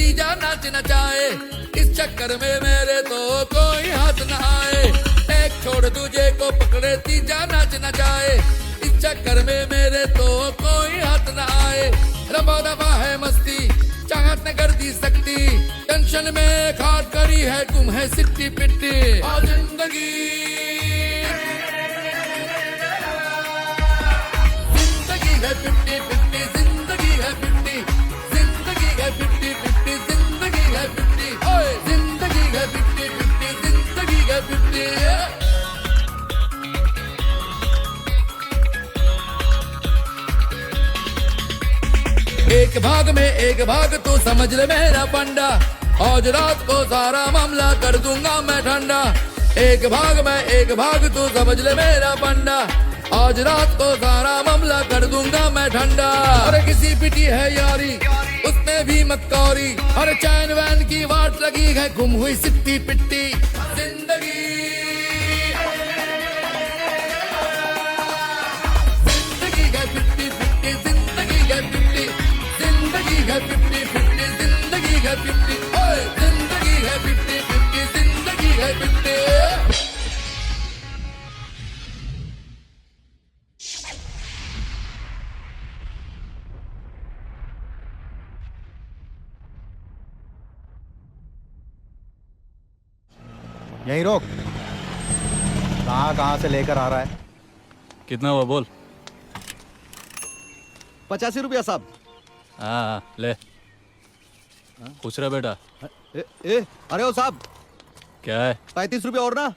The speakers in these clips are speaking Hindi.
तीजा नाच नचाए, इस चक्कर में मेरे तो कोई हाथ न आए। एक छोड़ दूजे को पकड़े तीजा नाच नचाए, इस चक्कर में मेरे तो कोई हाथ न आए। रबा दबा है मस्ती, चाहत न कर दी सकती, टेंशन में खाट करी है, गुम है सिट्टी पिट्टी। और जिंदगी है 50-50, जिंदगी है 50, जिंदगी है 50-50, जिंदगी है 50, ओए जिंदगी है 50-50, जिंदगी है 50। एक भाग में एक भाग तू समझ ले मेरा पंडा, आज रात को सारा मामला कर दूंगा मैं ठंडा। एक भाग में एक भाग तू समझ ले मेरा पंडा, आज रात को सारा मामला कर दूंगा मैं ठंडा। अरे किसी पिटी है यारी, उसमें भी मक्कारी, अरे चैन वैन की वाट लगी है, गुम हुई सिट्टी पिट्टी। जिंदगी है 50-50, जिंदगी है 50, जिंदगी है 50-50, जिंदगी है 50, ओए जिंदगी है 50-50, जिंदगी है 50। यहीं रोक। कहाँ से लेकर आ रहा है? कितना हुआ बोल। 85 रुपया साहब। हाँ ले, खुश रहा बेटा। अरे ओ साहब, क्या है? 35 रुपया और ना।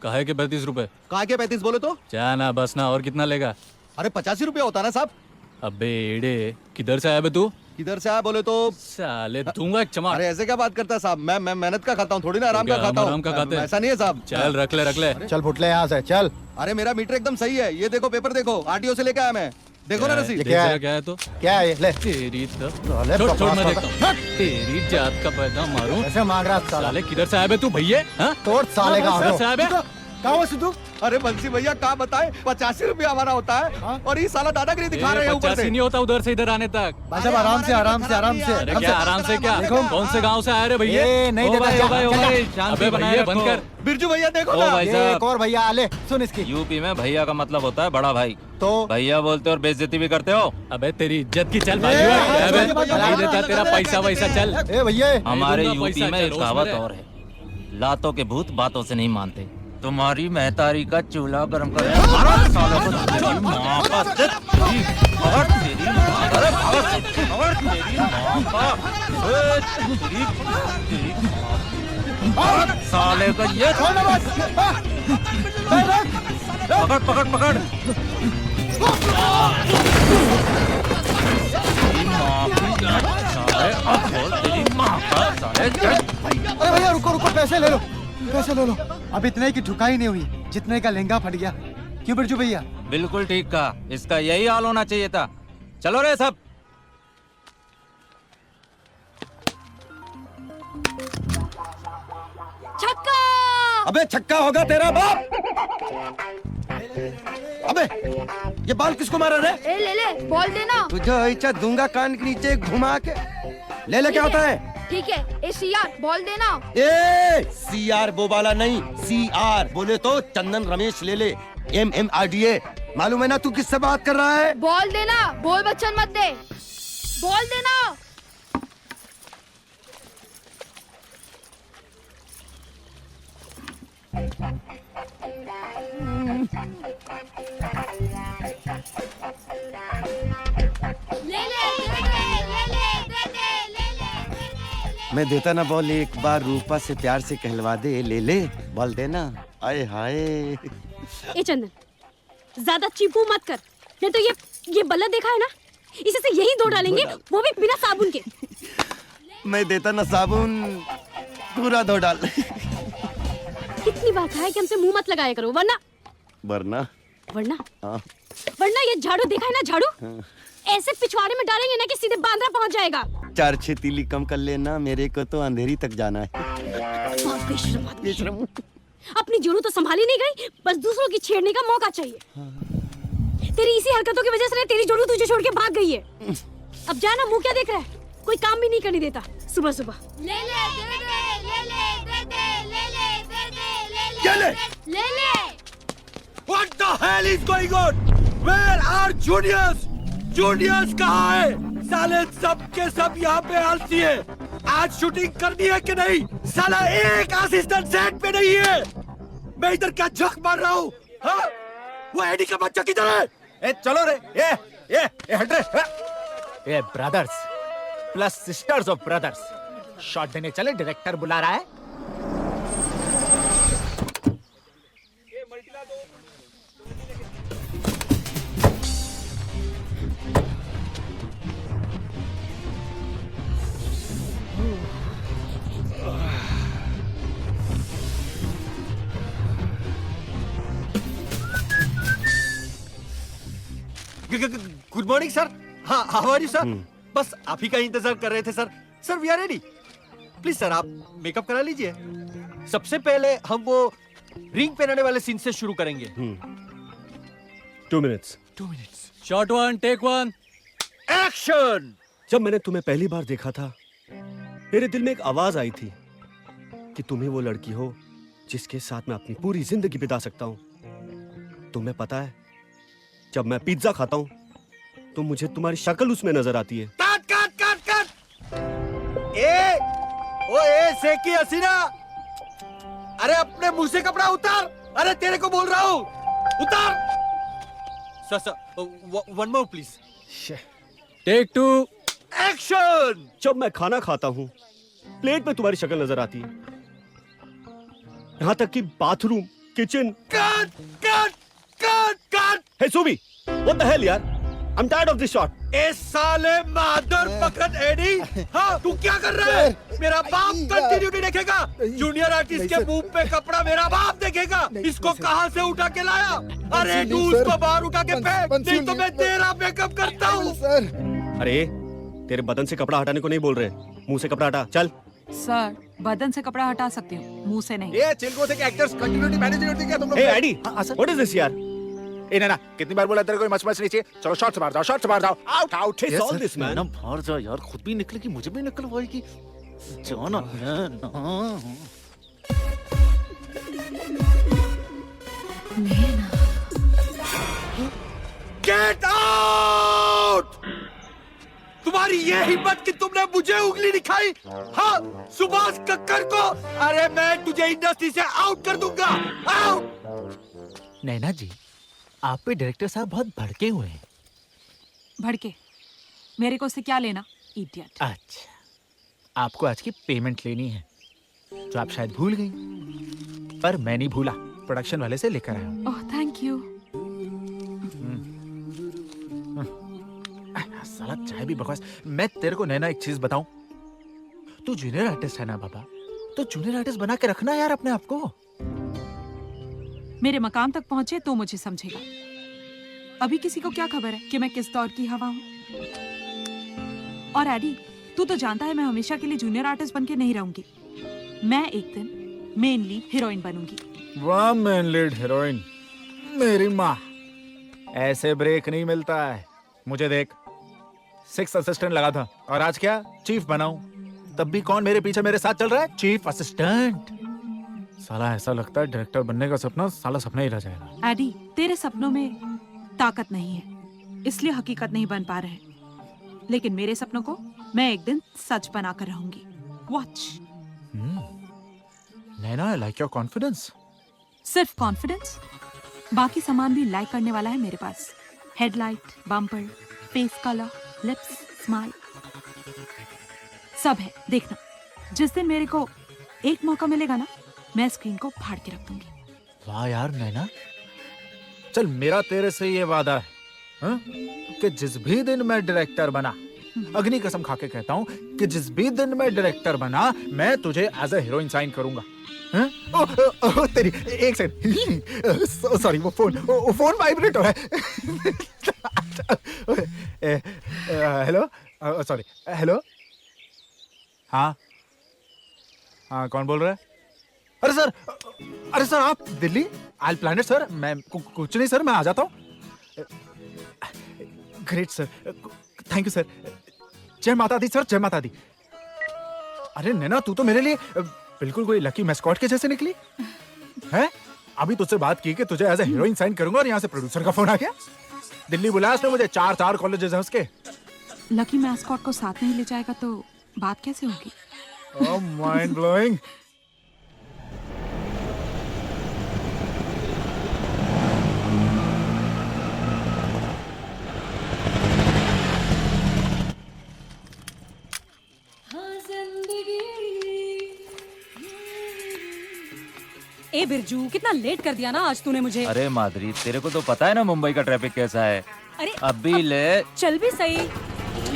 काहे के 35 रुपए? कहा के 35 बोले तो? जाना बस ना, और कितना लेगा? अरे 85 रुपया होता ना साहब। अबे एड़े, किधर से आया बे तू? किधर से आया बोले तो? साले दूंगा एक चमार। अरे ऐसे क्या बात करता है साहब, मैं मेहनत का खाता हूँ, थोड़ी ना आराम का खाता आराम का खाते हूँ। हैं? ऐसा नहीं है साहब। चल रख ले। चल फुटले यहाँ से चल। अरे मेरा मीटर एकदम सही है, ये देखो पेपर देखो, आरटीओ से लेके आया मैं, देखो ना रसीद। क्या है तो? क्या है ये? ले तेरी तो साले छोड़ बकवास मैं करता। देखता हूँ। तेरी जात का पैदा मारूं। ऐसे मांग रहा साला। साले किधर से आया बे तू भैये? हाँ? तोड़ साले का किधर से आया बे? कहाँ हो सिद्धू? अरे बंसी भैया क्या बताए, 85 रुपया हमारा होता है और ये साला दादागिरी दिखा रहे हैं ऊपर 85 से। नहीं होता उधर से इधर आने तक। भाई साहब आराम से अरे क्या आराम से क्या? देखो। कौन से गांव से आए रे भैया? ये नहीं ओ देता भाई, क्या? ओ भाई, ओ क्या? भाई, शांति अबे बनाए भैया रखो। बंद कर। बिरजू भैया देखो ओ ना। भाई ये साहब, एक और भैया आले, सुन इसकी। यूपी में भैया का मतलब होता है बड़ा भाई। तो भैया बोलते और बेइज्जती भी करते हो। अबे तेरी इज्जत की चल बाजू है। अबे नहीं देता तेरा पैसा वैसा चल। ए भैया हमारे दूंगा यूपी पैसा, में चल, एक रोज कहावत मेरे। और है, लातों के भूत बातों से नहीं मानते। तुम्हारी महतारी का चूल्हा गर्म कर तेरी माँ का तेरी और तेरी माँ का और तेरी माँ का तेरी साले का ये पकड़ तेरी माँ की साले अब बोल तेरी माँ का साले। अरे भैया रुको, पैसे ले लो। अब इतने की ठुकाई नहीं हुई जितने का लहंगा फट गया। क्यों बिरजू भैया? बिल्कुल ठीक कहा, इसका यही हाल होना चाहिए था। चलो रे सब। छक्का! अबे छक्का होगा तेरा बाप। अबे ये बाल किसको मारा रे? ले बॉल देना। तुझे ऐसा दूंगा कान के नीचे घुमा के। ले क्या होता है? ठीक है, ए सीआर बॉल देना। ए सीआर वो वाला नहीं, सीआर बोले तो चंदन रमेश ले ले। MMRDA मालूम है ना तू किससे बात कर रहा है? बॉल देना, बोल बच्चन मत दे। बॉल देना। मैं देता ना बॉल, एक बार रूपा से प्यार से कहलवा दे। ले बॉल देना। आए हाय। ए चंदन, ज्यादा चीपू मत कर, नहीं तो ये बल्ला देखा है ना, इसे से यही धो डालेंगे, वो भी बिना साबुन के। मैं देता ना साबुन, पूरा धो डाल। कितनी बार कहा है कि हमसे मुंह मत लगाया करो, वरना हाँ। वरना ये झाड़ू देखा है ना, झाड़ू ऐसे पिछवाड़े में डालेंगे ना कि सीधे बांद्रा पहुंच जाएगा। 4-6 तीली कम कर लेना, मेरे को तो अंधेरी तक जाना है। बहुत बेशरम आदमी। अपनी जुनू तो संभाली नहीं गई, बस दूसरों की छेड़ने का मौका चाहिए। तेरी इसी हरकतों की वजह से तेरी जुनू तुझे छोड़ के भाग गई है। अब जाना, मुंह क्या देख रहा है? कोई काम भी नहीं करने देता, सुबह सुबह। ले ले दे दे ले ले दे दे ले ले दे दे ले ले क्या ले? ले ले What the hell is going on? Where are juniors? Juniors कहाँ है? साले सब के सब यहाँ पे आलसी है। आज शूटिंग करनी है कि नहीं? साला एक असिस्टेंट सेट पे नहीं है। मैं इधर क्या झक मार रहा हूँ? हाँ? वो एडी का बच्चा किधर है? ए चलो रे ये हट रे ये brothers plus sisters of brothers shot देने चले डायरेक्टर बुला रहा है गुड मॉर्निंग सर। हाँ हाउ आर यू सर? बस आप ही का इंतजार कर रहे थे सर। Sir we are ready. Please sir आप मेकअप करा लीजिए। सबसे पहले हम वो रिंग पहनाने वाले सीन से शुरू करेंगे। 2 मिनट्स। Shot 1 take 1। एक्शन। जब मैंने तुम्हें पहली बार देखा था मेरे दिल में एक आवाज आई थी कि तुम ही वो लड़की हो जिसके साथ मैं अपनी पूरी जिंदगी बिता सकता हूँ। तुम्हें पता है जब मैं पिज्जा खाता हूँ तो मुझे तुम्हारी शक्ल उसमें नजर आती है। Cut cut cut cut. ए सेकी हसीना, अरे अपने मुंह से कपड़ा उतार। अरे तेरे को बोल रहा हूँ उतार। Sir one more please. Take 2 action. जब मैं खाना खाता हूँ प्लेट में तुम्हारी शक्ल नजर आती है, यहाँ तक कि bathroom kitchen. Cut cut cut cut. Hey Subi, what the hell यार? I'm tired of this shot. ए साले मादर पकड़ एडी। हाँ तू क्या कर रहा है? मेरा बाप कंटिन्यूटी देखेगा। जूनियर आर्टिस्ट के मुंह पे कपड़ा मेरा बाप देखेगा। इसको कहाँ से उठा के लाया? अरे तू उसको बाहर उठा के फेंक, नहीं तो मैं तेरा मेकअप करता हूँ। अरे तेरे बदन से कपड़ा हटाने को नहीं बोल रहे, मुंह से कपड़ा हटा। चल। सर बदन से कपड़ा हटा सकती हूँ, मुंह से नहीं। ये चिलगो से एक्टर्स कंटिन्यूटी मैनेज नहीं क्या तुम लोग? Hey Eddie, what is this यार? ए ना कितनी बार बोला तेरे को मच नहीं चाहिए। चलो शॉट से मार जाओ, शॉट से मार जाओ। Out out. Hey, solve this man. ना बाहर जा यार, खुद भी निकलेगी मुझे भी निकलवाएगी। जाना है ना। Get out. तुम्हारी ये हिम्मत कि तुमने मुझे उंगली दिखाई? हाँ सुभाष कक्कर को। अरे मैं तुझे इंडस्ट्री से आउट कर दूंगा। आउट। नैना जी, आप पे डायरेक्टर साहब बहुत भड़के हुए हैं। भड़के? मेरे को उससे क्या लेना, इडियट। अच्छा, आपको आज की पेमेंट लेनी है जो आप शायद भूल गई, पर मैं नहीं भूला। प्रोडक्शन वाले से लेकर आया हूँ। ओह थैंक यू। साला चाय भी बकवास। मैं तेरे को नैना एक चीज बताऊं, तू जूनियर आर्टिस्ट है ना बाबा, तो जूनियर आर्टिस्ट बना के रखना यार अपने आप को। मेरे मकाम तक पहुंचे तो मुझे समझेगा। अभी किसी को क्या खबर है कि मैं किस दौर की हवा हूँ। और एडी, तू तो जानता है मैं हमेशा के लिए जूनियर आर्टिस्ट बन के नहीं रहूंगी। मैं एक दिन मेन लीड हीरोइन बनूंगी। वाह मेन लीड हीरोइन, मेरी माँ। ऐसे ब्रेक नहीं मिलता है। मुझे देख, 6 असिस्टेंट लगा था और आज क्या चीफ बनाऊं। तब भी कौन मेरे पीछे मेरे साथ चल रहा है? Chief assistant. साला ऐसा लगता है डायरेक्टर बनने का सपना साला सपना ही रह जाएगा। एडी, तेरे सपनों में ताकत नहीं है, इसलिए हकीकत नहीं बन पा रहे। लेकिन मेरे सपनों को मैं एक दिन सच बनाकर रहूंगी। Watch. Naina, I like your confidence. सिर्फ कॉन्फिडेंस, बाकी सामान भी लाइक करने वाला है मेरे पास। Headlight, bumper, face colour, lips, smile, सब है। देखना, जिस दिन मेरे को एक मौका मिलेगा ना, मैं स्क्रीन को फाड़ के रख दूंगी। वाह यार नैना, चल मेरा तेरे से ये वादा है, हाँ? कि जिस भी दिन मैं डायरेक्टर बना, अग्नि कसम खा के कहता हूँ कि जिस भी दिन मैं डायरेक्टर बना, मैं तुझे एज ए हीरोइन साइन करूंगा। हाँ? तेरी एक सेकंड, सॉरी वो फोन वाइब्रेट हो रहा है। Hello, sorry, hello. हाँ हाँ, कौन बोल रहा है? अरे सर आप Delhi? I plan it sir. मैं कुछ नहीं सर, मैं आ जाता हूँ। Great sir, thank you sir. जय माता दी सर, जय माता दी। अरे नैना, तू तो मेरे लिए बिल्कुल कोई लकी मैस्कॉट के जैसे निकली है। अभी तुझसे बात की कि तुझे एज ए हीरोइन साइन करूंगा और यहाँ से प्रोड्यूसर का फोन आ गया। दिल्ली बुलाया उसने मुझे, 4 कॉलेजेस हैं उसके। लकी मैस्कॉट को साथ नहीं ले जाएगा तो बात कैसे होगी? ओह, माइंड ब्लोइंग। ए बिरजू, कितना लेट कर दिया ना आज तूने मुझे। अरे माधुरी, तेरे को तो पता है ना मुंबई का ट्रैफिक कैसा है। अरे अभी ले, चल भी सही।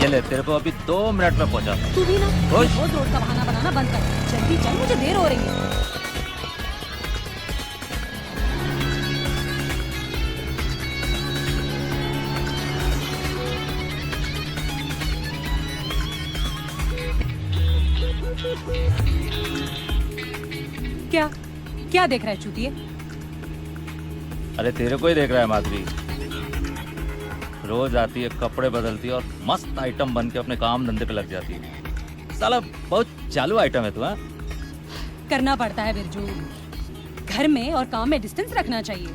ये ले, तेरे को अभी 2 मिनट में पहुंचा। तू भी ना खुश? रोज रोड का बहाना बनाना बंद कर। जल्दी चल, मुझे देर हो रही है। क्या क्या देख रहा है चूतिए? अरे तेरे को ही देख रहा है माधुरी। रोज आती है, कपड़े बदलती है और मस्त आइटम बन के अपने काम धंधे पे लग जाती है। साला बहुत चालू आइटम है तू। हाँ, करना पड़ता है बिरजू। घर में और काम में डिस्टेंस रखना चाहिए,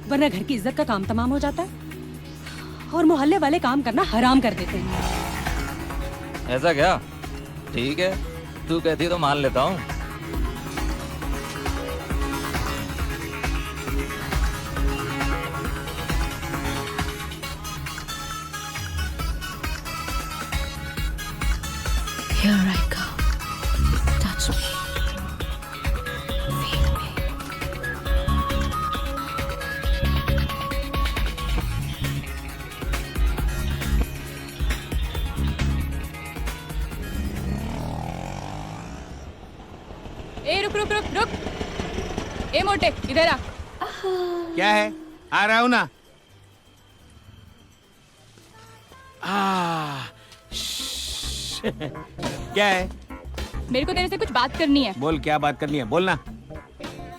वरना घर की इज्जत का काम तमाम हो जाता है और मोहल्ले वाले काम करना हराम कर देते हैं। ऐसा क्या? ठीक है, तू कहती है तो मान लेता हूँ। Here I go. Touch me. Feel me. ए रुक रुक रुक रुक। ए मोटे, इधर आ। क्या है? आ रहा हूं ना। क्या है? मेरे को तेरे से कुछ बात करनी है। बोल, क्या बात करनी है, बोलना।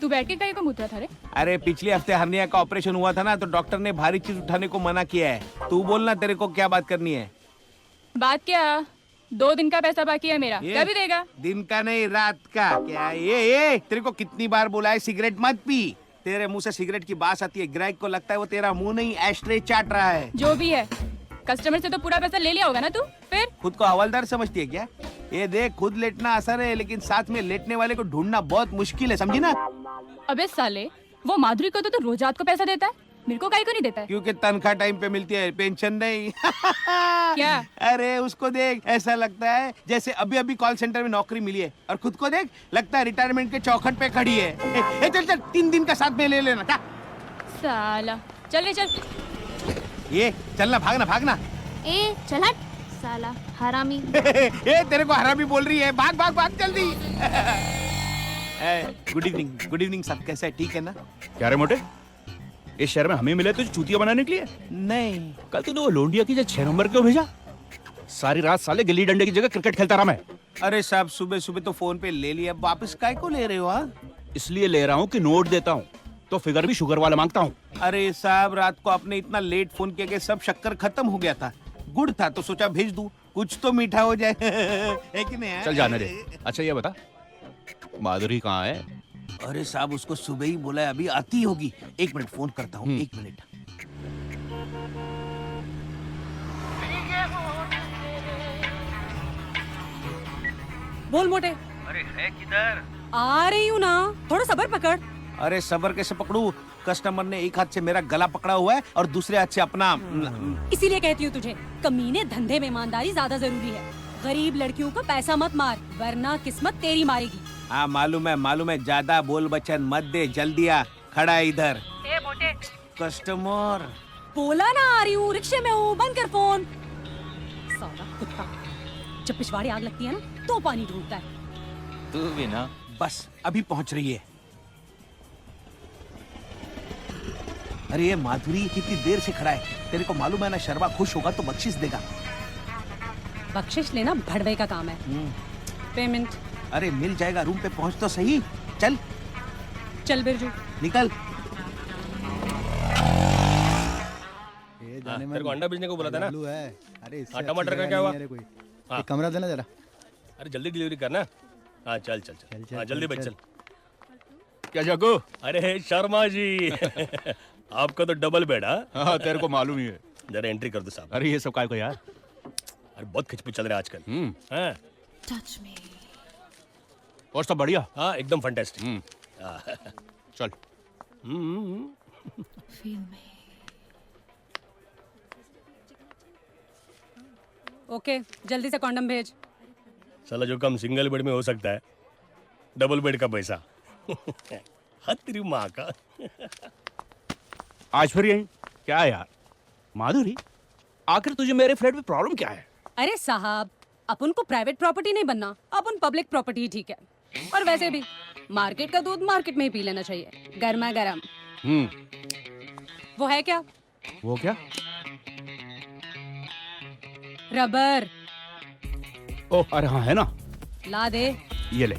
तू बैठ के कहीं को मुत रहा था रे? अरे पिछले हफ्ते हर्निया का ऑपरेशन हुआ था ना, तो डॉक्टर ने भारी चीज उठाने को मना किया है। तू बोलना, तेरे को क्या बात करनी है? बात क्या? 2 दिन का पैसा बाकी है मेरा, कभी देगा? दिन का नहीं, रात का। क्या ये तेरे को कितनी बार बोला है सिगरेट मत पी। तेरे मुंह से सिगरेट की बात आती है, ग्राहक को लगता है वो तेरा मुंह नहीं एस्ट्रे चाट रहा है। जो भी है, कस्टमर से तो पूरा पैसा ले लिया होगा ना तू? फिर खुद को हवलदार समझती है क्या? ये देख, खुद लेटना आसान है, लेकिन साथ में लेटने वाले को ढूंढना बहुत मुश्किल है, समझी ना? अबे साले, वो माधुरी को तो रोज रात को पैसा देता है, मेरे को काहे को नहीं देता है? क्योंकि तनख्वाह टाइम पे मिलती है, पेंशन नहीं। क्या? अरे उसको देख, ऐसा लगता है जैसे अभी अभी कॉल सेंटर में नौकरी मिली है, और खुद को देख, लगता है रिटायरमेंट के चौखट पे खड़ी है। चल चल, 3 दिन का साथ में ले लेना। साला, चल ले चल। ये चलना, भागना भागना। ए चल हट साला हरामी। ए तेरे को हरामी बोल रही है, भाग भाग भाग जल्दी। गुड इवनिंग, गुड इवनिंग सब, कैसा है? ठीक है ना? क्या रे मोटे, इस शहर में हमें मिले तुझे चूतिया बनाने के लिए? नहीं, कल तूने वो लोंडिया की 6 नंबर क्यों भेजा? सारी रात साले गिल्ली डंडे की जगह क्रिकेट खेलता रहा मैं। अरे साहब, सुबह सुबह तो फोन पे ले लिया, वापस काय को ले रहे हो? हाँ, इसलिए ले रहा हूँ कि नोट देता हूँ तो फिगर भी शुगर वाला मांगता हूँ। अरे साहब, रात को आपने इतना लेट फोन किया कि सब शक्कर खत्म हो गया था। गुड़ था तो सोचा भेज दूं, कुछ तो मीठा हो जाए। है कि नहीं? चल जाने दे। अच्छा ये बता, माधुरी कहाँ है? अरे साहब, उसको सुबह ही बोला है, अभी आती होगी। 1 मिनट फोन करता हूँ, 1 मिनट। बोल मोटे। अरे है किधर? आ रही हूँ ना, थोड़ा सब्र पकड़। अरे सबर कैसे पकड़ू? कस्टमर ने एक हाथ से मेरा गला पकड़ा हुआ है और दूसरे हाथ से अपना। इसीलिए कहती हूँ तुझे, कमीने धंधे में ईमानदारी ज्यादा जरूरी है। गरीब लड़कियों को पैसा मत मार, वरना किस्मत तेरी मारेगी। हाँ मालूम है, ज्यादा बोल बचन मत दे, जल्दी आ, खड़ा है इधर। कस्टमर बोला ना आ रही हूँ, रिक्शे में हूँ, बंद कर फोन। साला कुत्ता, जब पिछवाड़े आग लगती है ना तो पानी ढूंढता है। तू भी ना। बस अभी पहुंच रही है। अरे ये माधुरी कितनी देर से खड़ा है, तेरे को मालूम है ना, शर्मा खुश होगा तो बख्शिश देगा। बख्शिश लेना भड़वे का काम है। पेमेंट? अरे मिल जाएगा, रूम पे पहुंच तो सही। चल चल बिरजू, निकल। तेरे को अंडा बेचने को बोला था ना? है। अरे टमाटर का क्या हुआ? कमरा देना जरा। अरे जल्दी डिलीवरी करना। हाँ चल चल चल, हाँ जल्दी भाई चल। क्या जागो? अरे शर्मा जी आपका तो डबल बेड। हाँ तेरे को मालूम ही है। जरा एंट्री कर दो साहब। अरे ये सब काय को यार? अरे बहुत खिचपिच चल रहा है आजकल। हाँ टच मी। और सब बढ़िया? हाँ एकदम फैंटास्टिक। चल। Feel me. ओके जल्दी से कॉन्डम भेज। साला जो काम सिंगल बेड में हो सकता है, डबल बेड का पैसा। हद तेरी माँ का। आज फिर यही क्या यार? माधुरी आखिर तुझे मेरे फ्लैट में प्रॉब्लम क्या है? अरे साहब अपन को प्राइवेट प्रॉपर्टी नहीं बनना, अपन पब्लिक प्रॉपर्टी ही ठीक है। और वैसे भी मार्केट का दूध मार्केट में ही पी लेना चाहिए, गर्मा गर्म। वो है क्या? वो क्या? रबर। ओ अरे हाँ है ना, ला दे। ये ले।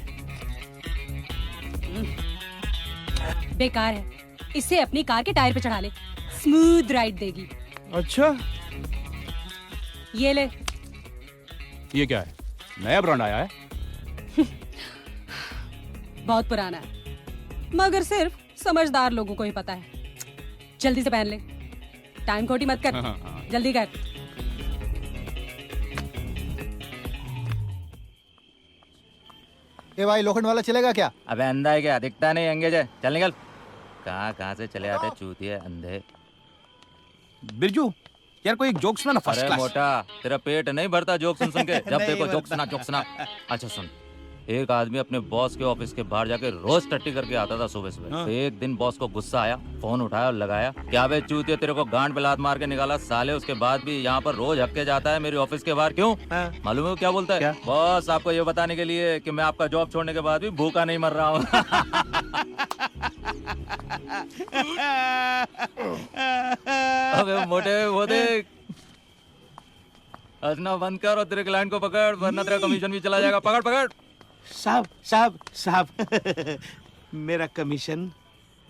बेकार है, इसे अपनी कार के टायर पे चढ़ा ले, स्मूथ राइड देगी। अच्छा ये ले। ये क्या है? नया ब्रांड आया है? बहुत पुराना है, मगर सिर्फ समझदार लोगों को ही पता है। जल्दी से पहन ले, टाइम खोटी मत कर। जल्दी कर। ए भाई लोखंड वाला चलेगा क्या? अबे अंधा है क्या? दिखता नहीं, अंगेज है। चल निकल। कहाँ से चले आते चूतिए अंधे। बिरजू यार कोई एक जोक सुना ना फर्स्ट अरे क्लास। मोटा तेरा पेट नहीं भरता जोक सुन सुन के? जब देखो जोक सुना। अच्छा सुन, एक आदमी अपने बॉस के ऑफिस के बाहर जाके रोज टट्टी करके आता था सुबह सुबह। हाँ। एक दिन बॉस को गुस्सा आया, फोन उठाया और लगाया, क्या बे चूतिया तेरे को गांड पे लात मार के निकाला साले, उसके बाद भी यहाँ पर रोज हक्के जाता है मेरे ऑफिस के बाहर, क्यों? हाँ। मालूम है वो क्या बोलता है? क्या? बॉस आपको ये बताने के लिए कि मैं आपका जॉब छोड़ने के बाद भी भूखा नहीं मर रहा हूँ। अबे मोटे वो देख, हंसना बंद कर और तेरे क्लाइंट को पकड़, वरना तेरा कमीशन भी चला जाएगा। पकड़। साहब मेरा कमीशन।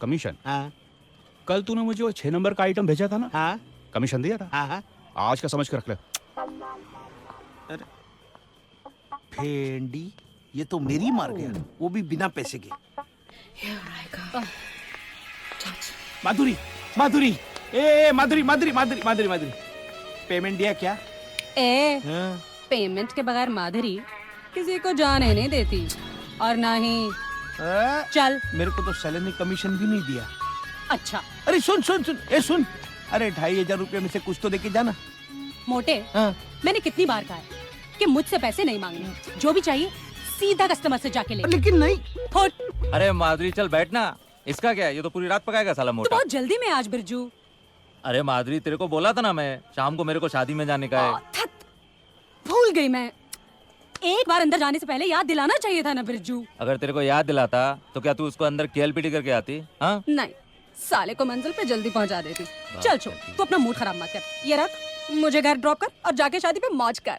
कमीशन? हाँ कल तूने मुझे वो 6 नंबर का आइटम भेजा था ना, हाँ कमीशन दिया था? हाँ। आज का समझ के रख ले। अरे भेंडी, ये तो मेरी मार गया, वो भी बिना पैसे के। माधुरी माधुरी माधुरी पेमेंट दिया क्या? पेमेंट के बगैर माधुरी किसी को जाने नहीं देती, और ना ही चल। मेरे को तो सैलरी कमीशन भी नहीं दिया। अच्छा अरे सुन, अरे 2500 रुपये में से कुछ तो देके जाना। मोटे, मैंने कितनी बार कहा है कि मुझसे पैसे नहीं मांगने, जो भी चाहिए सीधा कस्टमर से जाके ले। लेकिन नहीं। अरे माधुरी चल बैठना, इसका क्या है? ये तो पूरी रात पकाएगा साला तो मोटा। बहुत जल्दी में आज बिरजू। अरे माधुरी तेरे को बोला था ना मैं, शाम को मेरे को शादी में जाने का है। भूल गई मैं, एक बार अंदर जाने से पहले याद दिलाना चाहिए था ना बिरजू। अगर तेरे को याद दिलाता तो क्या तू उसको अंदर केएलपीटी करके आती? हाँ नहीं, साले को मंजिल पे जल्दी पहुंचा देती। चल छोड़, तू अपना मूड खराब मत कर। ये रख, मुझे घर ड्रॉप कर और जाके शादी पे मौज कर।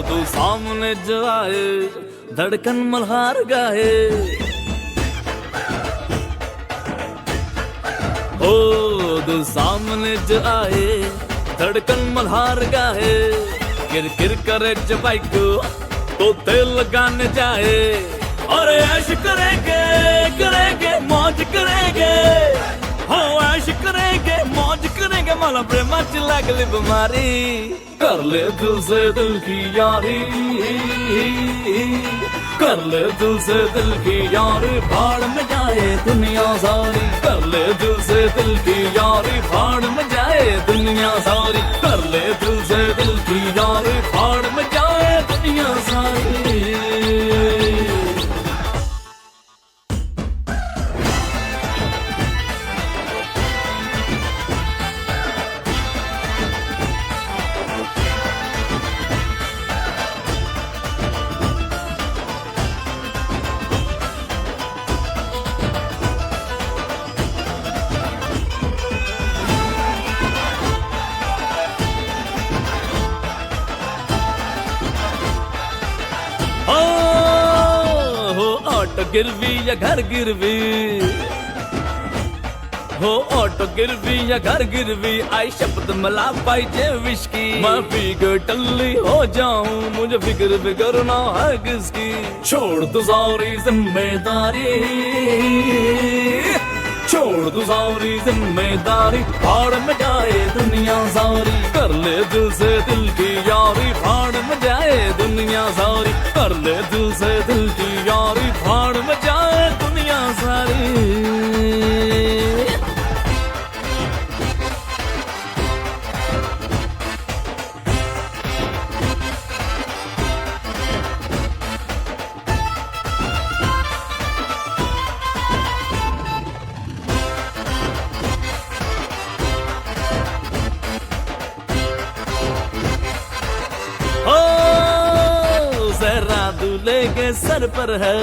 तू सामने जो आए धड़कन मल्हार गाए, ओ तू सामने जो आए धड़कन मल्हार गाए, किर किर करे जब बाइक तो तेल लगाने जाए, और ऐश करेंगे मौज करेंगे, हो ऐश करेंगे मौज करेंगे, माला प्रेमा चिल्ला गली बीमारी, कर ले दिल से दिल की यारी, कर ले दिल से दिल की यारी, भाड़ में जाए दुनिया सारी, कर ले दिल से दिल की यारी, भाड़ में जाए दुनिया सारी, कर ले दिल से दिल की यारी, भाड़ में जाए दुनिया सारी। गिरवी या घर गिरवी हो, ऑटो गिरवी या घर गिरवी, आई शपथ मला पाहिजे विस्की, मैं पी के टल्ली हो जाऊं, मुझे फिक्र ना है किसकी, छोड़ दो सारी जिम्मेदारी, छोड़ दो सारी जिम्मेदारी, भाड़ में जाए दुनिया सारी, कर ले दिल से दिल की यारी, भाड़ में जाए दुनिया सारी, कर ले दिल से दिल की यारी, भाड़ में जाए दुनिया सारी। दूल्हे के सर पर है,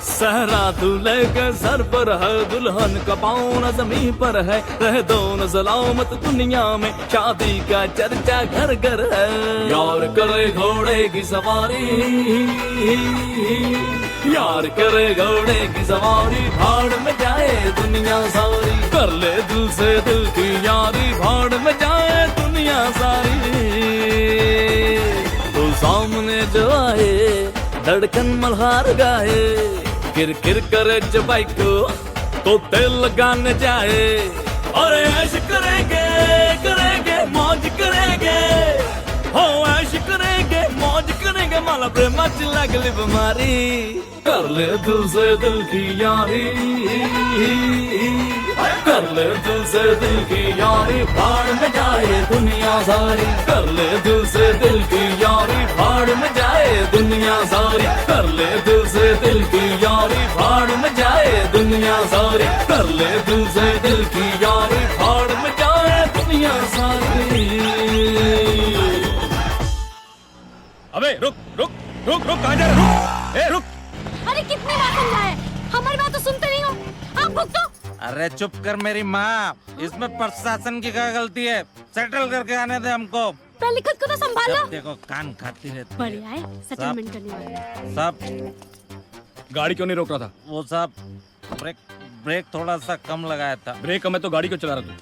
सहरा दूल्हे के सर पर है, दुल्हन का पाँव न जमीन पर है, रह दो न सलामत दुनिया में, शादी का चर्चा घर घर है, यार करे घोड़े की सवारी, यार करे घोड़े की सवारी, भाड़ में जाए दुनिया सारी, कर ले दिल से दिल की यारी, भाड़ में जाए दुनिया सारी। तो सामने जो आए धड़कन मल्हार गाए, किर किर करे जब बाइक को तो तेल लगाने जाए, और ऐश करेंगे करेंगे मौज करेंगे, हो ऐश करेंगे मौज करेंगे, माला प्रेमाची लागली बीमारी, कर ले दिल से दिल की यारी, कर ले दिल से दिल की यारी, भाड़ में जाए दुनिया सारी, कर ले दिल से दिल की यारी, भाड़ में जाए दुनिया सारी, कर ले दिल से दिल की यारी, भाड़ में जाए दुनिया सारी, कर ले दिल से दिल की यारी, भाड़ में जाए दुनिया सारी। अबे रुक रुक रुक रुक, कहाँ जा रहा है? रुक। अरे कितनी बार समझाया, हमारी बात तो सुनते नहीं हो, आप भुगतो। अरे चुप कर मेरी माँ, इसमें प्रशासन की क्या गलती है, सेटल करके आने दे हमको। पहले खुद को तो संभालो। देखो कान खाती रहती है। बढ़िया है, सेटलमेंट करने वाले। साहब गाड़ी क्यों नहीं रोक रहा था? वो साहब ब्रेक थोड़ा सा कम लगाया था। ब्रेक कम है तो गाड़ी क्यों चला रहा तू?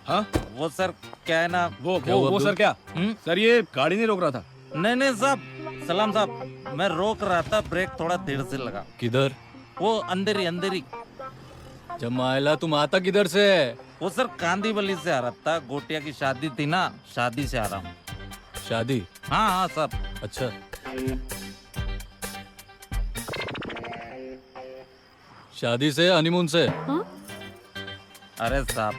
हाँ वो सर क्या है ना, वो सर क्या? सर ये गाड़ी नहीं रोक रहा था। नहीं साहब, सलाम साहब, मैं रोक रहा था, ब्रेक थोड़ा देर से लगा। किधर? वो अंदर ही। जमाइला तुम आता किधर से? वो सर कांदीवली से आ रहा था, गोटिया की शादी थी ना, शादी से आ रहा हूँ। शादी? हाँ साहब। अच्छा शादी से हनीमून से? अरे साहब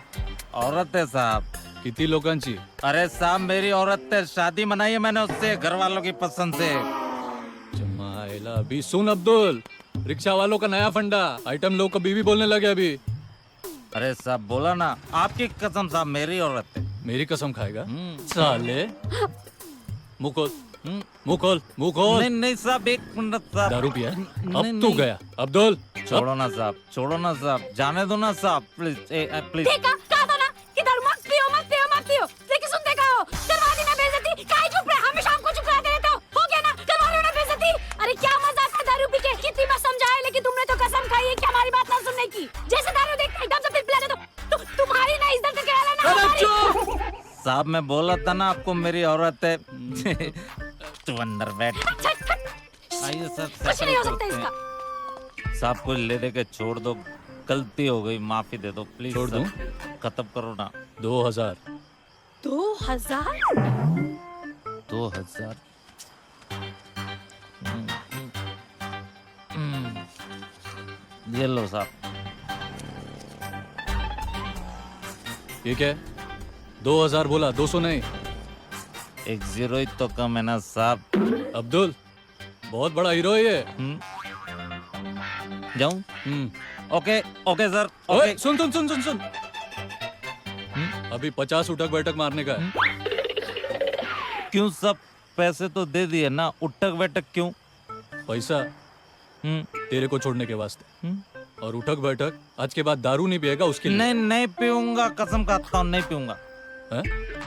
औरत है साहब। किती लोकांची? अरे साहब मेरी औरत है, शादी मनाई है मैंने उससे, घर वालों की पसंद से। जमाइला अभी सुन अब्दुल, रिक्शा वालों का नया फंडा, आइटम लोग को बीवी बोलने लगे अभी। अरे साहब बोला ना, आपकी कसम साहब मेरी औरत है। मेरी कसम खाएगा साले? मुंह खोल। नहीं साहब एक मिनट साहब। दारू पिया? अब तू गया अब्दुल। छोड़ो ना साहब, जाने दो ना साहब, प्लीज प्लीज। कहा था ना कि दारू मत पियो, लेकिन सुनते का हो, करवा दी ना बेइज्जती, काहे चुप रहे, हमें शाम को चुप कराते रहते हो गया ना, करवा लो ना बेइज्जती। अरे क्या मजा आता दारू पी के, कितनी बार समझाया, लेकिन तुमने तो कसम खाई है कि हमारी बात ना सुनने की, जैसे दारू देखते एकदम से फिर पिलाने दो, तुम्हारी ना इज्जत के कहला ना हमारी। साहब मैं बोला था ना आपको मेरी औरत है। तू अंदर बैठ। आइए सर, कुछ नहीं हो सकता इसका। साहब को ले दे के छोड़ दो, गलती हो गई, माफी दे दो प्लीज। छोड़ दूं? खत्म करो ना। 2000। 2000? 2000। ये लो साहब। ये क्या है? 2000 बोला, 200 नहीं। एक 0 ही तो कम है ना साहब। अब्दुल बहुत बड़ा हीरो है ये। जाऊं? Okay sir. ओके सुन। अभी 50 उठक बैठक मारने का है। क्यों सब पैसे तो दे दिए ना, उठक बैठक क्यों? पैसा तेरे को छोड़ने के वास्ते, और उठक बैठक आज के बाद दारू नहीं पिएगा उसके लिए। नहीं पीऊंगा, कसम खाता हूँ नहीं पीऊंगा। है?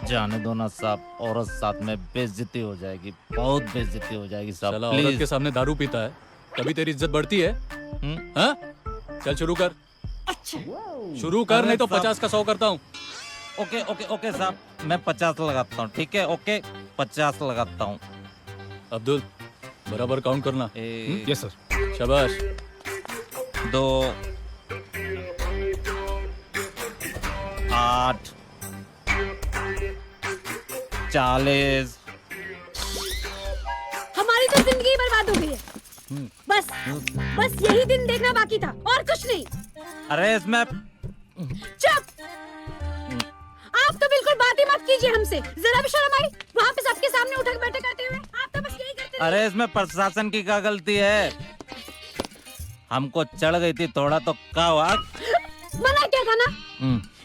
जाने दो ना साहब, औरत साथ में बेइज्जती हो जाएगी, बहुत बेइज्जती हो जाएगी साहब। औरत के सामने दारू पीता है, तभी तेरी इज्जत बढ़ती है। हाँ? चल शुरू कर। अच्छा शुरू कर, नहीं तो अरे साहब। 50 का 100 करता हूँ। ओके ओके ओके साहब, मैं 50 लगाता हूँ, ठीक है? ओके 50 लगाता हूँ। अब्दुल बराबर काउंट करना। Yes sir. शाबाश। 2 8 40। हमारी तो जिंदगी बर्बाद हो गई है। बस बस यही दिन देखना बाकी था और कुछ नहीं। अरे इसमें चुप! आप तो बिल्कुल बात ही मत कीजिए हमसे। जरा भी शर्म आई? वहाँ पे सबके सामने उठक बैठक करते हुए आप तो बस यही करते। अरे इसमें प्रशासन की क्या गलती है? हमको चढ़ गई थी थोड़ा तो क्या हुआ? मना क्या था ना,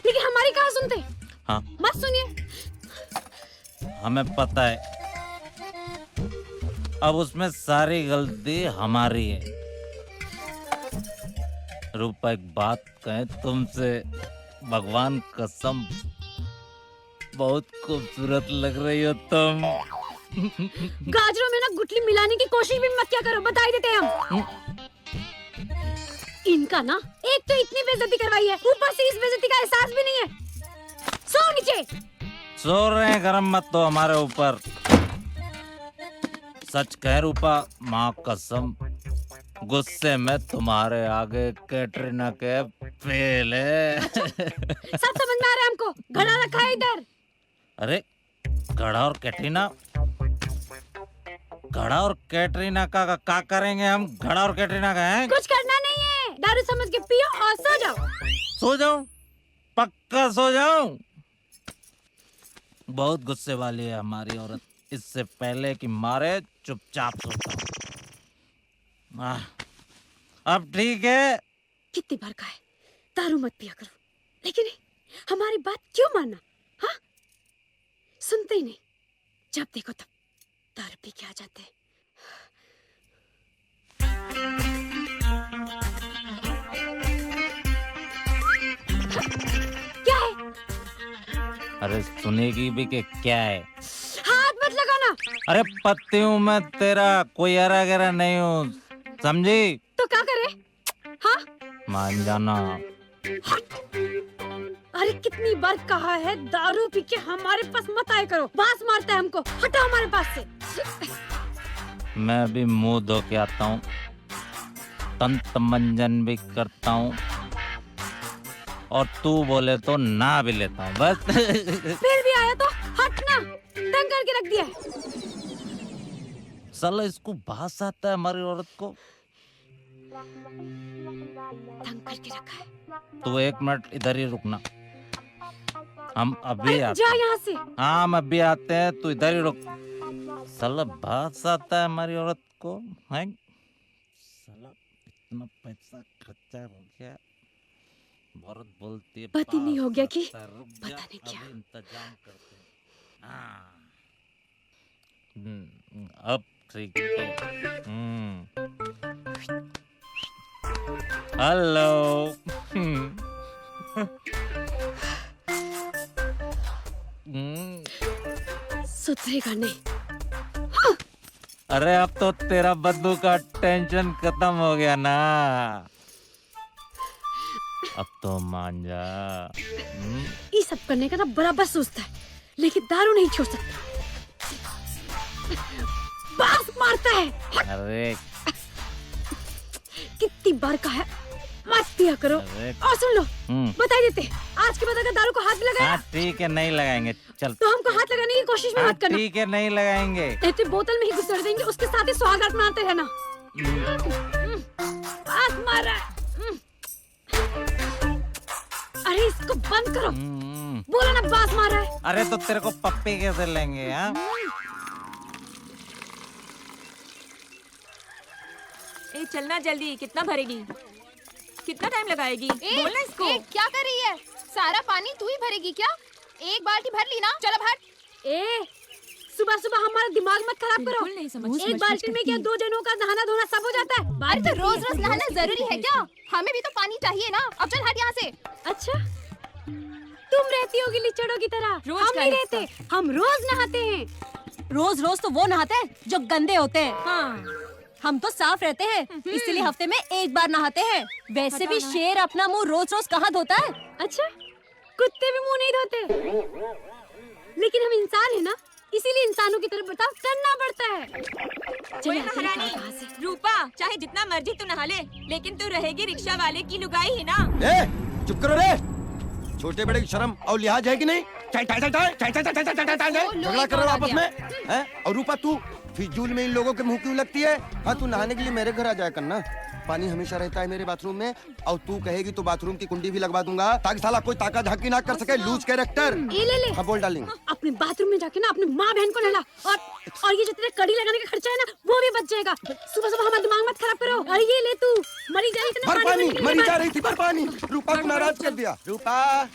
लेकिन हमारी कहाँ सुनते। हाँ मत सुनिए। हमें पता है, अब उसमें सारी गलती हमारी है। रूपा एक बात कहें तुमसे, भगवान कसम बहुत खूबसूरत लग रही हो तुम। गाजरों में ना गुठली मिलाने की कोशिश भी मत क्या करो, बता ही देते हैं हम। इनका ना एक तो इतनी बेइज्जती करवाई है, ऊपर से इस बेइज्जती का एहसास भी नहीं है। सो नीचे। सो रहे हैं, गरम मत तो हमारे ऊपर। सच कह रूपा, माँ कसम गुस्से में तुम्हारे आगे कैटरीना के फेल है। सब समझ में आ रहा है हमको। घड़ा रखा है इधर। अरे घड़ा और कैटरीना, घड़ा और कैटरीना का करेंगे हम? घड़ा और कैटरीना का है? कुछ करना नहीं है, दारू समझ के पियो और सो जाओ। सो जाओ, पक्का सो जाओ। बहुत गुस्से वाली है हमारी औरत, इससे पहले कि मारे चुपचाप सोता हूं। अब ठीक है। कितनी बार कहा है दारू मत पिया करो, लेकिन हमारी बात क्यों मानना? हाँ, सुनते ही नहीं। जब देखो तब दारू पी के आ जाते हैं। क्या है? अरे सुनेगी भी कि क्या है? हाथ मत लगाना। अरे पत्ती हूँ मैं तेरा, कोई हरा गहरा नहीं हूँ, समझी? तो क्या करे? हाँ? मान जाना। अरे कितनी बार कहा है दारू पी के हमारे पास मत आया करो, बास मारता है हमको। हटो हमारे पास से। मैं भी मुंह धो के आता हूँ, तंत मंजन भी करता हूँ, और तू बोले तो ना भी लेता हूँ बस। फिर भी आया तो हटना, तंग करके रख दिया। साला इसको बास आता है हमारी औरत को। तंग करके रखा है। तू 1 मिनट इधर ही रुकना, हम अभी आते जा हैं। यहाँ से। हाँ हम अभी आते हैं, तू इधर ही रुक। साला बास आता है हमारी औरत को है। साला इतना पैसा खर्चा हो गया, औरत बोलती है पति नहीं हो गया कि रुक पता जा, नहीं क्या। अभी इंतजाम करते हैं। हाँ। अब ठीक है। हेलो। सुधरेगा नहीं। अरे अब तो तेरा बद्दू का टेंशन खत्म हो गया ना, अब तो मान जा। ये सब करने का ना बराबर सोचता है, लेकिन दारू नहीं छोड़ सकता। बास मारता है। अरे कितनी बार कहा है मत पिया करो। और सुन लो, बता देते आज के बाद अगर दारू को हाथ भी लगाया, हाँ ठीक है, नहीं लगाएंगे, चल। तो हमको हाथ लगाने की कोशिश भी मत करना। ठीक है, नहीं लगाएंगे। ऐसे बोतल में ही घुसड़ देंगे, उसके साथ ही सुहागरात मनाते रहना। बास मार रहा है। अरे इसको बंद करो। बोला ना बास मार रहा है। अरे तो तेरे को पप्पी कैसे लेंगे? हाँ ए चलना जल्दी, कितना भरेगी? कितना टाइम लगाएगी? बोलना इसको। क्या कर रही है? सारा पानी तू ही भरेगी क्या? एक बाल्टी भर ली ना, चलो भर। ए सुबह सुबह हमारा दिमाग मत खराब करो। नहीं समझ। एक बाल्टी में क्या 2 जनों का नहाना धोना सब हो जाता है? अरे तो रोज रोज नहाना जरूरी है क्या? हमें भी तो पानी चाहिए ना। अब चल हट यहाँ से। अच्छा, तुम रहती होगी लिचड़ों की तरह। रोज हम नहीं का रहते, हम रोज नहाते हैं। रोज रोज तो वो नहाते हैं जो गंदे होते हैं। हाँ, हम तो साफ रहते हैं, इसलिए हफ्ते में एक बार नहाते हैं। वैसे भी शेर अपना मुंह रोज रोज कहाँ धोता है? अच्छा, कुत्ते भी मुंह नहीं धोते। लेकिन हम इंसान है ना, इसीलिए इंसानों की तरफ बर्ताव करना पड़ता है। ओए महारानी रूपा, चाहे जितना मर्जी तू नहा ले, लेकिन तू रहेगी रिक्शा वाले की लुगाई ही ना। चुप करो रे। छोटे बड़े की शर्म और लिहाज है कि नहीं? झगड़ा कर रहे हो आपस में हैं? और रूपा तू फिजूल में इन लोगों के मुंह क्यों लगती है? हाँ, तू नहाने के लिए मेरे घर आ जाया करना, पानी हमेशा रहता है मेरे बाथरूम में। और तू कहेगी तो बाथरूम की कुंडी भी लगवा दूंगा, ताकि साला कोई ताका झाकी ना कर सके। Loose character. ले हाँ, बोल डार्लिंग। अपने बाथरूम में जाके ना अपनी माँ बहन को नहला, और ये जितने कड़ी लगाने का खर्चा है ना, वो भी बच जाएगा। सुबह सुबह हमारा दिमाग मत खराब करो। और ये ले तू, मरी जा रही भर पानी, मरी जा रही थी, भर पानी। रूपा को नाराज कर दिया। रूपा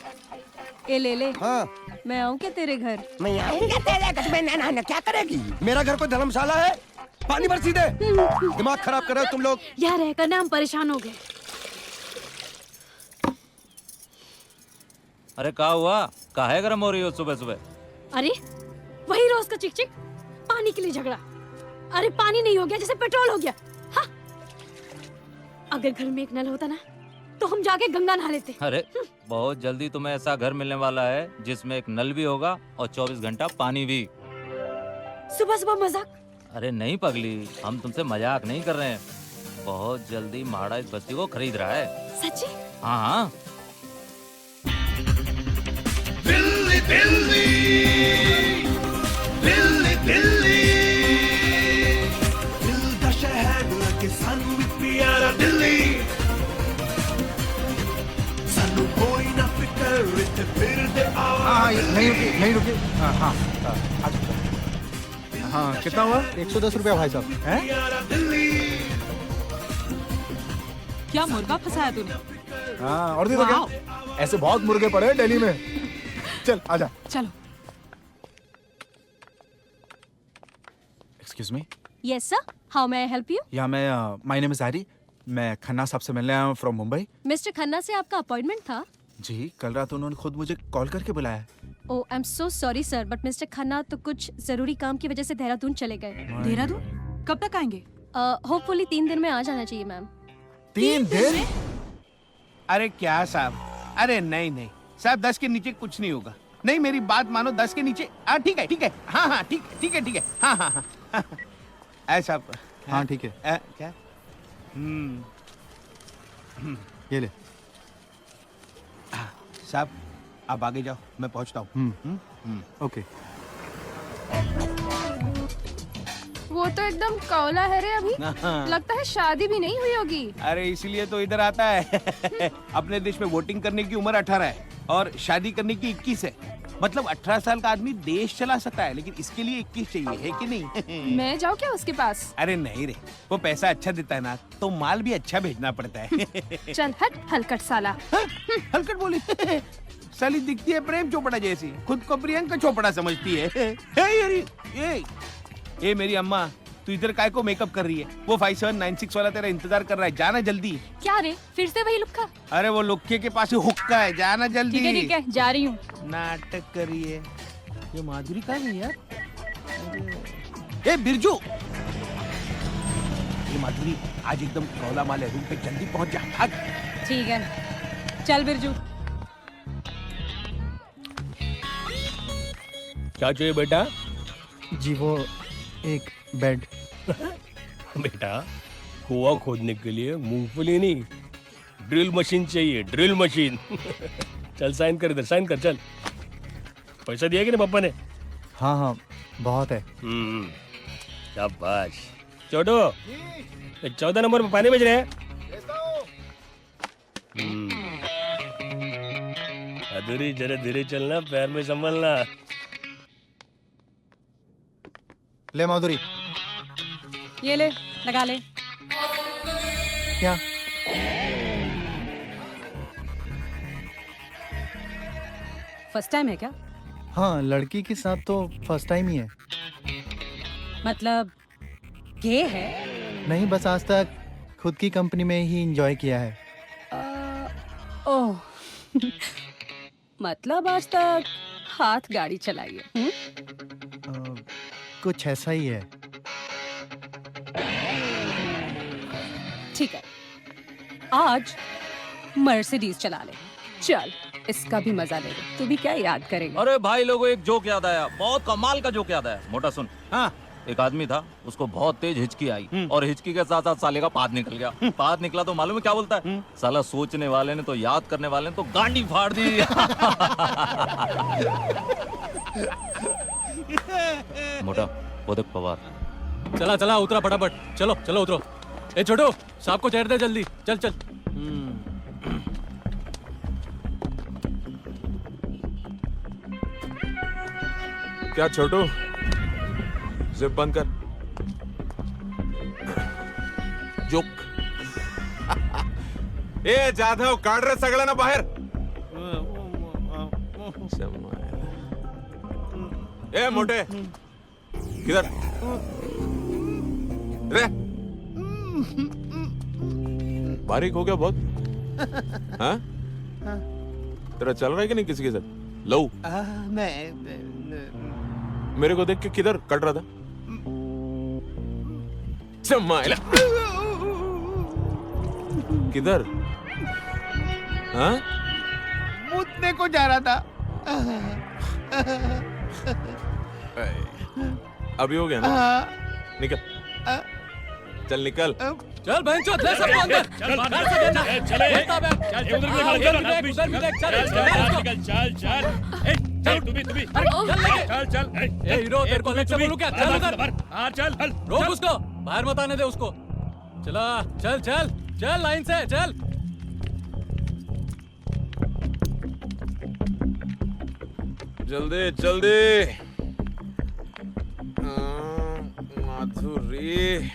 ये ले। हाँ, मैं आऊँ क्या तेरे घर? मैं आऊँगा तेरे घर में। नहाना क्या करेगी? मेरा घर कोई धर्मशाला है? पानी भर सीधे। दिमाग खराब कर रहे हो तुम लोग। यहाँ रहकर ना हम परेशान हो गए। अरे क्या हुआ? काहे गरम हो रही हो सुबह सुबह? अरे वही रोज का चिक चिक, पानी के लिए झगड़ा। अरे पानी नहीं हो गया जैसे पेट्रोल हो गया। हाँ? अगर घर में एक नल होता ना, तो हम जाके गंगा नहा लेते। अरे बहुत जल्दी तुम्हें ऐसा घर मिलने वाला है जिसमें एक नल भी होगा और 24 घंटा पानी भी। सुबह सुबह मजाक? अरे नहीं पगली, हम तुमसे मजाक नहीं कर रहे हैं। बहुत जल्दी महाड़ा इस बस्ती को खरीद रहा है। सच्ची? हाँ। दिल्ली दिल्ली दिल्ली दिल्ली दिल का शहर लगे सानू भी प्यारा दिल्ली। सानू कोई ना फिकर इत्थे फिर दे हाँ, नहीं रुकी। हाँ हाँ हाँ, कितना हुआ? 110 रुपया भाई साहब। हैं? क्या मुर्गा फंसाया तूने? हाँ, और दे दो क्या? ऐसे बहुत मुर्गे पड़े हैं दिल्ली में। चल आजा। चलो। Excuse me. Yes sir, how may I help you? या मैं माय नेम इज हैरी। मैं खन्ना साहब से मिलने आया हूँ फ्रॉम मुंबई। मिस्टर खन्ना से आपका अपॉइंटमेंट था? जी, कल रात उन्होंने खुद मुझे कॉल करके बुलाया। Oh, I am so sorry sir, but mister Khanna तो कुछ जरूरी काम की वजह से देहरादून चले गए। देहरादून? कब तक आएंगे? होपफुली 3 दिन में आ जाना चाहिए मैम। 3 दिन? अरे क्या साहब, अरे नहीं साहब, 10 के नीचे कुछ नहीं होगा। नहीं, मेरी बात मानो, 10 के नीचे। ठीक है। हाँ, ठीक है। हाँ। ऐसा हाँ ठीक है। क्या? ये ले। साहब आप आगे जाओ, मैं पहुंचता हूँ। ओके। वो तो एकदम कौला है रे अभी। लगता है शादी भी नहीं हुई होगी। अरे इसीलिए तो इधर आता है। अपने देश में वोटिंग करने की उम्र 18 है और शादी करने की 21 है। मतलब 18 साल का आदमी देश चला सकता है, लेकिन इसके लिए 21 चाहिए, है कि नहीं? मैं जाऊँ क्या उसके पास? अरे नहीं रे, वो पैसा अच्छा देता है ना, तो माल भी अच्छा भेजना पड़ता है। चल हट हलकट साला। हलकट बोली? साली दिखती है प्रेम चोपड़ा जैसी, खुद को प्रियंका चोपड़ा समझती है। ये मेरी अम्मा, तू इधर काय को मेकअप कर रही है? वो 5796 वाला तेरा इंतजार कर रहा है, जाना जल्दी। क्या रे, फिर से वही लुक्का? अरे वो लुक्के के पास ही हुक्का है, जाना जल्दी। ठीक है, जा रही हूँ। नाटक करिए। ये माधुरी कहाँ गई यार? ए बिरजू, ये माधुरी आज एकदम कौला माल है, रूम पे जल्दी पहुंच जा। भाग। ठीक है, चल बिरजू। क्या चाहिए बेटा? जी वो एक बेड। बेटा, कुआं खोदने के लिए मूंगफली नहीं, ड्रिल मशीन चाहिए, ड्रिल मशीन। चल साइन कर, इधर साइन कर, चल। पैसा दिया कि नहीं पापा ने? हाँ बहुत है। शाबाश। छोटू, 14 नंबर में पानी भेज रहे हैं। अधूरी, जरा धीरे चलना, पैर में संभलना। ले माधुरी। ये ले, लगा ले। क्या? फर्स्ट टाइम है क्या? हाँ, लड़की के साथ तो फर्स्ट टाइम ही है। मतलब गे है? नहीं, बस आज तक खुद की कंपनी में ही एंजॉय किया है। ओह। मतलब आज तक हाथ गाड़ी चलाई है? कुछ ऐसा ही है। ठीक है, आज मर्सिडीज चला ले। चल, इसका भी मजा ले ले। तू भी क्या याद करेगा? अरे भाई लोगों, एक जोक याद आया, बहुत कमाल का जोक याद आया। मोटा सुन। हाँ। एक आदमी था, उसको बहुत तेज हिचकी आई और हिचकी के साथ साथ साले का पाद निकल गया। पाद निकला तो मालूम है क्या बोलता है? साला सोचने वाले ने तो, याद करने वाले ने तो गांडी फाड़ दी। मोटा, वो देख पवार। चला चला, उतरा फटाफट। चलो चलो उतरो। ए छोटू, साहब को चढ़ दे जल्दी। चल चल। क्या छोटू, जिप बंद कर। जोक। ए जाधव, काढ रे सगळ्यांना बाहेर। ए मोटे, किधर रे? बारीक हो गया बहुत। हाँ? तेरा चल रहा है कि नहीं किसी के साथ? लो मेरे को देख के किधर कट रहा था? चमाइला किधर? हाँ? मुतने को जा रहा था। अभी हो गया ना? निकल, चल निकल। चल बहन चोद, ले सबको अंदर। चल बाहर से देना। चल उधर भी चल चल तू भी चल चल। ए हीरो, तेरे को लेक्चर बोलूं क्या? चल उधर। हाँ चल रोक उसको, बाहर मत आने दे उसको। चला, चल चल चल, लाइन से चल। जल्दी जल्दी। माधुरी,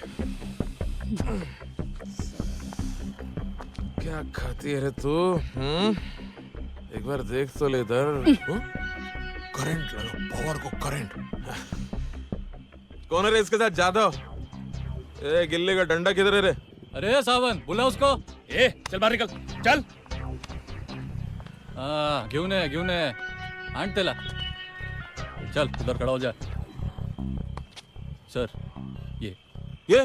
क्या खाती है रे तू? एक बार देख तो ले इधर। करंट लगा, पावर को करंट। कौन है रे इसके साथ? जादव। ए गिल्ली का डंडा किधर है रे? अरे सावन, बुला उसको। ए चल बाहर निकल, चल। घेऊन ये आण त्याला। चल उधर खड़ा हो जा। सर, ये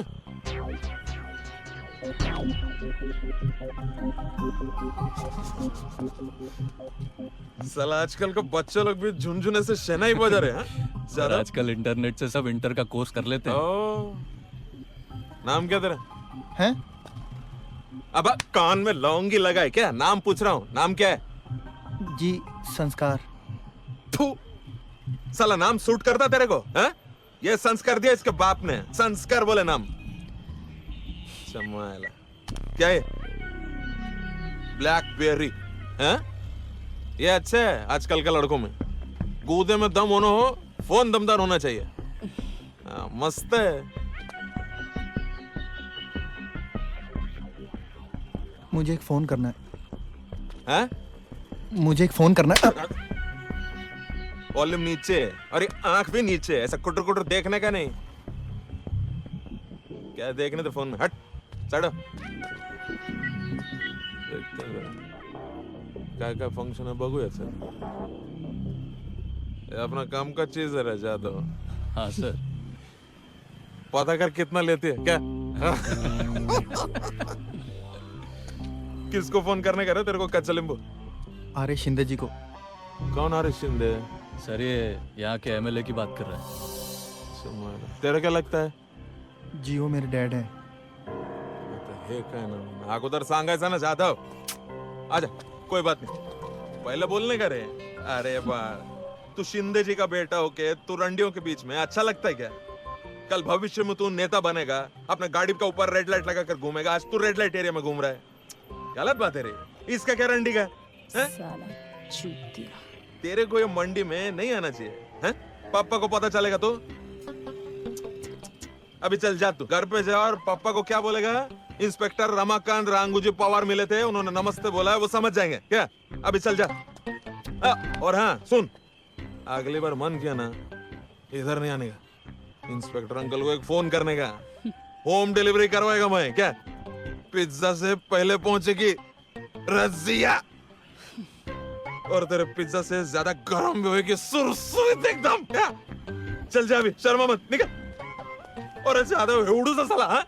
साला आजकल के बच्चे लोग भी झुनझुने से शहनाई बजा रहे हैं। सर, आजकल इंटरनेट से सब इंटर का कोर्स कर लेते हैं। नाम क्या तेरा है? अब कान में लौंगी लगा है क्या? नाम पूछ रहा हूँ, नाम क्या है? जी संस्कार। थू, साला नाम सूट करता तेरे को? है? ये संस्कार दिया इसके बाप ने, संस्कार बोले नाम। चमाइला, क्या है? ब्लैकबेरी। हैं? ये अच्छा है आजकल के लड़कों में। गूदे में दम होना हो, फोन दमदार होना चाहिए। मस्त है। मुझे एक फोन करना है। हैं? मुझे एक फोन करना है। वॉल्यूम नीचे और ये आंख भी नीचे, ऐसा कुटर कुटर देखने का नहीं। क्या देखने तो फोन में? हट, चढ़ो। क्या फंक्शन है बघूया सर। ये अपना काम का चीज है जादव। हाँ सर। पता कर कितना लेती है क्या? किसको फोन करने का? तेरे को कच्चा नींबू? आर्य शिंदे जी को। कौन आर्य शिंदे? सर, ये यहाँ के एमएलए की बात कर रहा है। तेरा क्या लगता है? जी वो मेरे डैड है। हे काय ना, अगोदर सांगायचं ना जाधव। आजा, कोई बात नहीं, पहले बोलने का रे। अरे बार, तू शिंदे जी का बेटा होके तू रंडियों के बीच में अच्छा लगता है क्या? कल भविष्य में तू नेता बनेगा, अपने गाड़ी का ऊपर रेड लाइट लगा कर घूमेगा। आज तू रेड लाइट एरिया में घूम रहा है। गलत बात है रे। इसका क्या रंडी का? तेरे को ये मंडी में नहीं आना चाहिए। हैं? पापा को पता चलेगा तो? अभी चल जा, तू घर पे जा और पापा को क्या बोलेगा? इंस्पेक्टर रमाकांत रांगूजी पवार मिले थे, उन्होंने नमस्ते बोला है, वो समझ जाएंगे क्या? अभी चल जा। और हाँ सुन, अगली बार मन किया ना, इधर नहीं आने का। इंस्पेक्टर अंकल को एक फोन करने का, होम डिलीवरी करवाएगा मैं क्या? पिज्जा से पहले पहुंचेगी रजिया, और तेरे पिज्जा से ज्यादा गर्म भी होगी सुरसुरीत एकदम। क्या? चल जा अभी, शर्मा मत, निकल। और ज्यादा एवढूच साला, हाँ?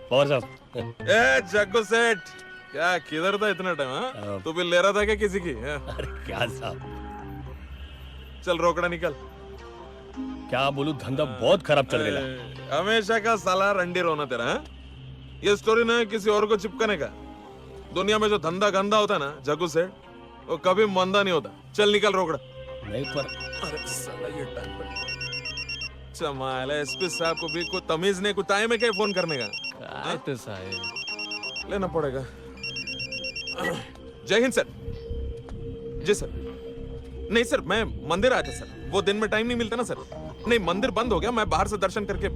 पवार साहब। ए जग्गू सेठ, क्या किधर था इतना टाइम? हाँ, तू भी ले रहा था क्या किसी की? अरे क्या साहब, चल रोकड़ा निकल। क्या बोलूं, धंधा बहुत खराब चल रहा है। हमेशा का साला रंडी रोना तेरा। हाँ? ये स्टोरी ना किसी और को चिपकाने का। दुनिया में जो धंधा गंदा होता है ना जग्गू सेठ, वो कभी मंदा नहीं होता। चल निकल रोकड़ा। नहीं पर अरे साला ये टाइम पर चमाल है। एसपी साहब को भी कोई तमीज नहीं, कोई टाइम है क्या फोन करने का? तो साहब लेना पड़ेगा। जय हिंद सर। जी सर। नहीं सर, मैं मंदिर आया था सर, वो दिन में टाइम नहीं मिलता ना सर। नहीं, मंदिर बंद हो गया, मैं बाहर से दर्शन करके।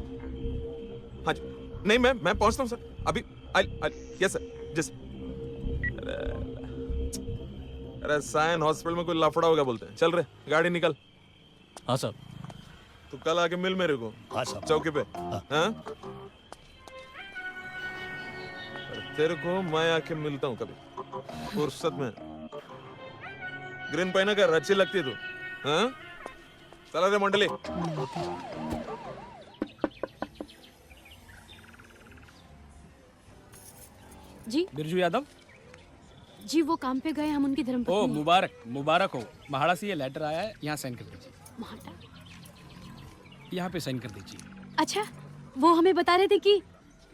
हाँ जी, नहीं मैं पहुंचता हूँ सर अभी। Yes sir. जी सर। अरे साइन हॉस्पिटल में कोई लफड़ा हो गया बोलते हैं। चल रहे, गाड़ी निकल। हाँ साहब। तू कल आके मिल मेरे को। हाँ साहब। चौकी पे। हाँ, तेरे को मैं आके मिलता हूँ कभी फुर्सत में। ग्रीन पहना कर अच्छी लगती है तू। हाँ, चला रे मंडली। जी बिरजू यादव जी, वो काम पे गए, हम उनकी ओ धर्मपत्नी। मुबारक मुबारक हो। महाड़ा से ये लेटर आया है, यहाँ साइन कर दीजिए। यहाँ पे साइन कर दीजिए। अच्छा, वो हमें बता रहे थे कि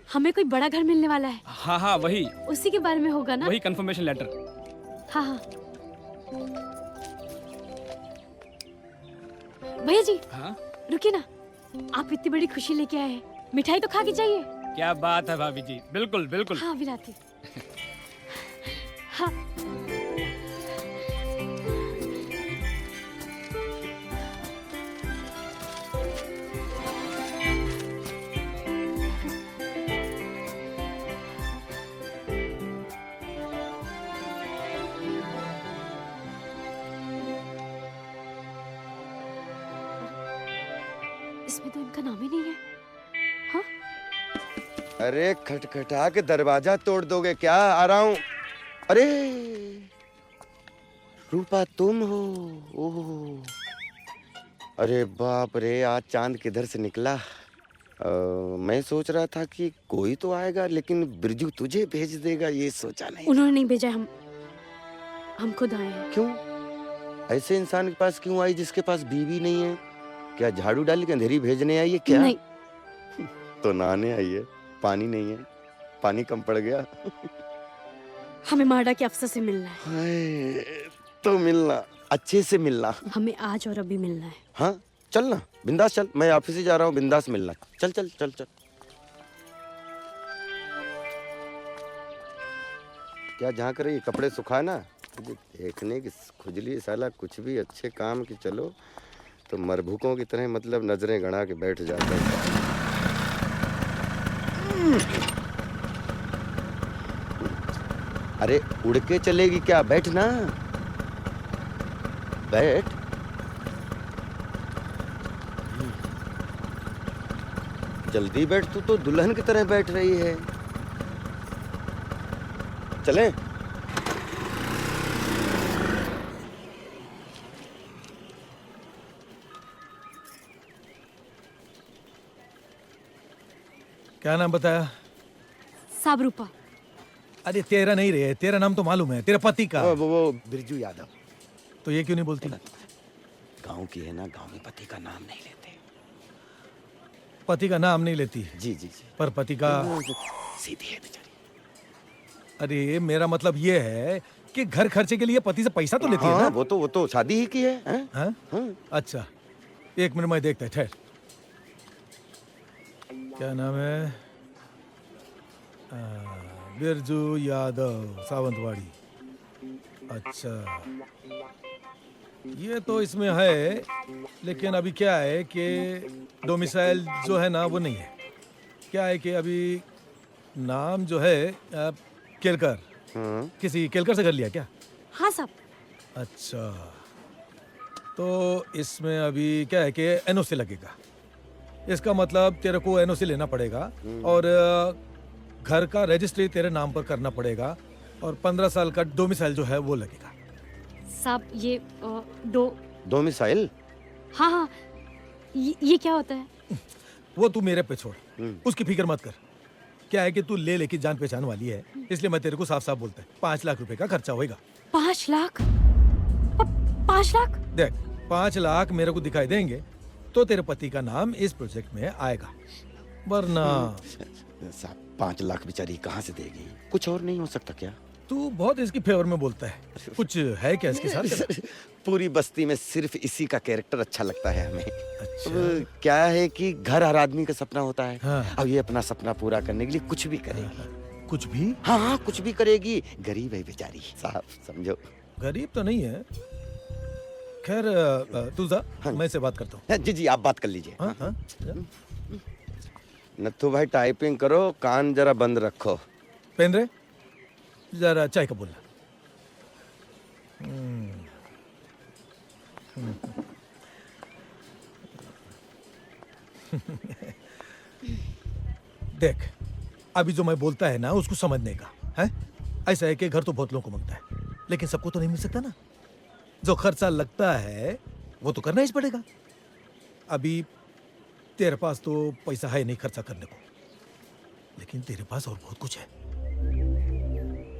हमें कोई बड़ा घर मिलने वाला है। हाँ हाँ वही उसी के बारे में होगा ना? वही कंफर्मेशन लेटर। हाँ हाँ भैया जी। हाँ रुकिए ना, आप इतनी बड़ी खुशी लेके आए हैं, मिठाई तो खा के जाइए। क्या बात है भाभी जी, बिल्कुल बिल्कुल। हाँ विलाती। हाँ इसमें तो इनका नाम ही नहीं है। हाँ? अरे खटखटा के दरवाजा तोड़ दोगे क्या? आ रहा हूँ। अरे रूपा तुम हो? ओह, अरे बाप रे, आज चांद किधर से निकला? मैं सोच रहा था कि कोई तो आएगा, लेकिन बिरजू तुझे भेज देगा ये सोचा नहीं। उन्होंने नहीं भेजा, हम खुद आए हैं। क्यों? ऐसे इंसान के पास क्यों आई जिसके पास बीवी नहीं है? क्या झाड़ू डाल के अंधेरी भेजने आई है क्या? नहीं। तो नहाने आई है। पानी नहीं है, पानी कम पड़ गया। हमें माडा के अफसर से मिलना है। हाय, तो मिलना, अच्छे से मिलना। हमें आज और अभी मिलना है। हाँ चल ना, बिंदास चल। मैं ऑफिस ही जा रहा हूँ, बिंदास मिलना। चल चल चल चल। क्या झांक रही? कपड़े सुखा ना। देखने की खुजली साला, कुछ भी अच्छे काम की चलो तो मरभुकों की तरह मतलब नजरें गड़ा के बैठ जाता है। अरे उड़ के चलेगी क्या? बैठ ना, बैठ। जल्दी बैठ, तू तो दुल्हन की तरह बैठ रही है। चलें? क्या नाम बताया? साबरूपा। अरे तेरा नहीं रे, तेरा नाम तो मालूम है, तेरा पति का। वो बिरजू यादव। तो ये क्यों नहीं बोलती? गांव की है ना, गांव में पति का नाम नहीं लेते। पति का नाम नहीं लेती? जी जी जी। पर पति का सीधी है बेचारी। अरे मेरा मतलब ये है कि घर खर्चे के लिए पति से पैसा तो लेती है ना? वो तो शादी ही की है। हाँ? अच्छा, एक मिनट में देखता है, ठहर। क्या नाम है? बिरजू यादव, सावंतवाड़ी। अच्छा, ये तो इसमें है, लेकिन अभी क्या है कि डोमिसाइल जो है ना वो नहीं है। क्या है कि अभी नाम जो है केलकर। किसी केलकर से कर लिया क्या? हाँ साहब। अच्छा, तो इसमें अभी क्या है कि एनओसी लगेगा। इसका मतलब तेरे को एनओसी लेना पड़ेगा और घर का रजिस्ट्री तेरे नाम पर करना पड़ेगा और 15 साल का डोमिसाइल जो है वो लगेगा। साहब ये डोमिसाइल? हाँ हाँ, ये क्या होता है? वो तू मेरे पे छोड़, उसकी फिक्र मत कर। क्या है कि तू ले लेके जान पहचान वाली है, इसलिए मैं तेरे को साफ साफ बोलता है 5 लाख रुपए का खर्चा होएगा। 5 लाख? 5 लाख? देख 5 लाख मेरे को दिखाई देंगे तो तेरे पति का नाम इस प्रोजेक्ट में आएगा, वरना 5 लाख बेचारी कहाँ से देगी? कुछ और नहीं हो सकता क्या? तू बहुत इसकी फेवर में बोलता है, कुछ है क्या इसके साथ? पूरी बस्ती में सिर्फ इसी का कैरेक्टर अच्छा लगता है हमें। अब क्या है कि घर हर आदमी का सपना होता है। हाँ। अब ये अपना सपना पूरा करने के लिए कुछ भी करेगी। कुछ भी? हाँ हाँ कुछ भी करेगी। गरीब है बेचारी, साहब समझो। गरीब तो नहीं है। खैर तू जा, मैं से बात करता हूँ। जी जी आप बात कर लीजिए। हाँ, हाँ। नत्थू भाई टाइपिंग करो, कान जरा बंद रखो। पेन रे जरा चाय का बोलना। देख अभी जो मैं बोलता है ना उसको समझने का है। ऐसा है कि घर तो बहुत लोगों को मांगता है, लेकिन सबको तो नहीं मिल सकता ना। जो खर्चा लगता है वो तो करना ही पड़ेगा। अभी तेरे पास तो पैसा है नहीं खर्चा करने को, लेकिन तेरे पास और बहुत कुछ है।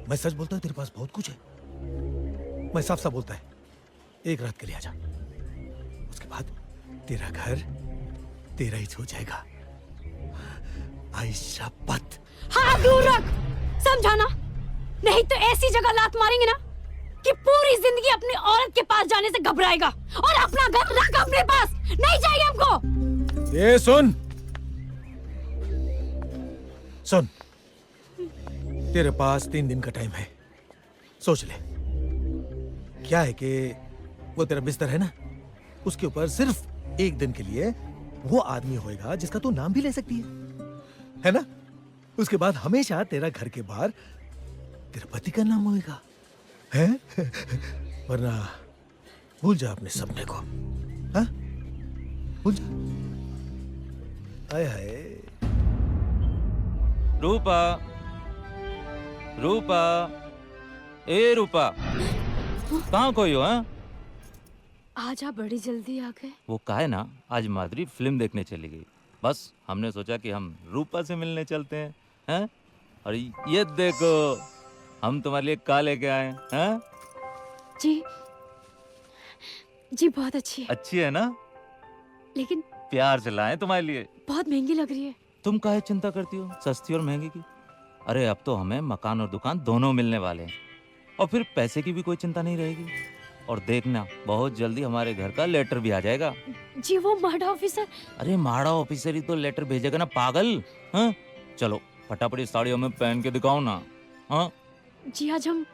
मैं सच बोलता हूँ, तेरे पास बहुत कुछ है। मैं साफ साफ बोलता है, एक रात के लिए आजा, उसके बाद तेरा घर तेरा ही हो जाएगा। आयशा पत। हाथ दूर रख, समझाना नहीं तो ऐसी जगह लात मारेंगे ना कि पूरी जिंदगी अपनी औरत के पास जाने से घबराएगा। और अपना घर रख अपने पास, नहीं चाहिए हमको। ये सुन सुन, तेरे पास 3 दिन का टाइम है, सोच ले। क्या है कि वो तेरा बिस्तर है ना, उसके ऊपर सिर्फ 1 दिन के लिए वो आदमी होएगा जिसका तू नाम भी ले सकती है ना? उसके बाद हमेशा तेरा घर के बाहर तेरे पति का नाम होएगा, है? वरना भूल जा अपने सपने को, हाँ? भूल जा। हाय हाय। रूपा, रूपा, ए रूपा, कहाँ कोई हो? हाँ आज आप बड़ी जल्दी आ गए। वो का है ना, आज माधुरी फिल्म देखने चली गई। बस हमने सोचा कि हम रूपा से मिलने चलते हैं, हैं? और ये देखो हम तुम्हारे लिए का लेके आए हैं। जी जी बहुत अच्छी है। अच्छी है ना? लेकिन प्यार से लाए तुम्हारे लिए। बहुत महंगी लग रही है। तुम काहे चिंता करती हो सस्ती और महंगी की? अरे अब तो हमें मकान और दुकान दोनों मिलने वाले हैं, और फिर पैसे की भी कोई चिंता नहीं रहेगी। और देखना बहुत जल्दी हमारे घर का लेटर भी आ जाएगा। जी वो माड़ा ऑफिसर। अरे माड़ा ऑफिसर ही तो लेटर भेजेगा ना पागल। हाँ चलो फटाफट इस साड़ी हमें पहन के दिखाओ ना। हाँ जी आज हम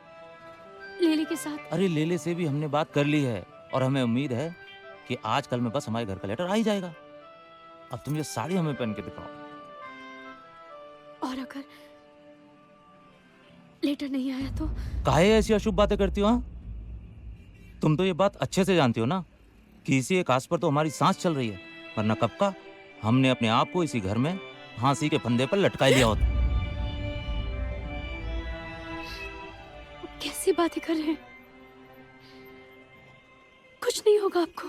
लेले के साथ। अरे लेले से भी हमने बात कर ली है, और हमें उम्मीद है कि आज कल में बस हमारे घर का लेटर आ ही जाएगा। अब तुम ये साड़ी हमें पहन के दिखाओ। और अगर लेटर नहीं आया तो? काहे ऐसी अशुभ बातें करती हो? हाँ तुम तो ये बात अच्छे से जानती हो ना कि इसी एक आस पर तो हमारी सांस चल रही है, वरना कब का हमने अपने आप को इसी घर में फांसी के फंदे पर लटका लिया होता। कैसी बातें कर रहे हैं? कुछ नहीं होगा आपको।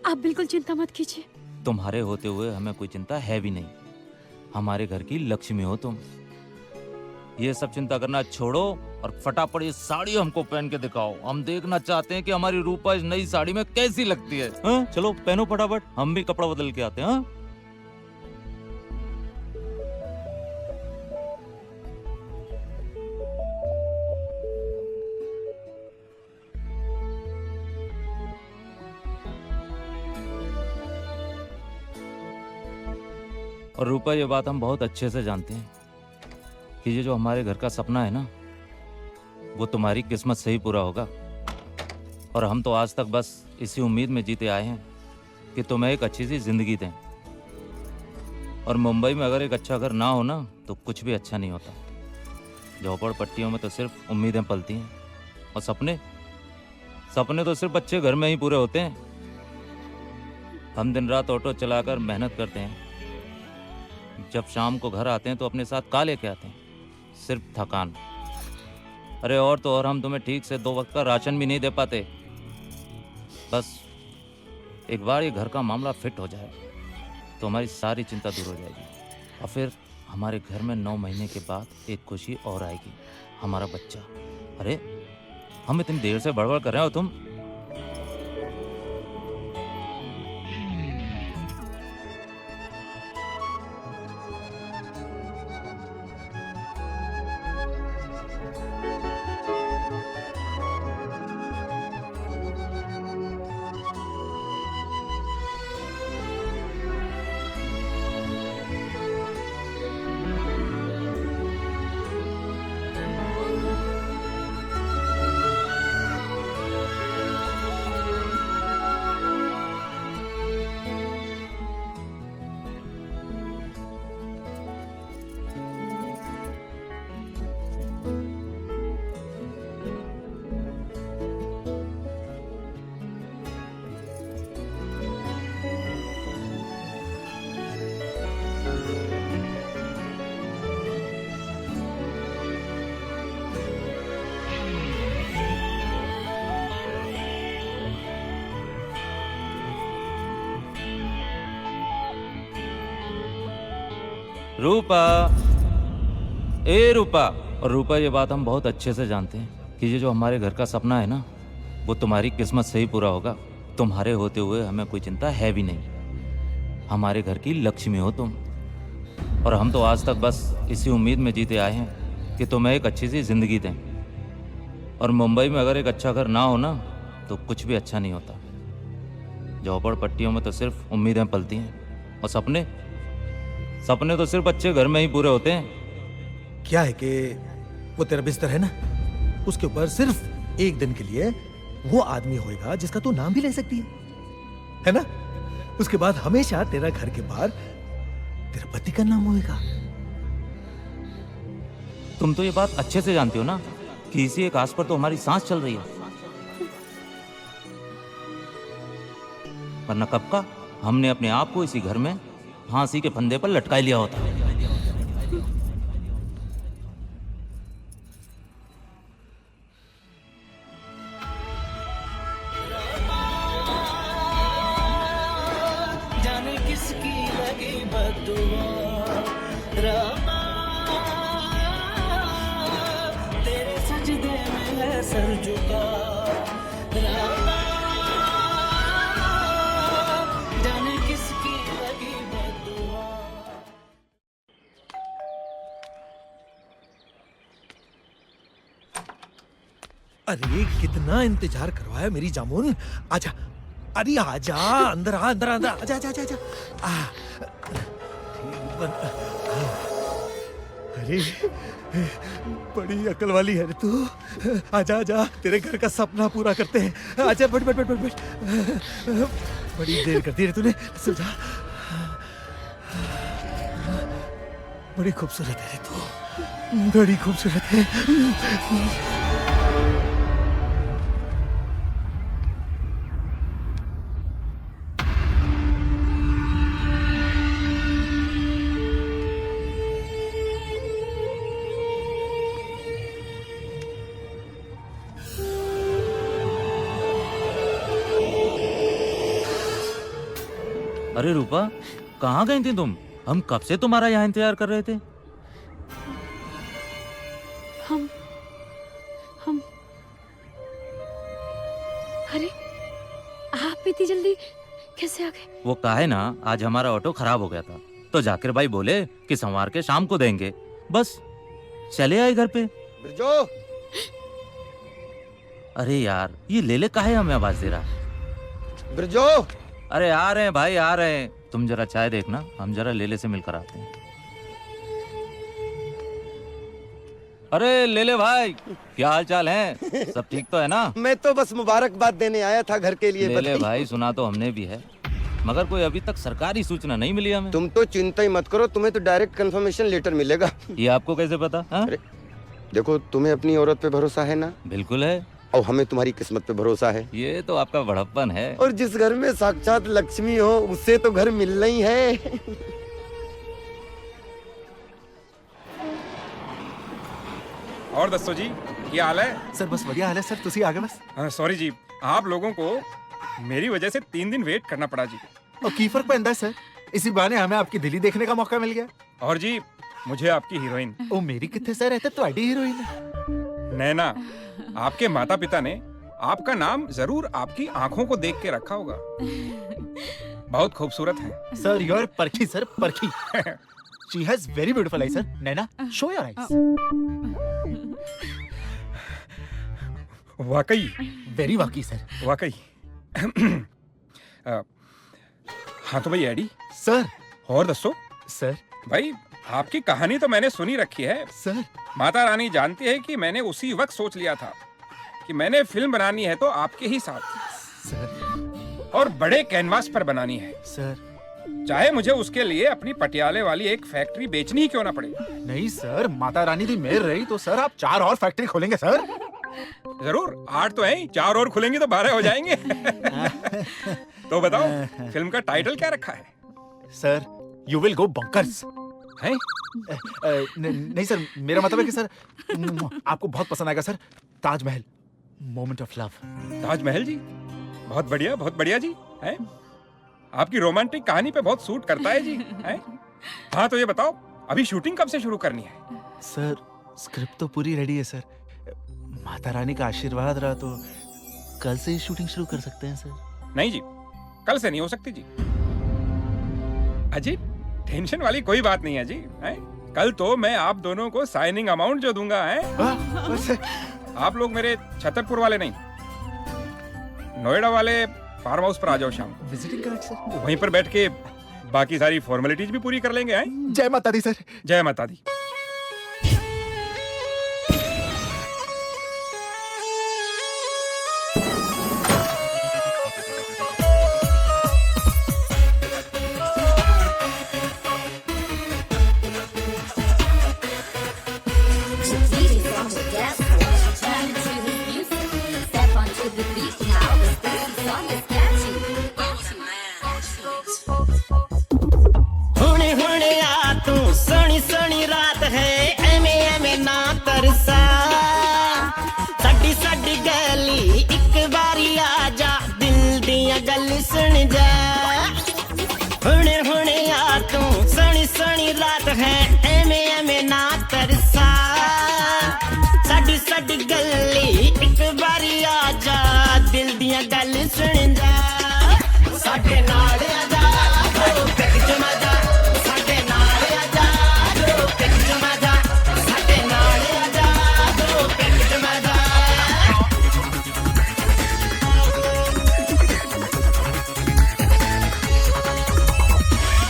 आप बिल्कुल चिंता मत कीजिए। तुम्हारे होते हुए हमें कोई चिंता है भी नहीं। हमारे घर की लक्ष्मी हो तुम। ये सब चिंता करना छोड़ो और फटाफट ये साड़ी हमको पहन के दिखाओ। हम देखना चाहते हैं कि हमारी रूपा इस नई साड़ी में कैसी लगती है। हाँ? चलो पहनो फटाफट, हम भी कपड़ा बदल के आते हैं। हाँ? और रूपा ये बात हम बहुत अच्छे से जानते हैं कि ये जो हमारे घर का सपना है ना, वो तुम्हारी किस्मत से ही पूरा होगा। और हम तो आज तक बस इसी उम्मीद में जीते आए हैं कि तुम्हें एक अच्छी सी जिंदगी दें। और मुंबई में अगर एक अच्छा घर ना हो ना तो कुछ भी अच्छा नहीं होता। झोपड़पट्टियों में तो सिर्फ उम्मीदें पलती हैं, और सपने तो सिर्फ अच्छे घर में ही पूरे होते हैं। हम दिन रात ऑटो चलाकर मेहनत करते हैं, जब शाम को घर आते हैं तो अपने साथ का लेके आते हैं? सिर्फ थकान। अरे और तो और हम तुम्हें ठीक से 2 वक्त का राशन भी नहीं दे पाते। बस एक बार ये घर का मामला फिट हो जाए तो हमारी सारी चिंता दूर हो जाएगी, और फिर हमारे घर में 9 महीने के बाद एक खुशी और आएगी, हमारा बच्चा। अरे हम इतनी देर से बड़बड़ कर रहे हो तुम। रूपा, ए रूपा। और रूपा, ये बात हम बहुत अच्छे से जानते हैं कि ये जो हमारे घर का सपना है ना, वो तुम्हारी किस्मत से ही पूरा होगा। तुम्हारे होते हुए हमें कोई चिंता है भी नहीं। हमारे घर की लक्ष्मी हो तुम, और हम तो आज तक बस इसी उम्मीद में जीते आए हैं कि तुम्हें एक अच्छी सी जिंदगी दें। और मुंबई में अगर एक अच्छा घर ना हो ना, तो कुछ भी अच्छा नहीं होता। झोपड़पट्टियों में तो सिर्फ उम्मीदें पलती हैं, और सपने तो सिर्फ अच्छे घर में ही पूरे होते हैं। क्या है कि वो तेरा बिस्तर है ना, उसके ऊपर सिर्फ एक दिन के लिए वो आदमी होएगा जिसका तू नाम भी ले सकती है ना? उसके बाद हमेशा तेरा घर के बाहर तेरा पति का नाम होएगा। तुम तो ये बात अच्छे से जानती हो ना कि इसी एक आस पर तो हमारी सांस चल रही है, वरना कब का हमने अपने आप को इसी घर में फांसी के फंदे पर लटका लिया होता। जाने किसकी लगी बददुआ, रामा तेरे सजदे में है सर झुका, रामा जाने किसकी लगी बददुआ। अरे कितना इंतजार करवाया मेरी जामुन, आजा। अरे आजा, अंदर आ, अंदर अंदर आजा, आजा, आजा, अरे बड़ी अकल वाली है रे तू। आजा आजा, तेरे घर का सपना पूरा करते हैं। आजा, बैठ बैठ बैठ बैठ बैठ। बड़ी देर कर दी रे तूने, सो जा। बड़ी खूबसूरत है रे तू, बड़ी खूबसूरत है। अरे रूपा, कहाँ गई थी तुम? हम कब से तुम्हारा यहाँ इंतजार कर रहे थे। हम अरे आप इतनी जल्दी कैसे आ गए? वो काहे ना, आज हमारा ऑटो खराब हो गया था, तो जाकिर भाई बोले कि संवार के शाम को देंगे। बस चले आए घर पे। बिरजू, अरे यार, ये लेले काहे हमें आवाज दे रहा है? बिरजू, अरे आ रहे हैं भाई, आ रहे हैं। तुम जरा चाय देखना, हम जरा लेले से मिलकर आते हैं। अरे लेले भाई, क्या हाल चाल है? सब ठीक तो है ना? मैं तो बस मुबारकबाद देने आया था घर के लिए। लेले भाई, सुना तो हमने भी है, मगर कोई अभी तक सरकारी सूचना नहीं मिली हमें। तुम तो चिंता ही मत करो, तुम्हें तो डायरेक्ट कंफर्मेशन लेटर मिलेगा। ये आपको कैसे पता? अरे देखो, तुम्हें अपनी औरत पे भरोसा है ना? बिल्कुल है। और हमें तुम्हारी किस्मत पे भरोसा है। ये तो आपका बड़प्पन है। और जिस घर में साक्षात लक्ष्मी हो, उससे तो घर मिलना ही है। और दसो जी, क्या हाल है? सर बस बढ़िया हाल है सर, तुसी आगे बस। सॉरी जी, आप लोगों को मेरी वजह से 3 दिन वेट करना पड़ा जी। और की फर्क पैंदा सर, इसी बहाने हमें आपकी दिल्ली देखने का मौका मिल गया। और जी मुझे आपकी हीरोइन ओ मेरी कितने सर रहते तुम्हारी हीरोइन है। नैना, आपके माता पिता ने आपका नाम जरूर आपकी आंखों को देख के रखा होगा। बहुत खूबसूरत है सर। यू आर परखी सर, परखी। She has very beautiful I sir. Naina show your eyes. वाकई वेरी वाकई सर, वाकई। हाँ तो भाई एडी सर, और दसो सर। भाई आपकी कहानी तो मैंने सुनी रखी है सर। माता रानी जानती है कि मैंने उसी वक्त सोच लिया था कि मैंने फिल्म बनानी है तो आपके ही साथ सर, और बड़े कैनवास पर बनानी है सर। चाहे मुझे उसके लिए अपनी पटियाले वाली एक फैक्ट्री बेचनी ही क्यों ना पड़े। नहीं सर, माता रानी की मेहर रही तो सर आप 4 और फैक्ट्री खोलेंगे सर। जरूर, 8 तो है, 4 और खुलेंगी तो 12 हो जाएंगे। तो बताओ फिल्म का टाइटल क्या रखा है? Sir you will go bunkers. हैं? नहीं सर, मेरा मतलब है कि सर आपको बहुत पसंद आएगा sir. Taj Mahal, moment of love. Taj Mahal ji, बहुत बढ़िया जी। हैं? आपकी रोमांटिक कहानी पे बहुत सूट करता है जी। हैं? हाँ तो ये बताओ अभी शूटिंग कब से शुरू करनी है? सर स्क्रिप्ट तो पूरी रेडी है सर, माता रानी का आशीर्वाद रहा तो कल से ही शूटिंग शुरू कर सकते हैं सर। नहीं जी, कल से नहीं हो सकती जी। अजी टेंशन वाली कोई बात नहीं है जी। हैं? कल तो मैं आप दोनों को साइनिंग अमाउंट जो दूंगा है, आप लोग मेरे छतरपुर वाले नहीं, नोएडा वाले फार्म हाउस पर आ जाओ शाम। Visiting card sir. वहीं पर बैठ के बाकी सारी फॉर्मेलिटीज भी पूरी कर लेंगे। हैं? जय माता दी सर। जय माता दी।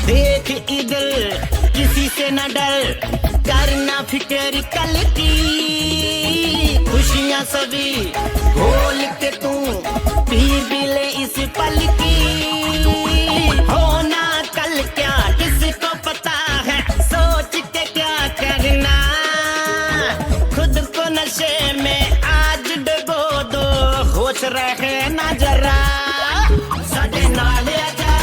देख इधर किसी से न डर, करना फिक्र कल की, खुशियां सभी भूल के तू पी भी ले इस पल की। होना कल क्या किसको पता है, सोच के क्या करना, खुद को नशे में आज डुबो दो, होश रहे ना जरा। साडे नाल आजा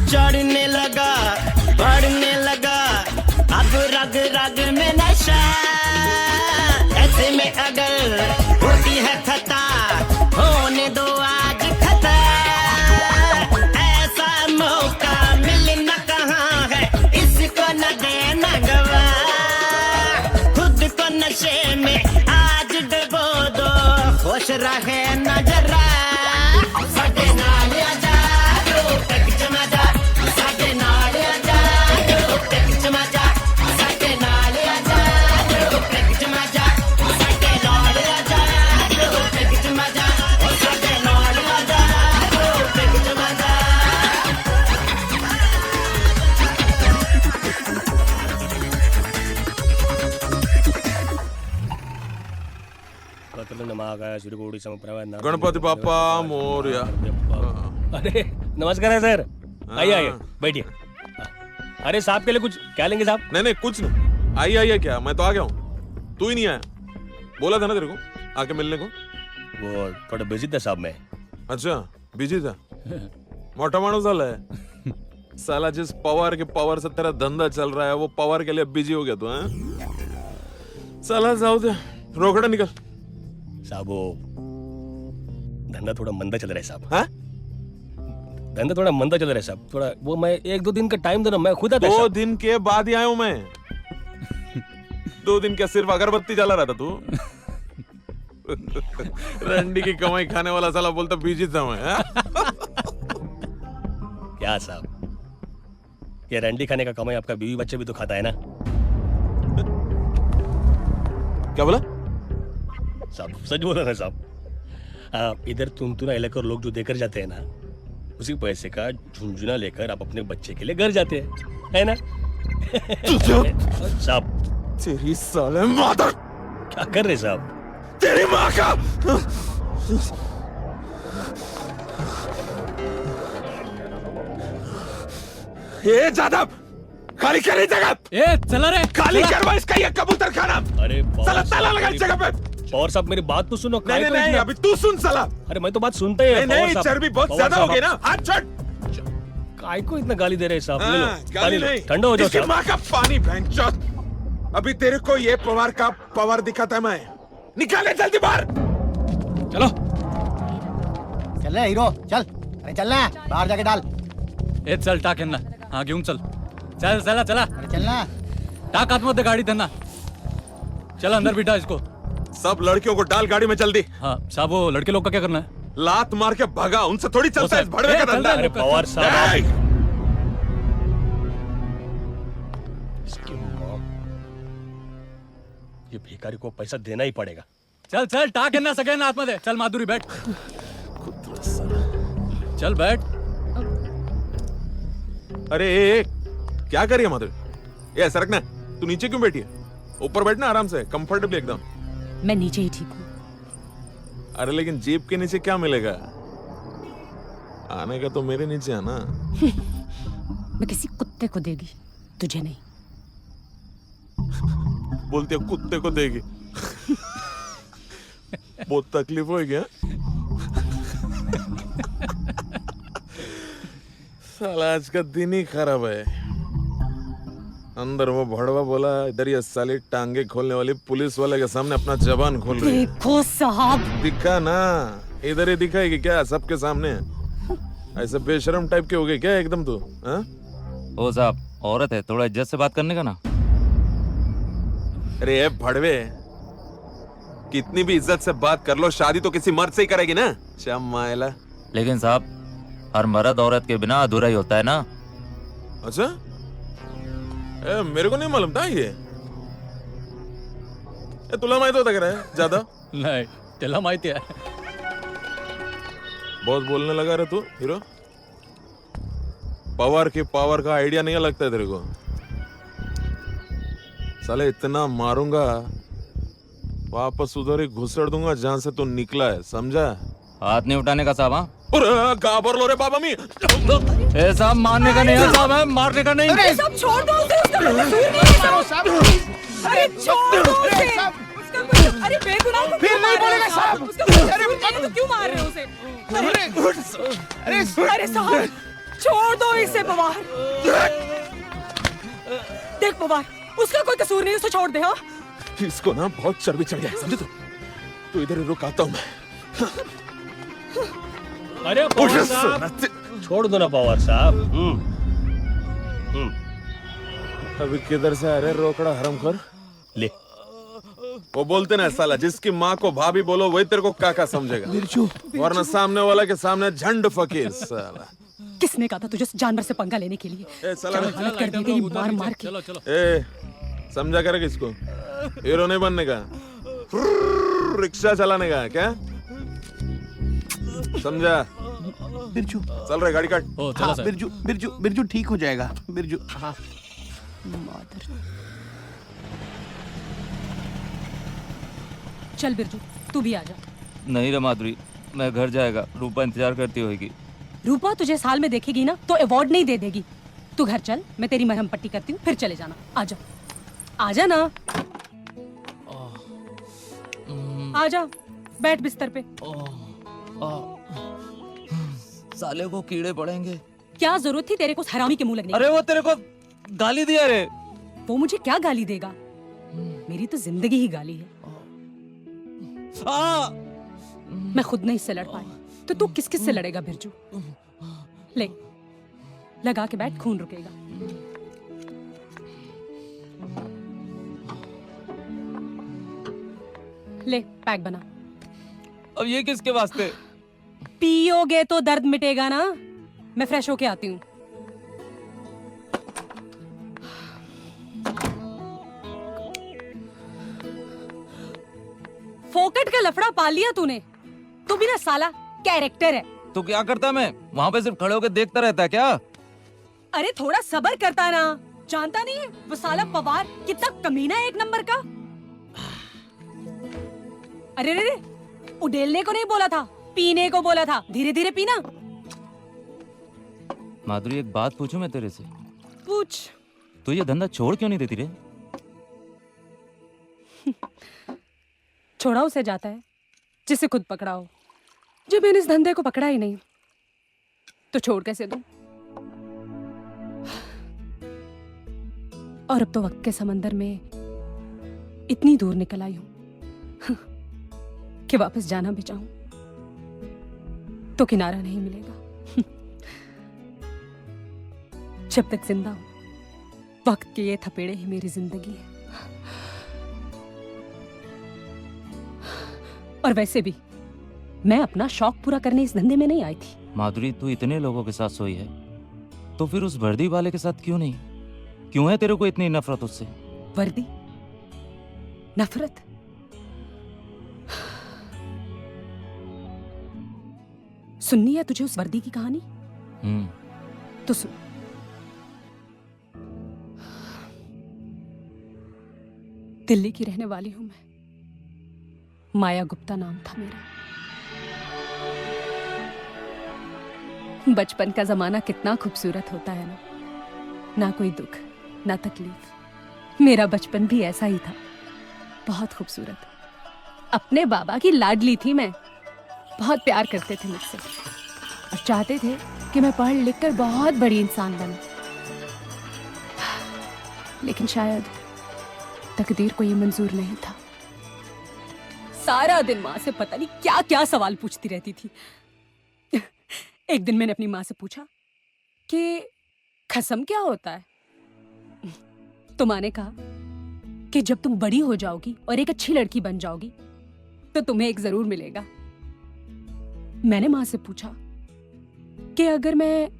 चढ़ने लगा बढ़ने लगा अब रग रग में नशा, ऐसे में अगर होती है खता होने दो आज खता, ऐसा मौका मिलना कहाँ है इसको न देना गवा, खुद को नशे में आज डुबो दो, होश रहे न जरा। साडे नाल आजा रोक जमा जा, साडे नाल आजा रोक जमा जा, साडे नाल आजा रोक जमा जा, साडे नाल आजा रोक जमा जा, साडे नाल आजा रोक जमा जा। गणपति बाप्पा मोरया। अरे नमस्कार है सर, आइए आइए बैठिए। अरे साहब के लिए कुछ क्या लेंगे साहब? नहीं नहीं कुछ नहीं, आइए आइए क्या, मैं तो आ गया हूँ, तू ही नहीं आया। बोला था ना तेरे को आके मिलने को। वो थोड़ा बिजी था साहब मैं। अच्छा बिजी था, मोटा माणूस झालाय साला। जिस पावर के पावर से तेरा धंधा चल रहा है वो पावर के लिए बिजी हो गया तू, हैं? साला जाओ दे, रोकड़ा निकल। साहब वो धंधा थोड़ा मंदा चल रहा है साहब। हाँ? धंधा थोड़ा मंदा चल रहा है साहब, थोड़ा वो मैं 1-2 दिन का टाइम देना, मैं खुद आता। 2 दिन के बाद ही आया हूं मैं। 2 दिन क्या सिर्फ अगरबत्ती जला रहा था तू? रंडी की कमाई खाने वाला साला बोलता बिजी था मैं, हाँ? क्या साहब, ये रंडी खाने का कमाई आपका बीवी बच्चे भी तो खाता है ना? क्या बोला साहब? सच बोला ना साहब। इधर तुमतुना इलाके लोग जो देकर जाते हैं ना, उसी पैसे का झुंझुना लेकर आप अपने बच्चे के लिए घर जाते हैं, है ना? साहब तेरी साले मादर, क्या कर रहे साहब? तेरी माँ का। ये जादव खाली कर रही जगह। ए चला रे, खाली करवा इसका ये कबूतर खाना। अरे साला ताला लगा इस जगह पे। पवार साहब मेरी बात तो सुनो। नहीं नहीं अभी तू सुन साला। अरे मैं तो बात सुनते ही। नहीं चर्बी बहुत ज्यादा हो गई ना, हाथ छोड़। काय को इतना गाली दे रहे साहब? ले लो गाली नहीं, ठंडा हो जाओ इसकी साहब। माँ का पानी भैंचोद। अभी तेरे को ये पवार का पावर दिखाता मैं। निकाले जल्दी बाहर। चलो चल रहे हीरो, चल। अरे चलना है, बाहर जाके डाल। ए चल टाक यांना, हाँ घेऊन चल। चल चला चला, अरे चलना। टाक आतमध्ये गाडी त्यांना। चल अंदर बिठा इसको। सब लड़कियों को डाल गाड़ी में जल्दी। हाँ साहब, वो लड़के लोग का क्या करना है? लात मार के भगा, उनसे थोड़ी चलता है इस भड़वे का धंधा। अरे पवार साहब, इसकी माँ, ये भिखारी को पैसा देना ही पड़ेगा। चल चल टाक यांना सगळ्यांना आतमध्ये। चल माधुरी बैठ, चल बैठ। अरे क्या कर रही है माधुरी? ये सरकना, तू नीचे क्यों बैठी है? ऊपर बैठना आराम से, कंफर्टेबली एकदम। मैं नीचे ही ठीक हूँ। अरे लेकिन जीप के नीचे क्या मिलेगा? आने का तो मेरे नीचे है ना। मैं किसी कुत्ते को देगी, तुझे नहीं। बोलती है कुत्ते को देगी। बहुत तकलीफ होगी। साला आज का दिन ही खराब है। अंदर वो भड़वा बोला, इधर ये साली टांगे खोलने वाली पुलिस वाले के सामने अपना जबान खोल रही है। देखो साहब, दिखा ना, इधर ही दिखाएगी क्या सबके सामने? ऐसे बेशरम टाइप के हो गए क्या एकदम तू? हाँ? ओ साहब, औरत है, थोड़ा इज्जत से बात करने का ना। अरे भड़वे, कितनी भी इज्जत से बात कर लो, शादी तो किसी मर्द से ही करेगी ना। चमाइला। लेकिन साहब, हर मर्द औरत के बिना अधूरा ही होता है ना। अच्छा, मेरे को नहीं मालूम था ये। तुला माहित होता क्या ज्यादा? नाही, त्याला माहिती आहे। बहुत बोलने लगा रे तू हीरो। पावर की पावर का आइडिया नहीं लगता है तेरे को? साले इतना मारूंगा, वापस उधर ही घुसड़ दूंगा जहां से तू निकला है, समझा? हाथ नहीं उठाने का साहब। हाँ गाबर लो रे बाबा मी। ए साहब, मारने का नहीं है साहब, है मारने का नहीं। अरे सब छोड़ दो उसे, उसका कोई कसूर नहीं है साहब। अरे छोड़ दो उसे, उसका कोई, अरे बेगुनाह को फिर नहीं बोलेगा साहब। उसका कोई कसूर नहीं है तो क्यों मार रहे हो उसे? अरे साहब छोड़ दो इसे पवार। देख पवार, उसका कोई कसूर नहीं, उसे छोड़ दे। हाँ इसको ना बहुत चर्बी चढ़ गया है, समझे? तू इधर ही रुक, आता हूं मैं। अरे पवार साहब, छोड़ दो ना पवार साहब। अभी किधर से आ रहे रोकड़ा हरामखोर? ले, वो बोलते ना साला, जिसकी माँ को भाभी बोलो वही तेरे को काका समझेगा, वरना सामने वाला के सामने झंड फकीर साला। किसने कहा था तुझे जानवर से पंगा लेने के लिए? ए साला, हालत कर दी तेरी मार मार के। चलो चलो। ए समझा कर किसको? हीरो नहीं बनने का, रिक्शा चलाने का क्या समझा? बिरजू चल रहे, गाड़ी काट। हाँ, बिरजू बिरजू बिरजू ठीक हो जाएगा। बिरजू हाँ। चल बिरजू, तू भी आ जा। नहीं रे माधुरी, मैं घर जाएगा, रूपा इंतजार करती होगी। रूपा तुझे साल में देखेगी ना तो अवार्ड नहीं दे देगी। तू घर चल, मैं तेरी मरहम पट्टी करती हूँ, फिर चले जाना। आजा आजा ना, आजा, बैठ बिस्तर पे। साले को कीड़े पड़ेंगे। क्या जरूरत थी तेरे को हरामी के मुंह लगने की? अरे वो तेरे को गाली दिया रे। वो मुझे क्या गाली देगा? मेरी तो जिंदगी ही गाली है। मैं खुद नहीं इससे लड़ पाई तो तू किस किस से लड़ेगा बिरजू? ले लगा के बैठ, खून रुकेगा। ले पैक बना। अब ये किसके वास्ते? पियोगे तो दर्द मिटेगा ना। मैं फ्रेश होके आती हूँ। फोकट का लफड़ा पाल लिया तूने। तू भी ना साला कैरेक्टर है। तो क्या करता मैं वहाँ पे? सिर्फ खड़े होकर देखता रहता है क्या? अरे थोड़ा सब्र करता ना। जानता नहीं है वो साला पवार कितना कमीना है, एक नंबर का। अरे रे, उडेलने को नहीं बोला था, पीने को बोला था। धीरे धीरे पीना। माधुरी एक बात पूछूं मैं तेरे से? पूछ। तू ये धंधा छोड़ क्यों नहीं देती रे? छोड़ा उसे जाता है जिसे खुद पकड़ा हो। जब मैंने इस धंधे को पकड़ा ही नहीं तो छोड़ कैसे दूं? और अब तो वक्त के समंदर में इतनी दूर निकल आई हूं कि वापस जाना भी चाहूं तो किनारा नहीं मिलेगा। जब तक जिंदा हूं वक्त के ये थपेड़े ही मेरी जिंदगी है। और वैसे भी मैं अपना शौक पूरा करने इस धंधे में नहीं आई थी। माधुरी तू इतने लोगों के साथ सोई है तो फिर उस वर्दी वाले के साथ क्यों नहीं? क्यों है तेरे को इतनी नफरत उससे? वर्दी? नफरत? सुननी है तुझे उस वर्दी की कहानी? तो सुन। दिल्ली की रहने वाली हूं मैं। माया गुप्ता नाम था मेरा। बचपन का जमाना कितना खूबसूरत होता है ना। ना कोई दुख ना तकलीफ। मेरा बचपन भी ऐसा ही था, बहुत खूबसूरत। अपने बाबा की लाडली थी मैं। बहुत प्यार करते थे मुझसे और चाहते थे कि मैं पढ़ लिख कर बहुत बड़ी इंसान बनूं। लेकिन शायद तकदीर को ये मंजूर नहीं था। सारा दिन माँ से पता नहीं क्या क्या सवाल पूछती रहती थी। एक दिन मैंने अपनी माँ से पूछा कि खसम क्या होता है? तो माँ ने कहा कि जब तुम बड़ी हो जाओगी और एक अच्छी लड़की बन जाओगी तो तुम्हें एक जरूर मिलेगा। मैंने माँ से पूछा कि अगर मैं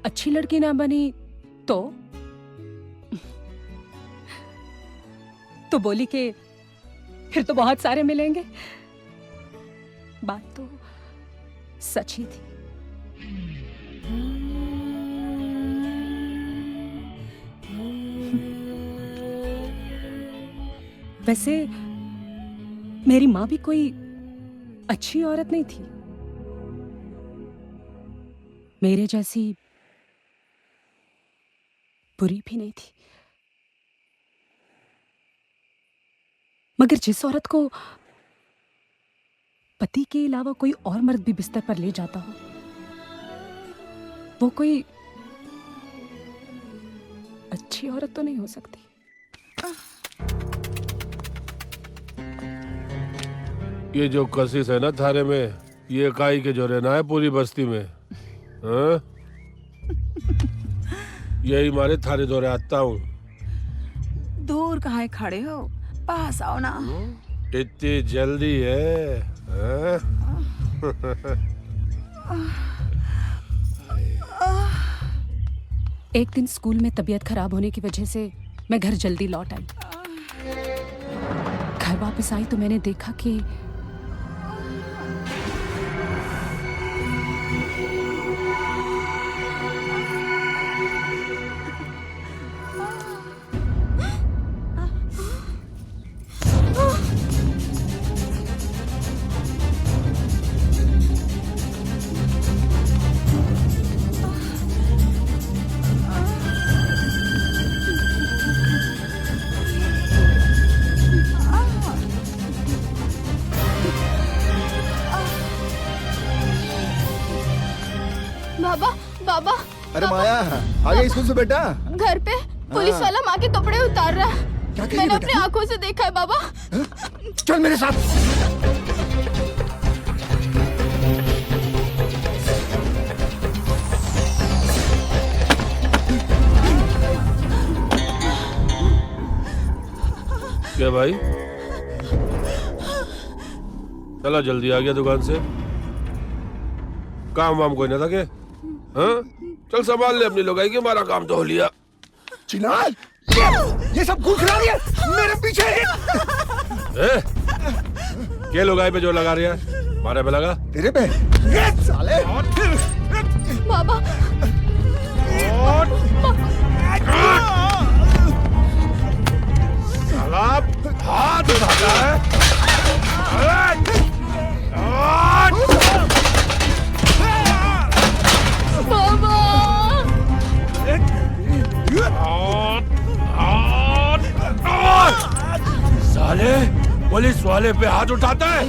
अच्छी लड़की ना बनी तो बोली कि फिर तो बहुत सारे मिलेंगे। बात तो सच ही थी। वैसे मेरी माँ भी कोई अच्छी औरत नहीं थी। मेरे जैसी बुरी भी नहीं थी। मगर जिस औरत को पति के अलावा कोई और मर्द भी बिस्तर पर ले जाता हो वो कोई अच्छी औरत तो नहीं हो सकती। ये जो कशिश है ना थारे में, ये काई के जो रहना है पूरी बस्ती में। हाँ? यही मारे थारे दौरे आता हूँ। दूर कहाँ खड़े हो, पास आओ ना। इतनी जल्दी है? हाँ? एक दिन स्कूल में तबीयत खराब होने की वजह से मैं घर जल्दी लौट आई। घर वापस आई तो मैंने देखा कि बाबा अरे माया आ गई स्कूल से बेटा? घर पे पुलिस वाला माँ के कपड़े उतार रहा है। क्या कह रही मैंने बेटा? अपनी आंखों से देखा है बाबा। चल मेरे साथ। क्या भाई, चला जल्दी आ गया दुकान से। काम वाम कोई ना था के? हाँ? चल संभाल ले अपनी लोगाई की, हमारा काम तो हो लिया। चिनार ये सब घूस रहा है मेरे पीछे। के लोगाई पे जो लगा रही है, मारे पे लगा। तेरे पे ये साले। बाबा साला हाथ उठाता है। बाबा साले पुलिस वाले पे हाथ उठाता है।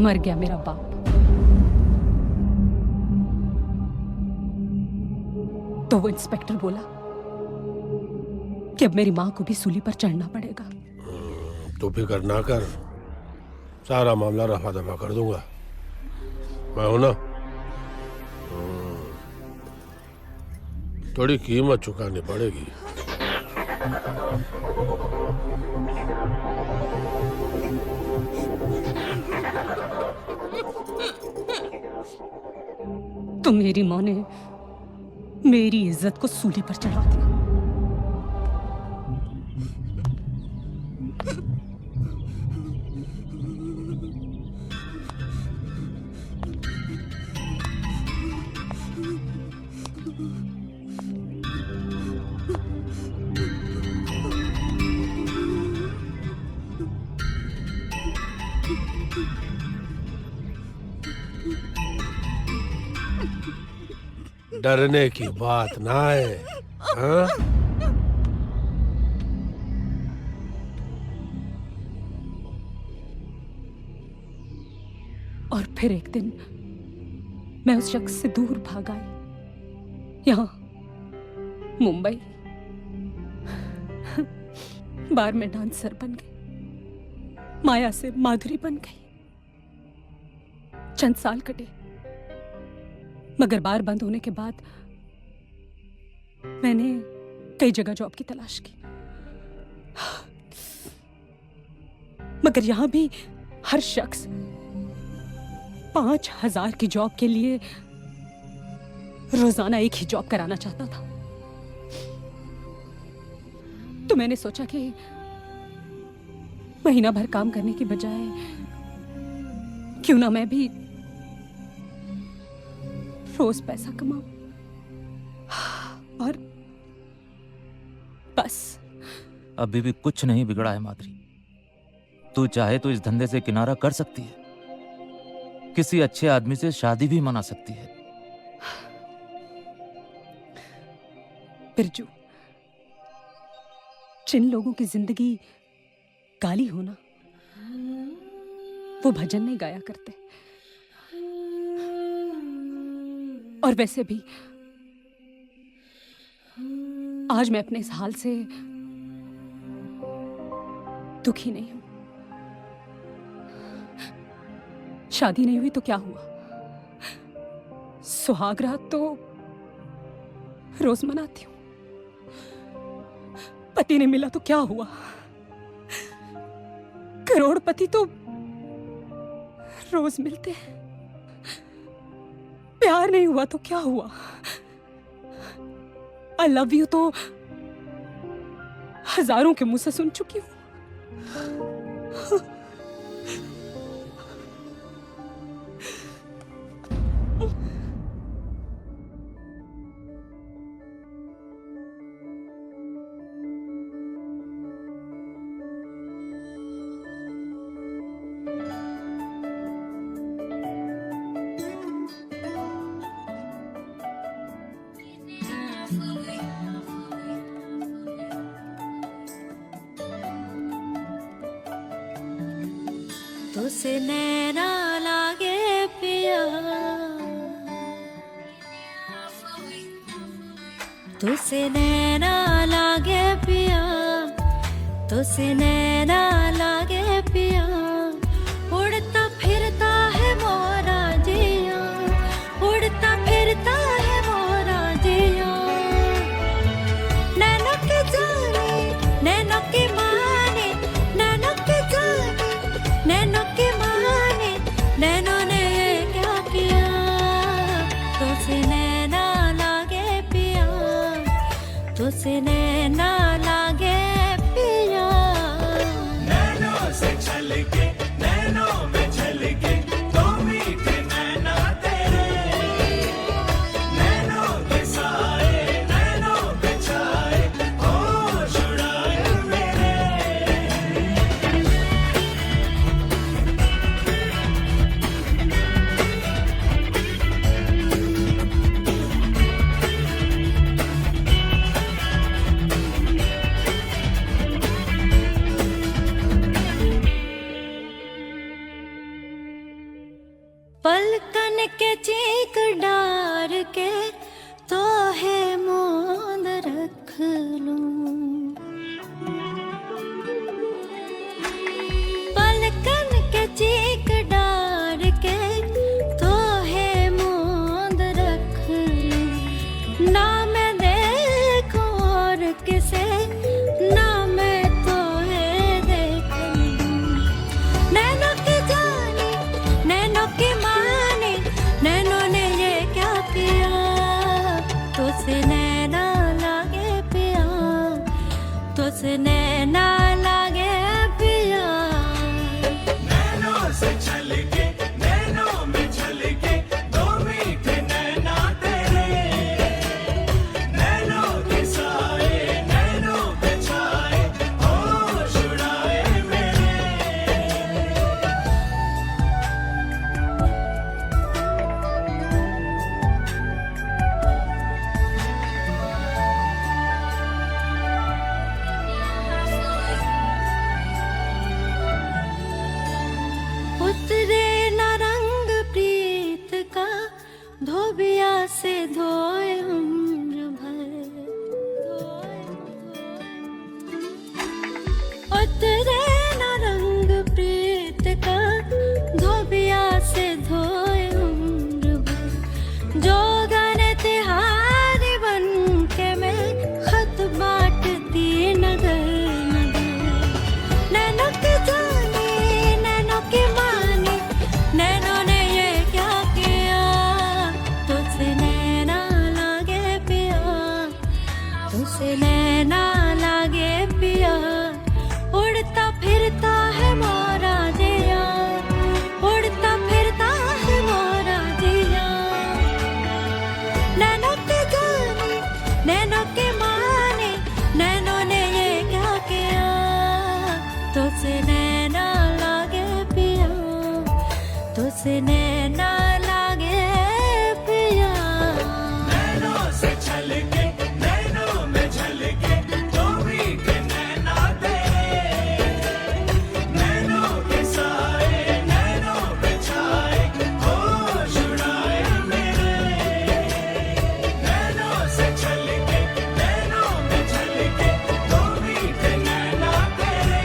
मर गया मेरा बाप। तो वो इंस्पेक्टर बोला कि अब मेरी माँ को भी सूली पर चढ़ना पड़ेगा। तो फिक्र ना कर, सारा मामला रफा दफा कर दूंगा। मैं हूं ना। थोड़ी कीमत चुकानी पड़ेगी। तो मेरी माँ ने मेरी इज्जत को सूली पर चढ़ा दिया। डरने की बात ना है। हाँ? और फिर एक दिन मैं उस शख्स से दूर भाग आई, यहाँ मुंबई। बार में डांसर बन गई, माया से माधुरी बन गई। चंद साल कटे, मगर बार बंद होने के बाद मैंने कई जगह जॉब की तलाश की, मगर यहां भी हर शख्स 5,000 की जॉब के लिए रोजाना एक ही जॉब कराना चाहता था। तो मैंने सोचा कि महीना भर काम करने की बजाय क्यों ना मैं भी रोज पैसा कमाऊं। और बस। अभी भी कुछ नहीं बिगड़ा है माधुरी। तू चाहे तो इस धंधे से किनारा कर सकती है, किसी अच्छे आदमी से शादी भी मना सकती है। बिरजू, जिन लोगों की जिंदगी काली होना, वो भजन नहीं गाया करते। और वैसे भी आज मैं अपने इस हाल से दुखी नहीं हूं। शादी नहीं हुई तो क्या हुआ, सुहाग रात तो रोज मनाती हूं। पति नहीं मिला तो क्या हुआ, करोड़पति तो रोज मिलते हैं। प्यार नहीं हुआ तो क्या हुआ, आई लव यू तो हजारों के मुंह से सुन चुकी हूं। तुसे नैना लागे पिया तुसे नैना लागे पिया तुसे नैना लागे पिया उड़ता फिरता है मोरा जिया उड़ता फिरता है मोरा जिया नैनो के जाने नैनो के माने नैनो के जाने नैनो के माने नैनो ने क्या किया तुसे नैना लागे पिया तुसे नैना लागे पिया नैनो से छलके नैनों में झलके दो मीठे नैना तेरे नैनों के साए नैनों पे छाए होश उड़ाए मेरे पलकन के चीक डार के तो है मोंद रख लूं पलकन के चीक डार के तो है मोंद रख लूं ना मैं देखूं और किसे ना मैं तो है देख लूं नैनो की जानी नैनो की माने नैनो ने ये क्या किया तुसे नैना लागे पिया तुसे नैना लागे पिया नैनों से छलके नैनों में झलके दो मीठे नैना तेरे नैनों के साए नैनों पे छाए होश उड़ाए मेरे उतरे न रंग प्रीत का धोबिया से धोए उम्र भर उतरे न रंग प्रीत का धोबिया से धोए उम्र भर जो गाने तिहारी बन के मैं खत बांटती नगर नगर नैनो के जाने नैनो के माने नैनो ने ये क्या किया तुझसे नैना लागे पिया तुझसे नैना लागे पिया उड़ता फिरता है मोरा जिया उड़ता फिरता है मोरा जिया नैनो के जाने नैनो के माने नैनो ने ये क्या किया तुझसे नैना लागे पिया तुझसे नैना लागे पिया नैनों से छलके नैनों में झलके दो मीठे नैना तेरे नैनों के साए नैनों पे छाए होश उड़ाए मेरे नैनों से छलके नैनों में झलके दो मीठे नैना तेरे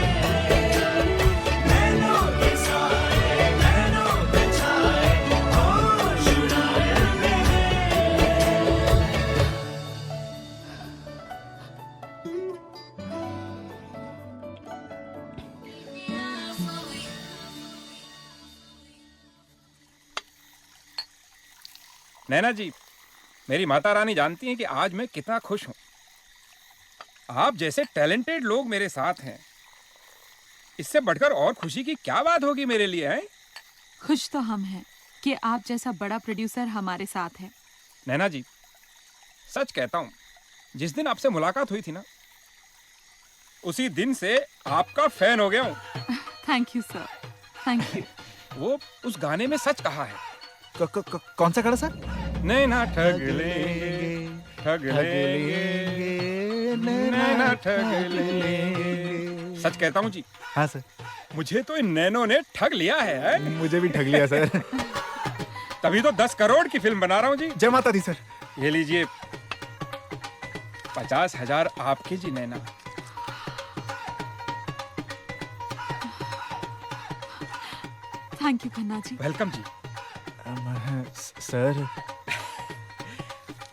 नैनों के साए नैनों पे छाए होश उड़ाए मेरे नैना जी, मेरी माता रानी जानती हैं कि आज मैं कितना खुश हूं। आप जैसे टैलेंटेड लोग मेरे साथ हैं, इससे बढ़कर और खुशी की क्या बात होगी मेरे लिए, हैं? खुश तो हम हैं कि आप जैसा बड़ा प्रोड्यूसर हमारे साथ है। नैना जी, सच कहता हूं, जिस दिन आपसे मुलाकात हुई थी ना, उसी दिन से आपका फैन हो गया हूं। Thank you sir, thank you. वो उस गाने में सच कहा है। कौन सा गाना सर? नैना ठग लेंगे, ठग लेंगे, नैना ठग लेंगे। सच कहता हूँ जी। हाँ सर। मुझे तो इन नैनो ने ठग लिया है। मुझे भी ठग लिया सर। तभी तो 10 करोड़ की फिल्म बना रहा हूँ जी। जय माता दी सर। ये लीजिए 50,000 आपके जी Naina. Thank you Khanna ji. Welcome जी। सर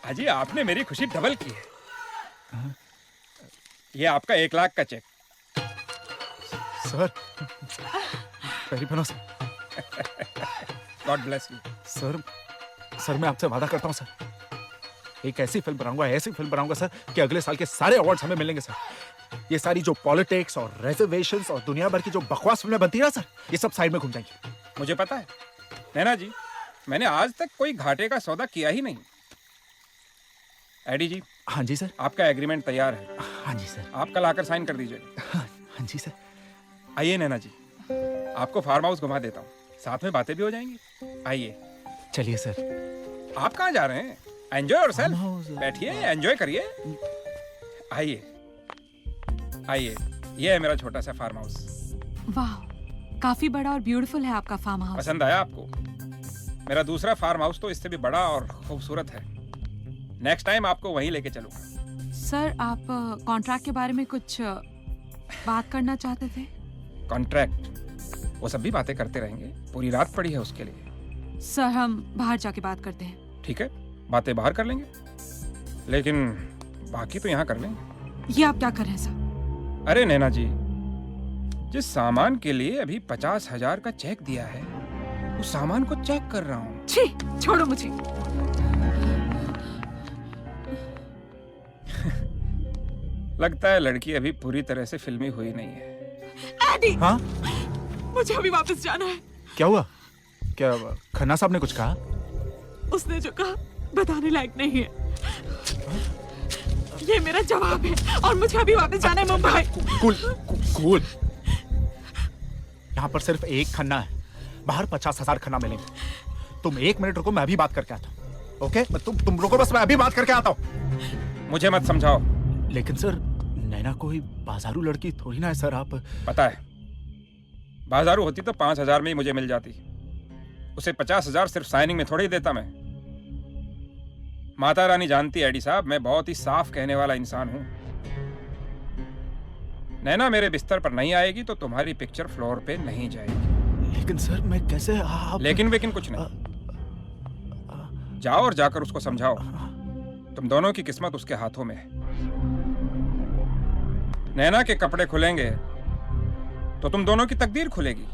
अजी आपने मेरी खुशी डबल की है। ये आपका 1 लाख का चेक। सर वेरी बनो sir. God bless you. Sir मैं आपसे वादा करता हूँ सर, एक ऐसी फिल्म बनाऊंगा सर कि अगले साल के सारे अवार्ड्स हमें मिलेंगे सर। ये सारी जो पॉलिटिक्स और रिजर्वेशंस और दुनिया भर की जो बकवास फिल्में बनती है ना सर, ये सब साइड में घूम जाएंगी। मुझे पता है नैना जी, मैंने आज तक कोई घाटे का सौदा किया ही नहीं। एडी जी। हाँ जी सर। आपका एग्रीमेंट तैयार है। हाँ जी सर। आप कल आकर साइन कर दीजिए। हाँ जी सर। आइए नैना जी, आपको फार्म हाउस घुमा देता हूँ, साथ में बातें भी हो जाएंगी। आइए। चलिए सर। आप कहाँ जा रहे हैं? Enjoy yourself. बैठिए, एंजॉय करिए। आइए आइए, ये है मेरा छोटा सा फार्म हाउस। वाह, काफी बड़ा और ब्यूटीफुल है आपका फार्म हाउस। पसंद आया आपको? मेरा दूसरा फार्म हाउस तो इससे भी बड़ा और खूबसूरत है। नेक्स्ट टाइम आपको वहीं लेके चलूंगा। सर आप कॉन्ट्रैक्ट के बारे में कुछ बात करना चाहते थे? कॉन्ट्रैक्ट? वो सब भी बातें करते रहेंगे, पूरी रात पड़ी है उसके लिए। सर हम बाहर जाके बात करते हैं। ठीक है, बातें बाहर कर लेंगे, लेकिन बाकी तो यहाँ कर लेंगे। ये आप क्या कर रहे हैं सर? अरे नैना जी, जिस सामान के लिए अभी 50,000 का चेक दिया है, उस सामान को चेक कर रहा हूँ। छी, छोड़ो मुझे। लगता है लड़की अभी पूरी तरह से फिल्मी हुई नहीं है। एडी! हाँ? मुझे अभी वापस जाना है। क्या हुआ? क्या खन्ना साहब ने कुछ कहा? उसने जो कहा बताने लायक नहीं है। ये मेरा जवाब है और मुझे अभी वापस जाना है मुंबई। कूल। यहाँ पर सिर्फ एक खन्ना है, बाहर 50,000 खन्ना मिलेंगे। तुम 1 मिनट रुको, मैं अभी बात करके आता हूँ। ओके? तुम रुको बस, मैं अभी बात करके आता हूँ। मुझे मत समझाओ। लेकिन सर नैना कोई बाजारू लड़की थोड़ी ना है सर। आप पता है, बाजारू होती तो 5,000 में ही मुझे मिल जाती। उसे 50,000 सिर्फ साइनिंग में थोड़ी ही देता मैं। माता रानी जानती है एडी साहब, मैं बहुत ही साफ कहने वाला इंसान हूं। नैना मेरे बिस्तर पर नहीं आएगी तो तुम्हारी पिक्चर फ्लोर पे नहीं जाएगी। लेकिन सर मैं कैसे? आप... लेकिन कुछ नहीं। जाओ और जाकर उसको समझाओ तुम दोनों की किस्मत उसके हाथों में है। नैना के कपड़े खुलेंगे तो तुम दोनों की तकदीर खुलेगी।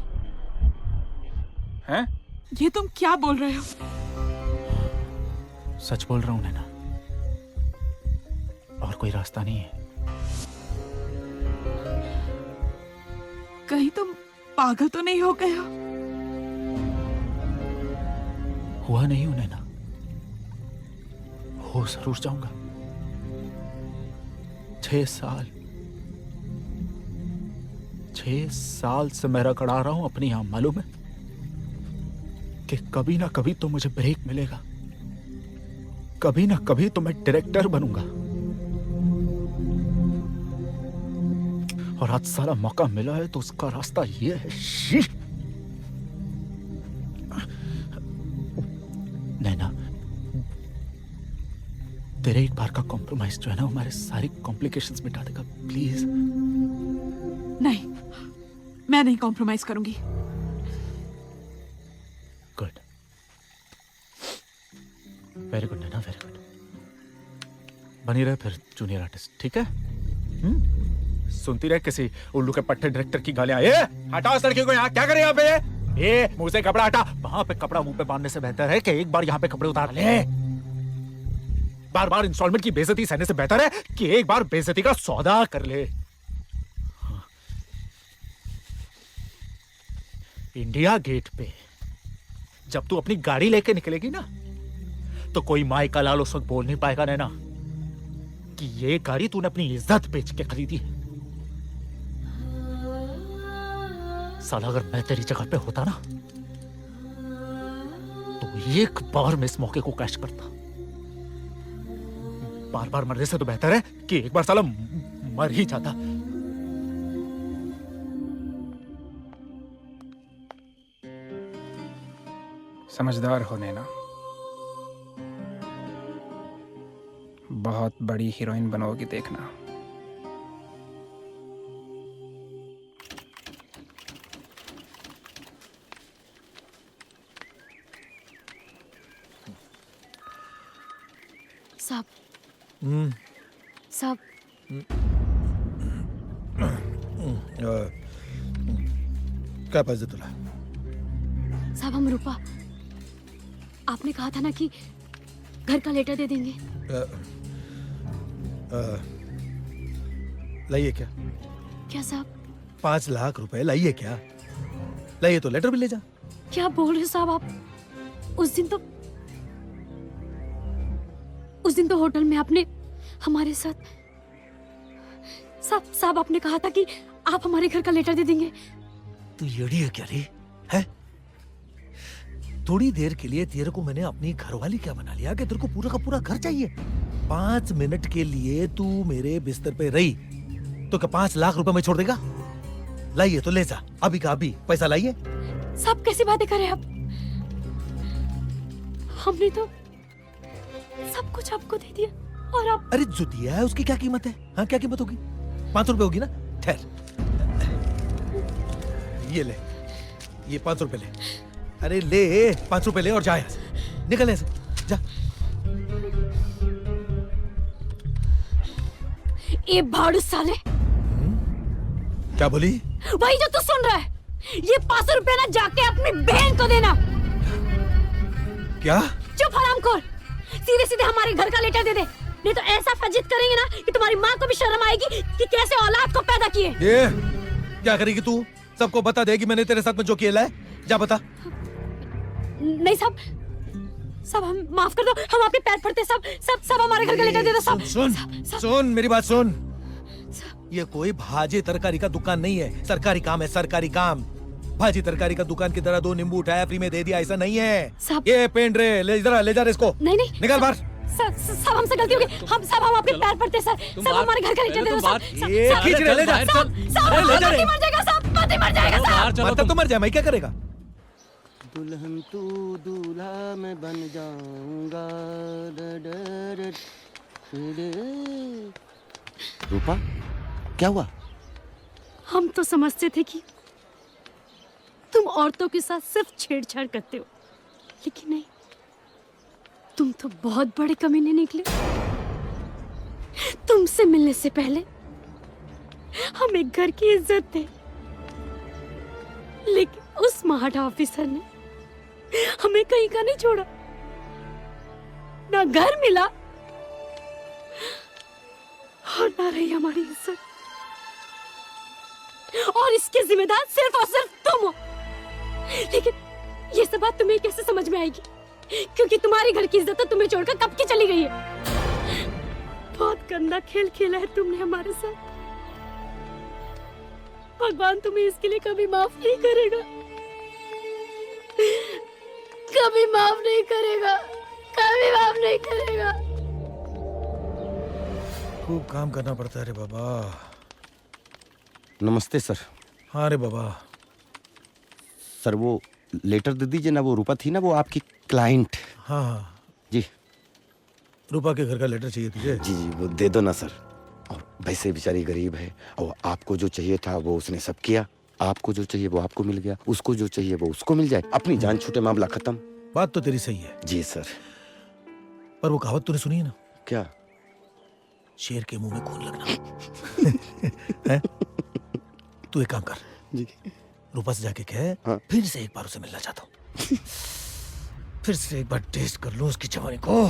हैं? ये तुम क्या बोल रहे हो? सच बोल रहा हूं नैना, और कोई रास्ता नहीं है। कहीं तुम पागल तो नहीं हो गए हो? हुआ नहीं हूं नैना, हो जरूर जाऊंगा। 6 साल से मैं रगड़ा रहा हूं अपनी। यहां मालूम है कि कभी ना कभी तो मुझे ब्रेक मिलेगा, कभी ना कभी तो मैं डायरेक्टर बनूंगा। और आज सारा मौका मिला है तो उसका रास्ता ये है। नैना, तेरे एक बार का कॉम्प्रोमाइज जो है ना, हमारे सारे कॉम्प्लिकेशंस मिटा देगा। प्लीज। नहीं, मैं नहीं कॉम्प्रोमाइज करूंगी। गुड, वेरी गुड नैना, वेरी गुड। बनी रहे फिर जूनियर आर्टिस्ट, ठीक है? सुनती रहे किसी उल्लू के पट्टे डायरेक्टर की गालियां। ए, हटाओ इस लड़की को यहाँ। क्या करे यहाँ पे? ए, मुंह से कपड़ा हटा। वहां पे कपड़ा मुंह पे बांधने से बेहतर है कि एक बार यहाँ पे कपड़े उतार ले। बार बार इंस्टॉलमेंट की बेइज्जती सहने से बेहतर है कि एक बार बेइज्जती का सौदा कर ले। इंडिया गेट पे जब तू अपनी गाड़ी लेके निकलेगी ना, तो कोई माई का लाल उस वक्त बोल नहीं पाएगा नैना कि ये गाड़ी तूने अपनी इज्जत बेच के खरीदी है। साला अगर मैं तेरी जगह पे होता ना, तो एक बार मैं इस मौके को कैच करता। बार बार मरने से तो बेहतर है कि एक बार साला मर ही जाता। समझदार हो नैना, बहुत बड़ी हीरोइन बनोगी देखना। साहब साहब क्या पाहिजे तुला? साहब हम रूपा, आपने कहा था ना कि घर का लेटर दे देंगे। लाइए क्या? क्या साहब? 5 लाख रुपए लाइए क्या? लाइए तो लेटर भी ले जा। क्या बोल रहे हो साहब आप? उस दिन तो होटल में आपने हमारे साथ साहब आपने कहा था कि आप हमारे घर का लेटर दे देंगे। तू येड़ी है क्या रे? है? थोड़ी देर के लिए तेरे को मैंने अपनी घरवाली क्या बना लिया कि तेरे को पूरा का पूरा घर चाहिए? 5 मिनट के लिए तू मेरे बिस्तर पे रही तो क्या 5 लाख रुपए में छोड़ देगा? लाइए तो ले जा, अभी का अभी पैसा लाइए। साहब कैसी बातें कर रहे हैं आप? हमने तो सब कुछ आपको दे दिया और आप। अरे जो दिया है उसकी क्या कीमत है? हाँ क्या कीमत होगी? 5 रुपए होगी ना? ठहर, ये ले, ये 5 रुपए ले। अरे ले 5 रुपए ले और जा यहाँ से, निकल यहाँ से, जा। ये भाड़ू साले। क्या बोली? वही जो तू सुन रहा है। ये 500 रुपए ना जाके अपनी बहन को देना। क्या? चुप हरामखोर, सीधे सीधे हमारे घर का लेटर दे दे, नहीं तो ऐसा फजित करेंगे ना कि तुम्हारी माँ को भी शर्म आएगी कि कैसे औलाद को पैदा किए। ये क्या करेगी तू? सबको बता देगी मैंने तेरे साथ में जो किया है? जा बता। नहीं साहब, सब हम माफ कर दो, हम आपके पैर पड़ते। सब हमारे घर का लेटर दे दो। सब सुन मेरी बात सुन। ये कोई भाजी तरकारी का दुकान नहीं है, सरकारी काम है, सरकारी काम। भाजी तरकारी का दुकान की तरह 2 नींबू उठाया फ्री में दे दिया, ऐसा नहीं है। ये पेन रे, ले जा इसको। नहीं निकल बाहर। सब हमसे गलती होगी, हम आपके पैर पड़ते सर। सब हमारे घर का लेटर दे दो। सब खींच रहे, ले जा। मर जाएगा साहब, मर जाएगा साहब। मतलब तो मर जाए, मैं क्या करेगा? दुल्हन तू दूल्हा मैं बन जाऊंगा। रूपा क्या हुआ? हम तो समझते थे कि तुम औरतों के साथ सिर्फ छेड़छाड़ करते हो, लेकिन नहीं, तुम तो बहुत बड़े कमीने निकले। तुमसे मिलने से पहले हम एक घर की इज्जत थे, लेकिन उस महाटा ऑफिसर ने हमें कहीं का नहीं छोड़ा। ना घर मिला और ना रही हमारी इज्जत, और इसके जिम्मेदार सिर्फ और सिर्फ तुम हो। लेकिन ये सब बात तुम्हें कैसे समझ में आएगी, क्योंकि तुम्हारी घर की इज्जत तो तुम्हें छोड़कर कब की चली गई है। बहुत गंदा खेल खेला है तुमने हमारे साथ। भगवान तुम्हें इसके लिए कभी माफ नहीं करेगा, कभी माफ नहीं करेगा, कभी माफ नहीं करेगा। खूब काम करना पड़ता है रे बाबा। नमस्ते सर। हाँ रे बाबा। सर वो लेटर दे दीजिए ना, वो रूपा थी ना, वो आपकी क्लाइंट। हाँ हाँ जी। रूपा के घर का लेटर चाहिए तुझे? जी वो दे दो ना सर। और वैसे बेचारी गरीब है, और आपको जो चाहिए था वो उसने सब किया। आपको जो चाहिए वो आपको मिल गया, उसको जो चाहिए वो उसको मिल जाए, अपनी जान छूटे, मामला खत्म। बात तो तेरी सही है। जी सर। पर वो कहावत तूने सुनी है ना? क्या? शेर के मुंह में खून लगना। है? तू एक काम कर जी, रूपा से जाके कह फिर से एक बार उसे मिलना चाहता हूँ, फिर से एक बार टेस्ट कर लूं उसकी जवानी को,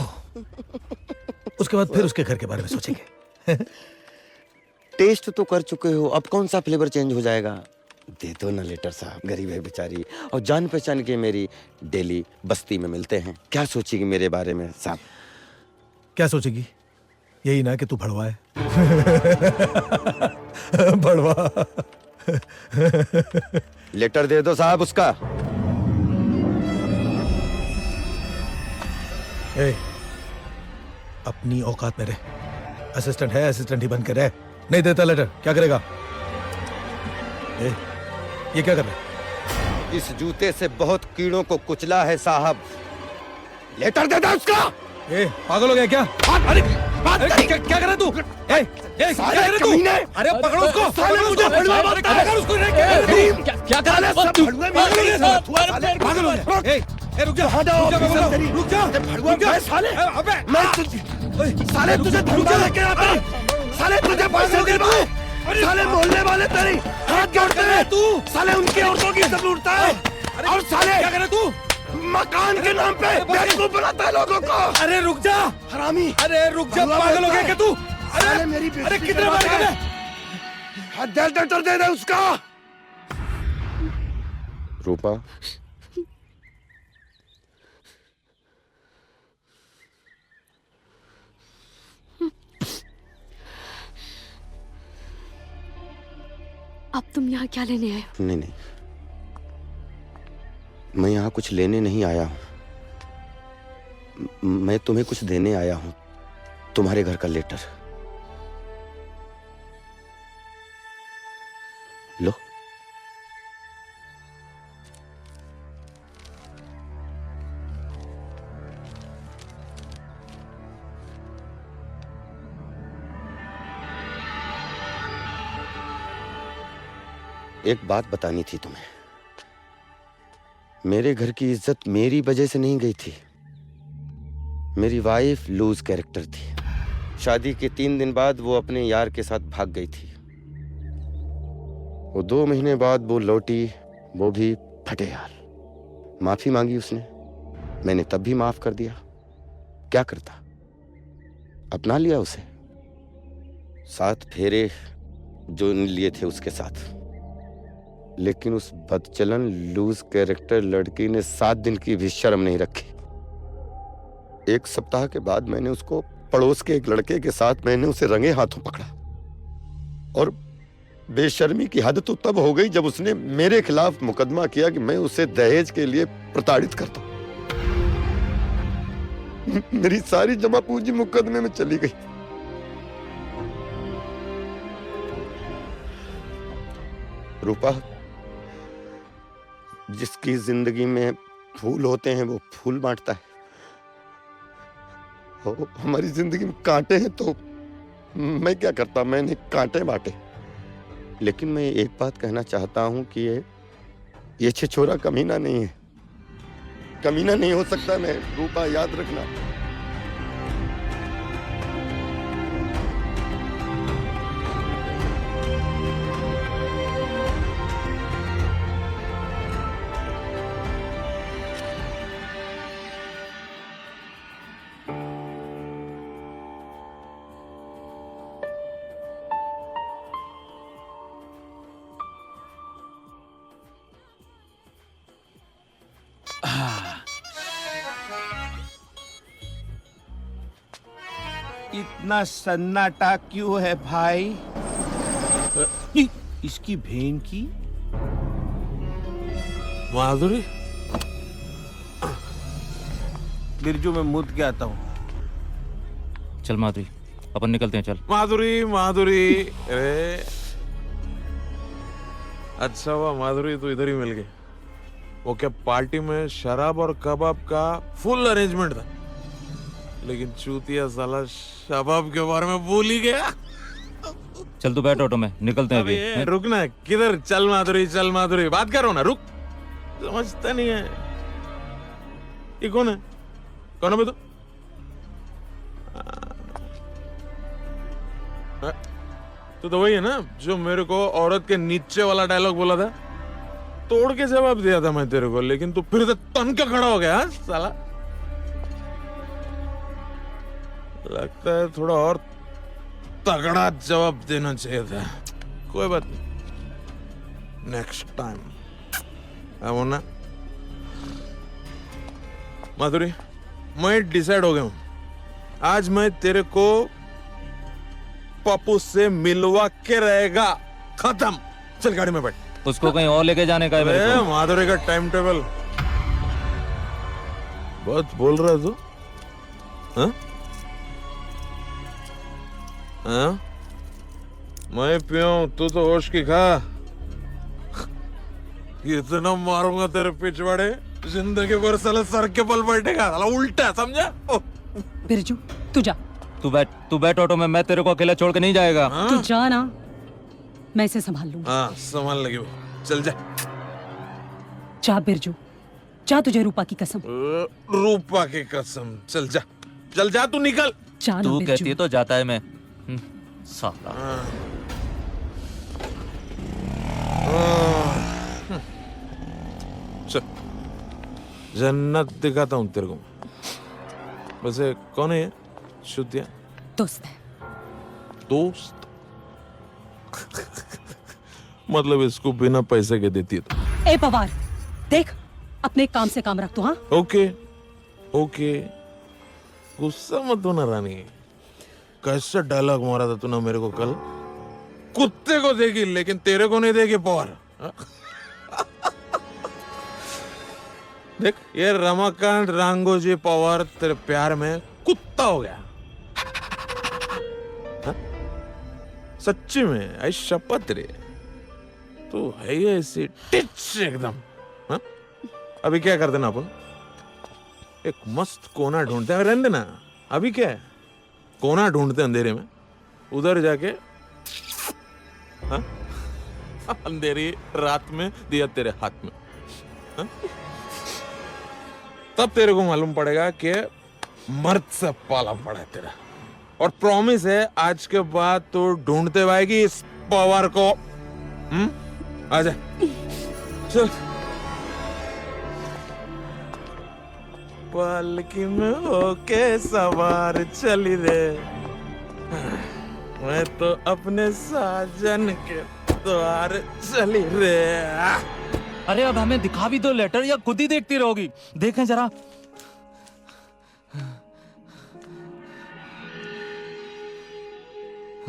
उसके बाद फिर उसके घर के बारे में सोचेंगे। टेस्ट तो कर चुके हो, अब कौन सा फ्लेवर चेंज हो जाएगा? दे दो ना लेटर साहब, गरीब है बेचारी और जान पहचान के मेरी डेली बस्ती में मिलते हैं। क्या सोचेगी मेरे बारे में साहब? क्या सोचेगी? यही ना कि तू भड़वा है। भड़वा। लेटर दे दो साहब उसका। ए, अपनी औकात में रह। असिस्टेंट है, असिस्टेंट ही बन के रह। नहीं देता लेटर क्या करेगा? ए, ये क्या कर रहा है? इस जूते से बहुत कीड़ों को कुचला है साहब। लेटर दे दे उसका। ए, पागल हो गया क्या? अरे क्या कर रहा तू? ए, क्या कर रहा तू? अरे पकड़ो उसको। साले मुझे भड़वा मत कर। पकड़ उसको। क्या कर रहा है? पागल हो गया। पागल हो गया। ए, रुक जा। रुक जा। भड़वा मैं साले। अबे मैं साले तुझे धमका लेके आता। साले तुझे पैसे दे दूं। साले मोहल्ले वाले तेरी हाथ जोड़ते हैं। तू साले उनकी औरतों की इज्जत लूटता है। और साले क्या कर रहा तू? मकान के नाम पे बेवकूफ बनाता है लोगों को। अरे रुक जा हरामी। अरे रुक जा। पागल हो गया क्या तू? अरे मेरी अरे कितने बार कर दे? लेटर दे दे उसका। रूपा, अब तुम यहाँ क्या लेने आए? नहीं नहीं, मैं यहाँ कुछ लेने नहीं आया हूँ। मैं तुम्हें कुछ देने आया हूँ। तुम्हारे घर का लेटर लो। एक बात बतानी थी तुम्हें। मेरे घर की इज्जत मेरी वजह से नहीं गई थी। मेरी वाइफ लूज कैरेक्टर थी। शादी के 3 दिन बाद वो अपने यार के साथ भाग गई थी। वो 2 महीने बाद वो लौटी, वो भी फटे हाल। माफी मांगी उसने, मैंने तब भी माफ कर दिया। क्या करता, अपना लिया उसे। 7 फेरे जो लिए थे उसके साथ। लेकिन उस बदचलन लूज कैरेक्टर लड़की ने 7 दिन की भी शर्म नहीं रखी। 1 सप्ताह के बाद मैंने उसको पड़ोस के एक लड़के के साथ मैंने उसे रंगे हाथों पकड़ा। और बेशर्मी की हद तो तब हो गई जब उसने मेरे खिलाफ मुकदमा किया कि मैं उसे दहेज के लिए प्रताड़ित करता हूं। मेरी सारी जमा पूंजी मुकदमे में चली गई। रूपा, जिसकी जिंदगी में फूल होते हैं वो फूल बांटता है। हमारी जिंदगी में कांटे हैं तो मैं क्या करता, मैंने कांटे बांटे। लेकिन मैं एक बात कहना चाहता हूं कि ये छिछोरा कमीना नहीं है। कमीना नहीं हो सकता मैं, रूपा याद रखना। इतना सन्नाटा क्यों है भाई? इसकी बहन की माधुरी। बिरजू में मुद के आता हूँ। चल माधुरी, अपन निकलते हैं। चल माधुरी, माधुरी। अरे अच्छा हुआ माधुरी तू इधर ही मिल गई। वो क्या पार्टी में शराब और कबाब का फुल अरेंजमेंट था, लेकिन चूतिया साला शबाब के बारे में भूल ही गया। चल तू बैठ ऑटो में, निकलते हैं अभी। रुक ना, किधर? चल माधुरी, चल माधुरी, बात करो ना, रुक। समझता नहीं है। ये कौन है? कौन है बे तू? तू तो वही है ना जो मेरे को औरत के नीचे वाला डायलॉग बोला था? तोड़ के जवाब दिया था मैं तेरे को, लेकिन तू फिर से तन के खड़ा हो गया। हाँ साला, लगता है थोड़ा और तगड़ा जवाब देना चाहिए था। कोई बात नहीं, नेक्स्ट टाइम। अब ना माधुरी, मैं डिसाइड हो गया हूं। आज मैं तेरे को पप्पू से मिलवा के रहेगा। खत्म। चल गाड़ी में बैठ। उसको कहीं और लेके जाने का है मेरे को। माधुरी का टाइम टेबल बहुत बोल रहा है तू। हाँ? हाँ? मैं पियूं, तू तो होश की खा। इतना मारूंगा तेरे पिछवाड़े, जिंदगी भर साला सर के बल बैठेगा, साला उल्टा, समझा? बिरजू तू जा, तू बैठ ऑटो में, मैं तेरे को अकेला छोड़ के नहीं जाएगा। तू जा ना, मैं इसे संभाल लूंगा। हाँ संभाल लगी वो, चल जा। जा बिरजू जा, तुझे रूपा की कसम। रूपा की कसम, चल जा, चल जा, तू निकल। तू कहती है तो जाता है मैं, साला। चल, जन्नत दिखाता हूँ तेरे को। वैसे कौन है ये शुद्धिया? दोस्त है। दोस्त? मतलब इसको बिना पैसे के देती है तो? ए पवार, देख अपने काम से काम रख तू। हाँ ओके ओके, गुस्सा मत होना रानी। कैसा डायलॉग मारा था तूने मेरे को कल? कुत्ते को देगी लेकिन तेरे को नहीं देगी पवार। देख ये रमाकांत रांगोजी पवार तेरे प्यार में कुत्ता हो गया। हा? सच्ची में, आई शपथ रे, तू है ही ऐसी टिच एकदम। हा? अभी क्या करते ना अपन, एक मस्त कोना ढूंढते हैं, रहने देना। अभी क्या है, कोना ढूंढते अंधेरे में, उधर जाके हा? अंधेरी रात में दिया तेरे हाथ में, हा? तब तेरे को मालूम पड़ेगा कि मर्द से पाला पड़ा है तेरा। और प्रॉमिस है आज के बाद तो ढूंढते आएगी इस पवार को। आजा चल। पालकी में होके सवार चली रे, मैं तो अपने साजन के द्वार चली रे। अरे अब हमें दिखा भी दो लेटर, या खुद ही देखती रहोगी? देखें जरा।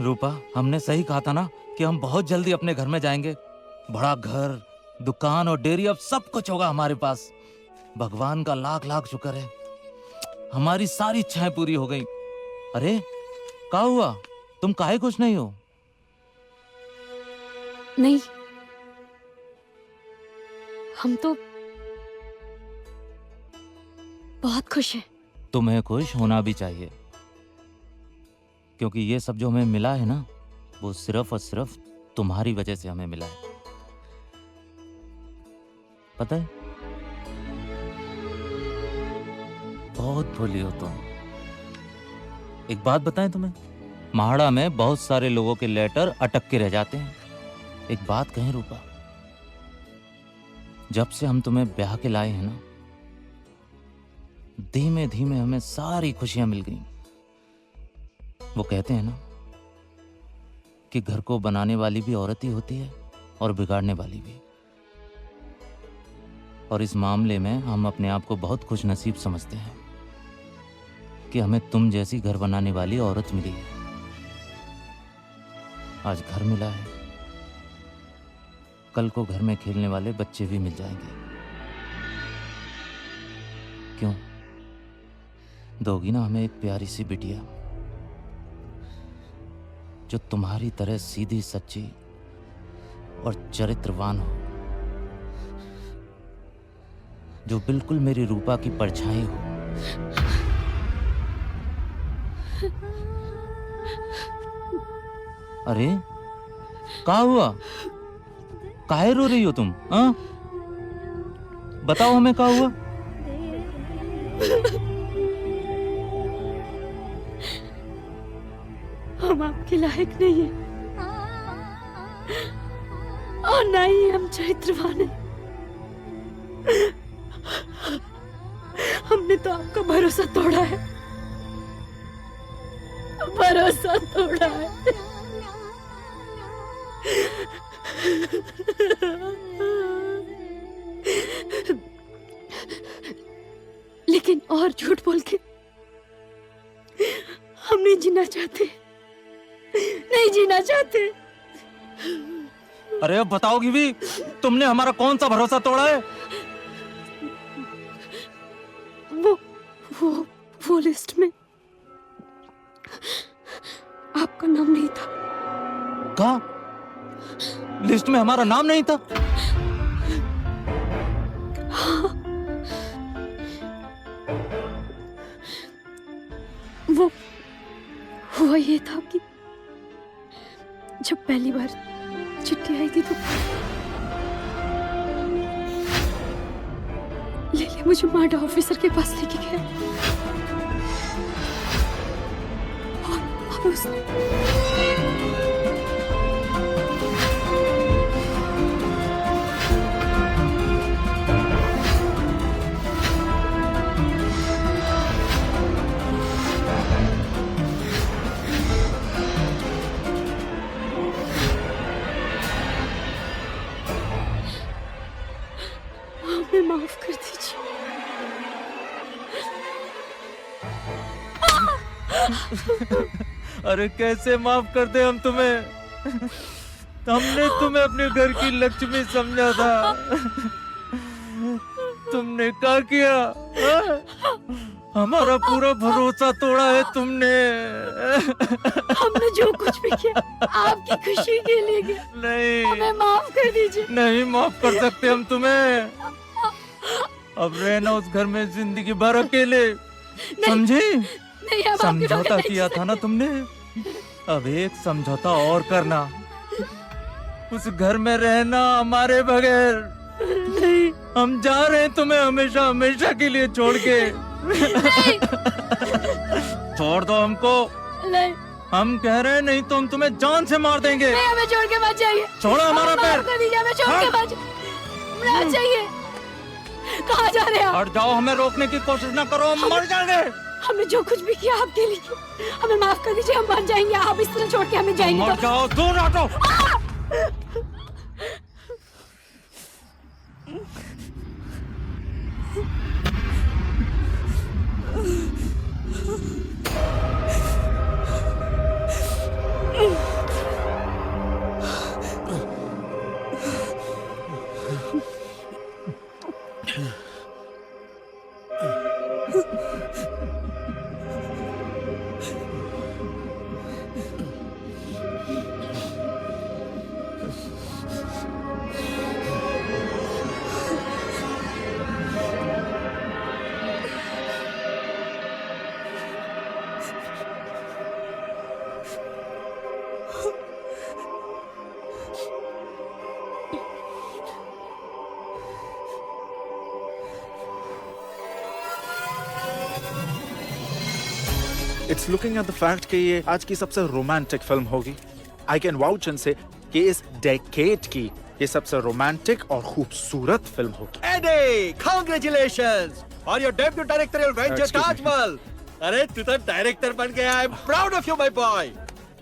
रूपा, हमने सही कहा था ना कि हम बहुत जल्दी अपने घर में जाएंगे। बड़ा घर, दुकान और डेयरी, अब सब कुछ होगा हमारे पास। भगवान का लाख लाख शुक्र है, हमारी सारी इच्छाएं पूरी हो गई। अरे क्या हुआ, तुम काहे खुश नहीं हो? नहीं, हम तो बहुत खुश हैं। तुम्हें खुश होना भी चाहिए, क्योंकि ये सब जो हमें मिला है ना, वो सिर्फ और सिर्फ तुम्हारी वजह से हमें मिला है। पता है, बहुत भोली हो तुम। एक बात बताएं तुम्हें, महाड़ा में बहुत सारे लोगों के लेटर अटक के रह जाते हैं। एक बात कहें रूपा, जब से हम तुम्हें ब्याह के लाए हैं ना, धीमे धीमे हमें सारी खुशियां मिल गई। वो कहते हैं ना कि घर को बनाने वाली भी औरत ही होती है और बिगाड़ने वाली भी। और इस मामले में हम अपने आप को बहुत खुश नसीब समझते हैं कि हमें तुम जैसी घर बनाने वाली औरत मिली है। आज घर मिला है, कल को घर में खेलने वाले बच्चे भी मिल जाएंगे। क्यों दोगी ना हमें एक प्यारी सी बिटिया, जो तुम्हारी तरह सीधी सच्ची और चरित्रवान हो, जो बिल्कुल मेरी रूपा की परछाई हो। अरे क्या हुआ, काहे रो रही हो तुम? हाँ बताओ हमें क्या हुआ? हम आपके लायक नहीं हैं और ना ही हम चरित्रवान हैं। हमने तो आपका भरोसा तोड़ा है, भरोसा तोड़ा है। लेकिन और झूठ बोल के हम नहीं जीना चाहते, नहीं जीना चाहते। अरे अब बताओगी भी, तुमने हमारा कौन सा भरोसा तोड़ा है? वो लिस्ट में आपका नाम नहीं था। कहा लिस्ट में हमारा नाम नहीं था? ये था कि जब पहली बार चिट्ठी आई थी तो लेले मुझे मार्डर ऑफिसर के पास लेके गया और उसने हमें माफ कर दीजिए। अरे कैसे माफ कर दे हम तुम्हें? हमने तुम्हें अपने घर की लक्ष्मी समझा था, तुमने क्या किया? हमारा पूरा भरोसा तोड़ा है तुमने। हमने जो कुछ भी किया आपकी खुशी के लिए किया। नहीं, हमें माफ कर दीजिए। नहीं माफ कर सकते हम तुम्हें। अब रहना उस घर में जिंदगी भर अकेले, समझे? नहीं, हम आपकी समझौता बात किया था ना तुमने, अब एक समझौता और करना, उस घर में रहना हमारे बगैर। नहीं, हम जा रहे हैं तुम्हें हमेशा हमेशा के लिए छोड़ के। छोड़ दो हमको। नहीं, हम कह रहे हैं, नहीं तो हम तुम्हें जान से मार देंगे। नहीं, हमें छोड़ के मत जाइए। छोड़ो हमारा पैर। माफ कर दीजिए, हमें छोड़ के मत जाइए। कहाँ जा रहे हैं आप? हट जाओ, हमें रोकने की कोशिश ना करो, हम मर जाएंगे। हमने जो कुछ भी किया आपके लिए, हमें माफ कर दीजिए। हम बन जाएंगे, आप इस तरह छोड़ के हमें जाएंगे। मर जाओ, दूर हटो। It's looking at the fact कि ये आज की सबसे रोमांटिक फिल्म होगी। आई कैन वाउच एंड से कि इस डेकेड की ये सबसे रोमांटिक और खूबसूरत फिल्म होगी। Eddie, congratulations on your debut directorial venture Excuse me. Taj Mahal. अरे तू तो डायरेक्टर बन गया। I am proud of you my boy.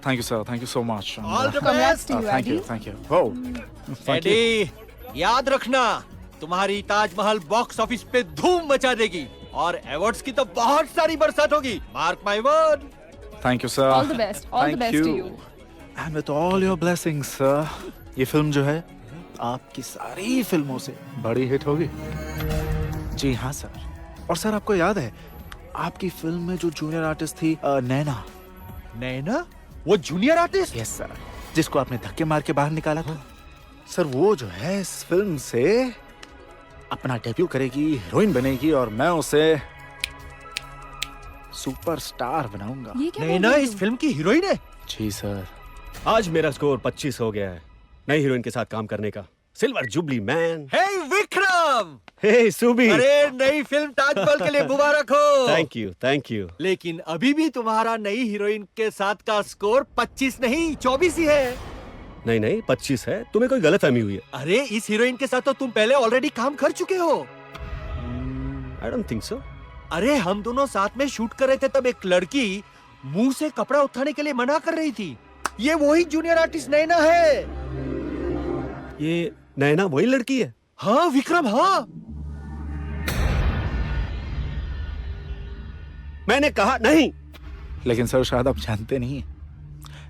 Thank you sir, thank you so much. All the best. Thank you, thank you. Oh, thank you. Eddie, याद रखना तुम्हारी ताजमहल बॉक्स ऑफिस पे धूम मचा देगी और अवार्ड्स की तो बहुत सारी बरसात होगी। Mark my word. Thank you sir. All the best. All the best to you. And with all your blessings, sir, ये फिल्म जो है आपकी सारी फिल्मों से बड़ी हिट होगी। जी हाँ सर। और सर आपको याद है आपकी फिल्म में जो जूनियर आर्टिस्ट थी नैना? नैना? वो जूनियर आर्टिस्ट? यस सर, जिसको आपने धक्के मार के बाहर निकाला था। सर वो जो है इस फिल्म से अपना डेब्यू करेगी, हीरोइन बनेगी और मैं उसे सुपरस्टार बनाऊंगा। नैना इस फिल्म की हीरोइन है? जी सर। आज मेरा स्कोर 25 हो गया है नई हीरोइन के साथ काम करने का। Silver jubilee man. Hey Vikram! Hey Subi! अरे नई फिल्म ताजमहल के लिए मुबारक हो। Thank you, thank you. लेकिन अभी भी तुम्हारा नई हीरोइन के साथ का स्कोर 25 नहीं 24 ही है। नहीं नहीं 25 है, तुम्हें कोई गलतफहमी हुई है। अरे इस हीरोइन के साथ तो तुम पहले ऑलरेडी काम कर चुके हो। I don't think so. अरे हम दोनों साथ में शूट कर रहे थे तब एक लड़की मुंह से कपड़ा उठाने के लिए मना कर रही थी। ये वही जूनियर आर्टिस्ट नैना है। ये नैना वही लड़की है? हाँ विक्रम, हाँ। मैंने कहा नहीं। लेकिन सर शायद आप जानते नहीं,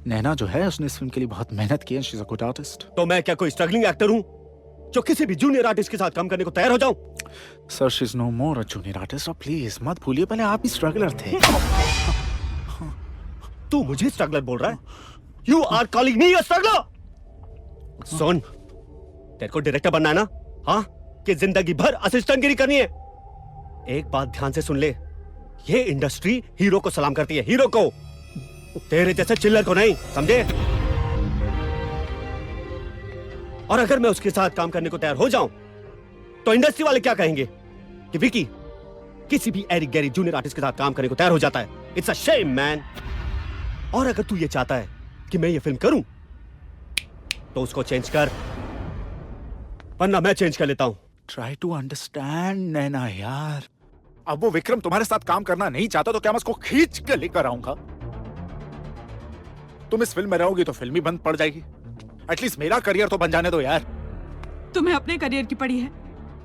नैना जो है उसने इस फिल्म के लिए बहुत मेहनत की है। She is a good artist. तो मैं क्या कोई स्ट्रगलिंग एक्टर हूँ जो किसी भी जूनियर आर्टिस्ट के साथ काम करने को तैयार हो जाऊं? Sir she is no more a junior artist. और प्लीज मत भूलिए पहले आप ही स्ट्रगलर थे। तू मुझे स्ट्रगलर बोल रहा है? You are calling me a struggler? सुन, तेरे को डायरेक्टर बनना है ना? हाँ, कि जिंदगी भर असिस्टेंट गिरी करनी है? एक बात ध्यान से सुन ले, ये इंडस्ट्री हीरो को सलाम करती है, हीरो को। तेरे जैसे चिल्लर को नहीं, समझे? और अगर मैं उसके साथ काम करने को तैयार हो जाऊं तो इंडस्ट्री वाले क्या कहेंगे कि विकी किसी भी एरिक गैरी जूनियर आर्टिस्ट के साथ काम करने को तैयार हो जाता है। It's a shame man. और अगर तू ये चाहता है कि मैं ये फिल्म करूं तो उसको चेंज कर, वरना मैं चेंज कर लेता हूं। ट्राई टू अंडरस्टैंड नैना यार। अब वो विक्रम तुम्हारे साथ काम करना नहीं चाहता तो क्या मैं उसको खींच के लेकर आऊंगा? तुम इस फिल्म में रहोगी तो फिल्म ही बंद पड़ जाएगी। एटलीस्ट मेरा करियर तो बन जाने दो यार। तुम्हें अपने करियर की पड़ी है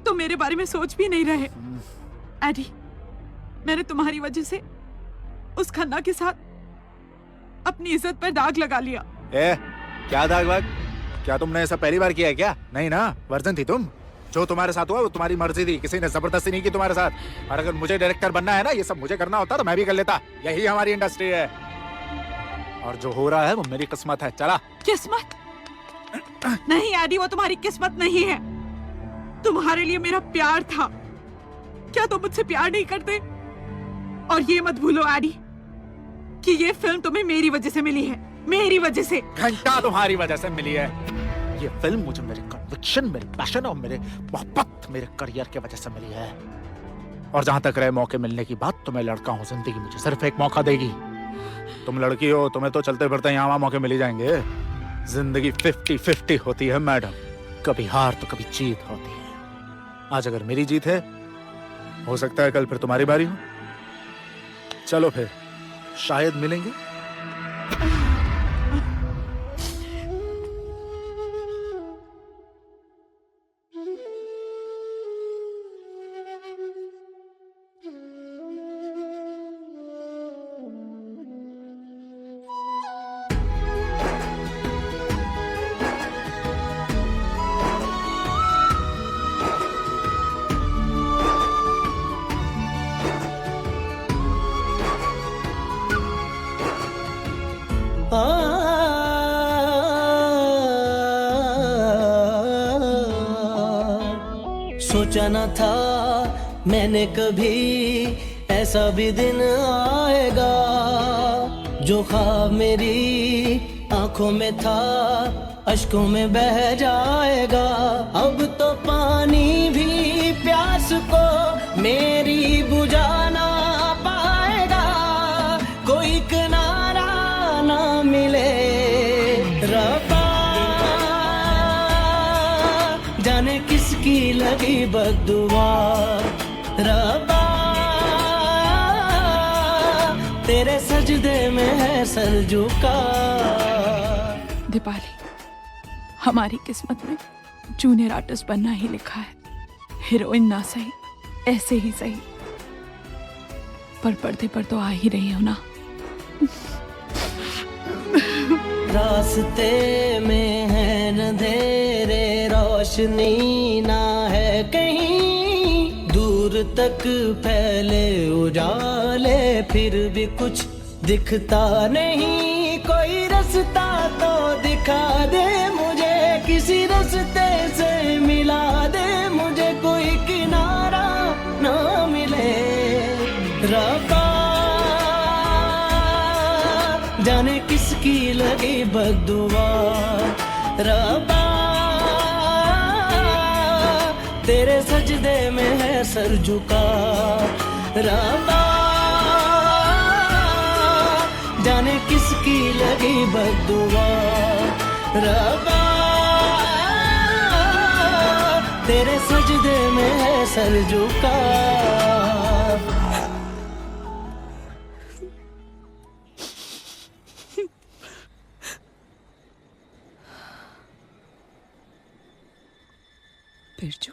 तो मेरे बारे में सोच भी नहीं रहे। एडी, मैंने तुम्हारी वजह से उस खन्ना के साथ अपनी इज्जत पर दाग लगा लिया। क्या दाग वाग? क्या तुमने ऐसा पहली बार किया है क्या? नहीं ना, वर्जन थी तुम। जो तुम्हारे साथ हुआ वो तुम्हारी मर्जी थी, किसी ने जबरदस्ती नहीं की तुम्हारे साथ। और अगर मुझे डायरेक्टर बनना है ना, ये सब मुझे करना होता तो मैं भी कर लेता। यही हमारी इंडस्ट्री है। और जो हो रहा है वो मेरी किस्मत है। चला। किस्मत नहीं एडी, वो तुम्हारी किस्मत नहीं है। तुम्हारे लिए मेरा प्यार था। क्या तुम मुझसे प्यार नहीं करते? और ये मत भूलो एडी कि ये फिल्म तुम्हें मेरी वजह से मिली है। मेरी वजह से। घंटा तुम्हारी वजह से मिली है। ये फिल्म मुझे मेरे कन्विक्शन, मेरे पैशन और मेरे मोहब्बत, मेरे करियर की वजह से मिली है। और जहां तक रहे मौके मिलने की बात, तो मैं लड़का हूं, जिंदगी मुझे सिर्फ एक मौका देगी। तुम लड़की हो, तुम्हें तो चलते फिरते यहाँ वहां मौके मिल ही जाएंगे। जिंदगी 50-50 होती है मैडम। कभी हार तो कभी जीत होती है। आज अगर मेरी जीत है, हो सकता है कल फिर तुम्हारी बारी हो। चलो फिर शायद मिलेंगे। सोचा न था मैंने कभी ऐसा भी दिन आएगा, जो ख्वाब मेरी आंखों में था अश्कों में बह जाएगा। अब तो पानी भी प्यास को मेरी बुझा ना पाएगा, कोई किनारा ना मिले। रब्बा जाने किसकी लगी बद्दुआ, रब्बा तेरे सजदे में है सर झुका। दीपाली, हमारी किस्मत में जूनियर आर्टिस्ट बनना ही लिखा है। हीरोइन ना सही, ऐसे ही सही, पर पर्दे पर तो आ ही रही हो ना। रास्ते में है अंधेरे, रोशनी ना है कहीं, दूर तक फैले उजाले फिर भी कुछ दिखता नहीं। कोई रास्ता तो दिखा दे मुझे, किसी रास्ते से मिला दे मुझे, कोई किनारा ना मिले। रब्बा जाने किसकी लगी बद्दुआ, रब्बा तेरे सजदे में है सर झुका। रब्बा जाने किसकी लगी बद्दुआ, रब्बा तेरे सजदे में है सर झुका। बिरजू,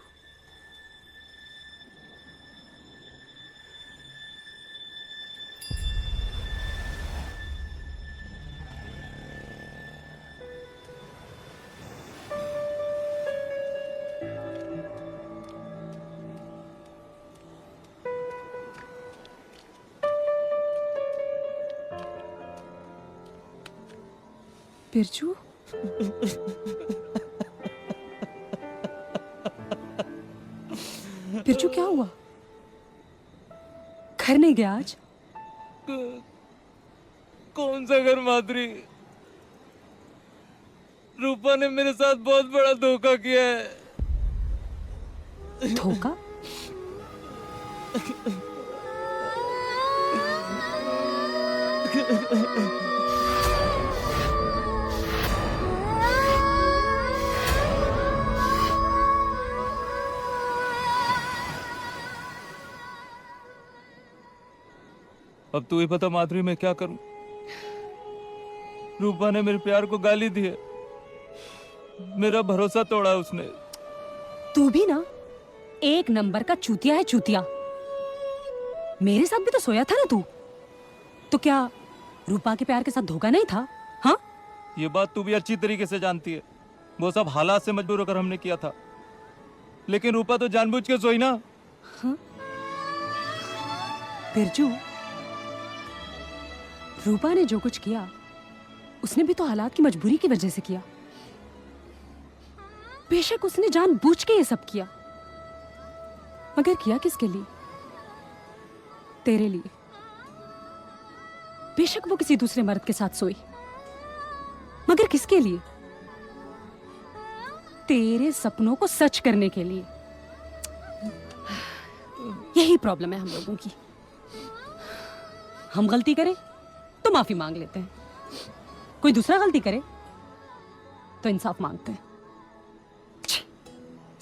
बिरजू, बिरजू क्या हुआ? घर नहीं गया आज? कौन सा घर माधुरी? रूपा ने मेरे साथ बहुत बड़ा धोखा किया है। धोखा? अब तू ही बता माधुरी, मैं क्या करूं? रूपा ने मेरे प्यार को गाली दी है, मेरा भरोसा तोड़ा उसने। तू भी ना एक नंबर का चूतिया है, चूतिया। मेरे साथ भी तो सोया था ना तू, तो क्या रूपा के प्यार के साथ धोखा नहीं था? हाँ, ये बात तू भी अच्छी तरीके से जानती है। वो सब हालात से मजबूर होकर हमने किया था, लेकिन रूपा तो जानबूझ के सोई ना। हाँ? बिरजू, रूपा ने जो कुछ किया उसने भी तो हालात की मजबूरी की वजह से किया। बेशक उसने जानबूझ के ये सब किया, मगर किया किसके लिए? तेरे लिए। बेशक वो किसी दूसरे मर्द के साथ सोई, मगर किसके लिए? तेरे सपनों को सच करने के लिए। यही प्रॉब्लम है हम लोगों की। हम गलती करें तो माफी मांग लेते हैं, कोई दूसरा गलती करे तो इंसाफ मांगते हैं।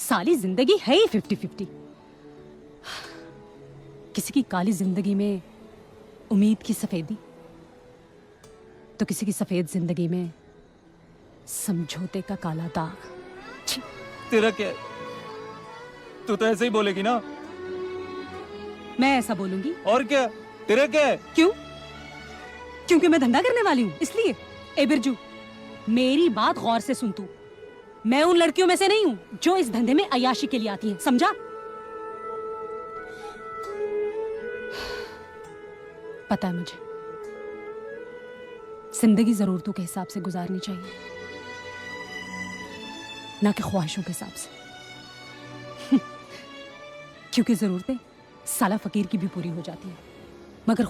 साली जिंदगी है ही 50-50। किसी की काली जिंदगी में उम्मीद की सफेदी, तो किसी की सफेद जिंदगी में समझौते का काला दाग। तेरा क्या है? तू तो ऐसे ही बोलेगी ना? मैं ऐसा बोलूंगी? और क्या? तेरा क्या है? क्यों? क्योंकि मैं धंधा करने वाली हूं, इसलिए। ए बिरजू, मेरी बात गौर से सुन तू। मैं उन लड़कियों में से नहीं हूं जो इस धंधे में अय्याशी के लिए आती हैं, समझा? पता है मुझे, जिंदगी जरूरतों के हिसाब से गुजारनी चाहिए, ना कि ख्वाहिशों के हिसाब से। क्योंकि जरूरतें साला फकीर की भी पूरी हो जाती है, मगर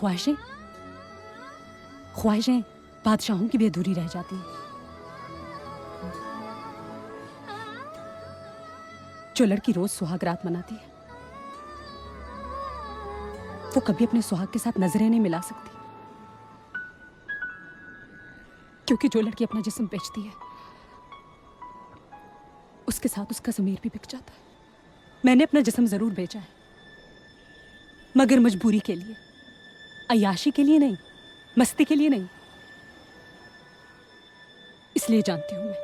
ख्वाहिशें बादशाहों की भी अधूरी रह जाती हैं। जो लड़की रोज सुहाग रात मनाती है, वो कभी अपने सुहाग के साथ नजरें नहीं मिला सकती, क्योंकि जो लड़की अपना जिस्म बेचती है, उसके साथ उसका ज़मीर भी बिक जाता है। मैंने अपना जिस्म जरूर बेचा है, मगर मजबूरी के लिए, अय्याशी के लिए नहीं, मस्ती के लिए नहीं। इसलिए जानती हूं मैं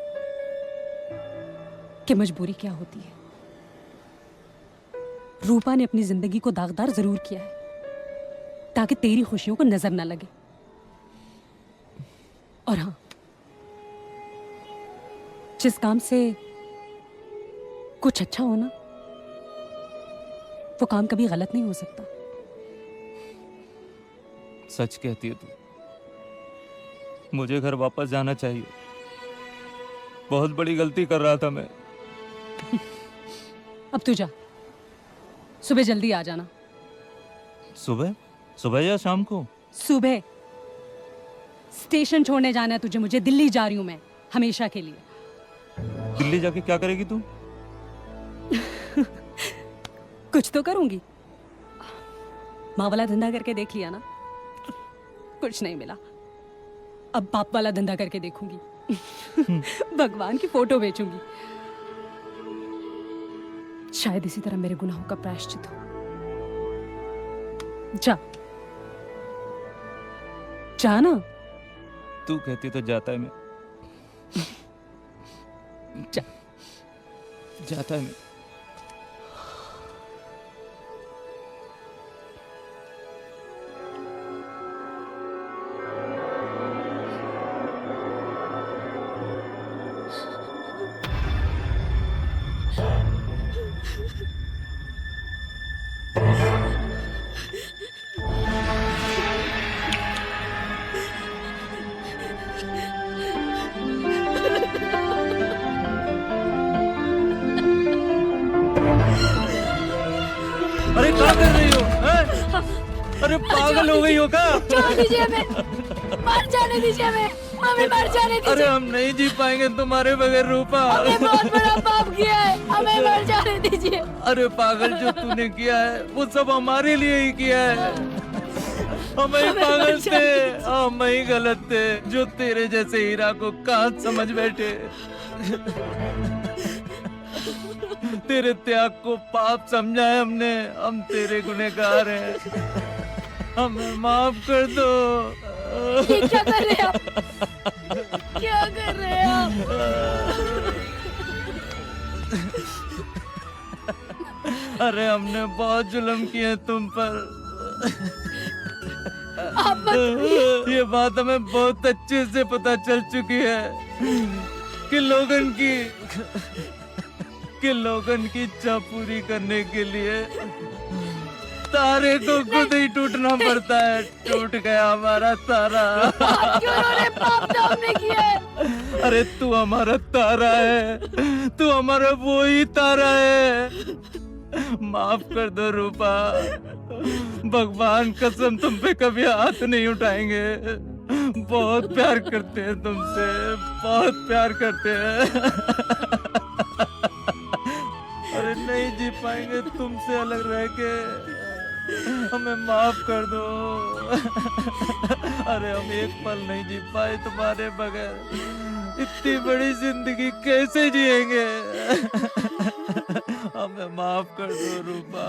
कि मजबूरी क्या होती है। रूपा ने अपनी जिंदगी को दागदार जरूर किया है, ताकि तेरी खुशियों को नजर ना लगे। और हाँ, जिस काम से कुछ अच्छा हो ना, वो काम कभी गलत नहीं हो सकता। सच कहती है तू। मुझे घर वापस जाना चाहिए। बहुत बड़ी गलती कर रहा था मैं। अब तू जा, सुबह जल्दी आ जाना। सुबह? सुबह या शाम को? सुबह। स्टेशन छोड़ने जाना है तुझे मुझे। दिल्ली जा रही हूं मैं, हमेशा के लिए। दिल्ली जाके क्या करेगी तू? कुछ तो करूंगी। माँ वाला धंधा करके देख लिया ना, कुछ नहीं मिला। अब बाप वाला धंधा करके देखूंगी। भगवान की फोटो बेचूंगी। शायद इसी तरह मेरे गुनाहों का प्रायश्चित हो। जा जा ना। तू कहती तो जाता है मैं। जा। जाता है मैं। अरे क्या कर रही हो? अरे पागल हो गई हो क्या? छोड़ दीजिए हमें, मर जाने दीजिए हमें मर जाने दीजिए। अरे हम नहीं जी पाएंगे तुम्हारे बगैर रूपा। हमने बहुत बड़ा पाप किया है, हमें मर जाने दीजिए। अरे पागल, जो तूने किया है वो सब हमारे लिए ही किया है। हम ही पागल थे, हम ही गलत थे जो तेरे जैसे हीरा को कहाँ समझ बैठे। तेरे त्याग को पाप समझा है हमने। हम तेरे गुनहगार हैं, हमें माफ कर दो। ये क्या कर रहे हैं आप? क्या कर रहे हैं आप? अरे हमने बहुत जुल्म किए तुम पर। ये बात हमें बहुत अच्छे से पता चल चुकी है कि लोगन की इच्छा पूरी करने के लिए तारे को खुद ही टूटना पड़ता है। टूट गया हमारा तारा। क्यों रो रहे? पाप तो हमने किया है। अरे तू हमारा तारा है, तू हमारा वो ही तारा है। माफ कर दो रूपा, भगवान कसम तुम पे कभी हाथ नहीं उठाएंगे। बहुत प्यार करते हैं तुमसे, बहुत प्यार करते हैं। अरे नहीं जी पाएंगे तुमसे अलग रह के, हमें माफ कर दो। अरे हम एक पल नहीं जी पाए तुम्हारे बगैर। इतनी बड़ी जिंदगी कैसे जिएंगे? हमें माफ कर दो रूपा।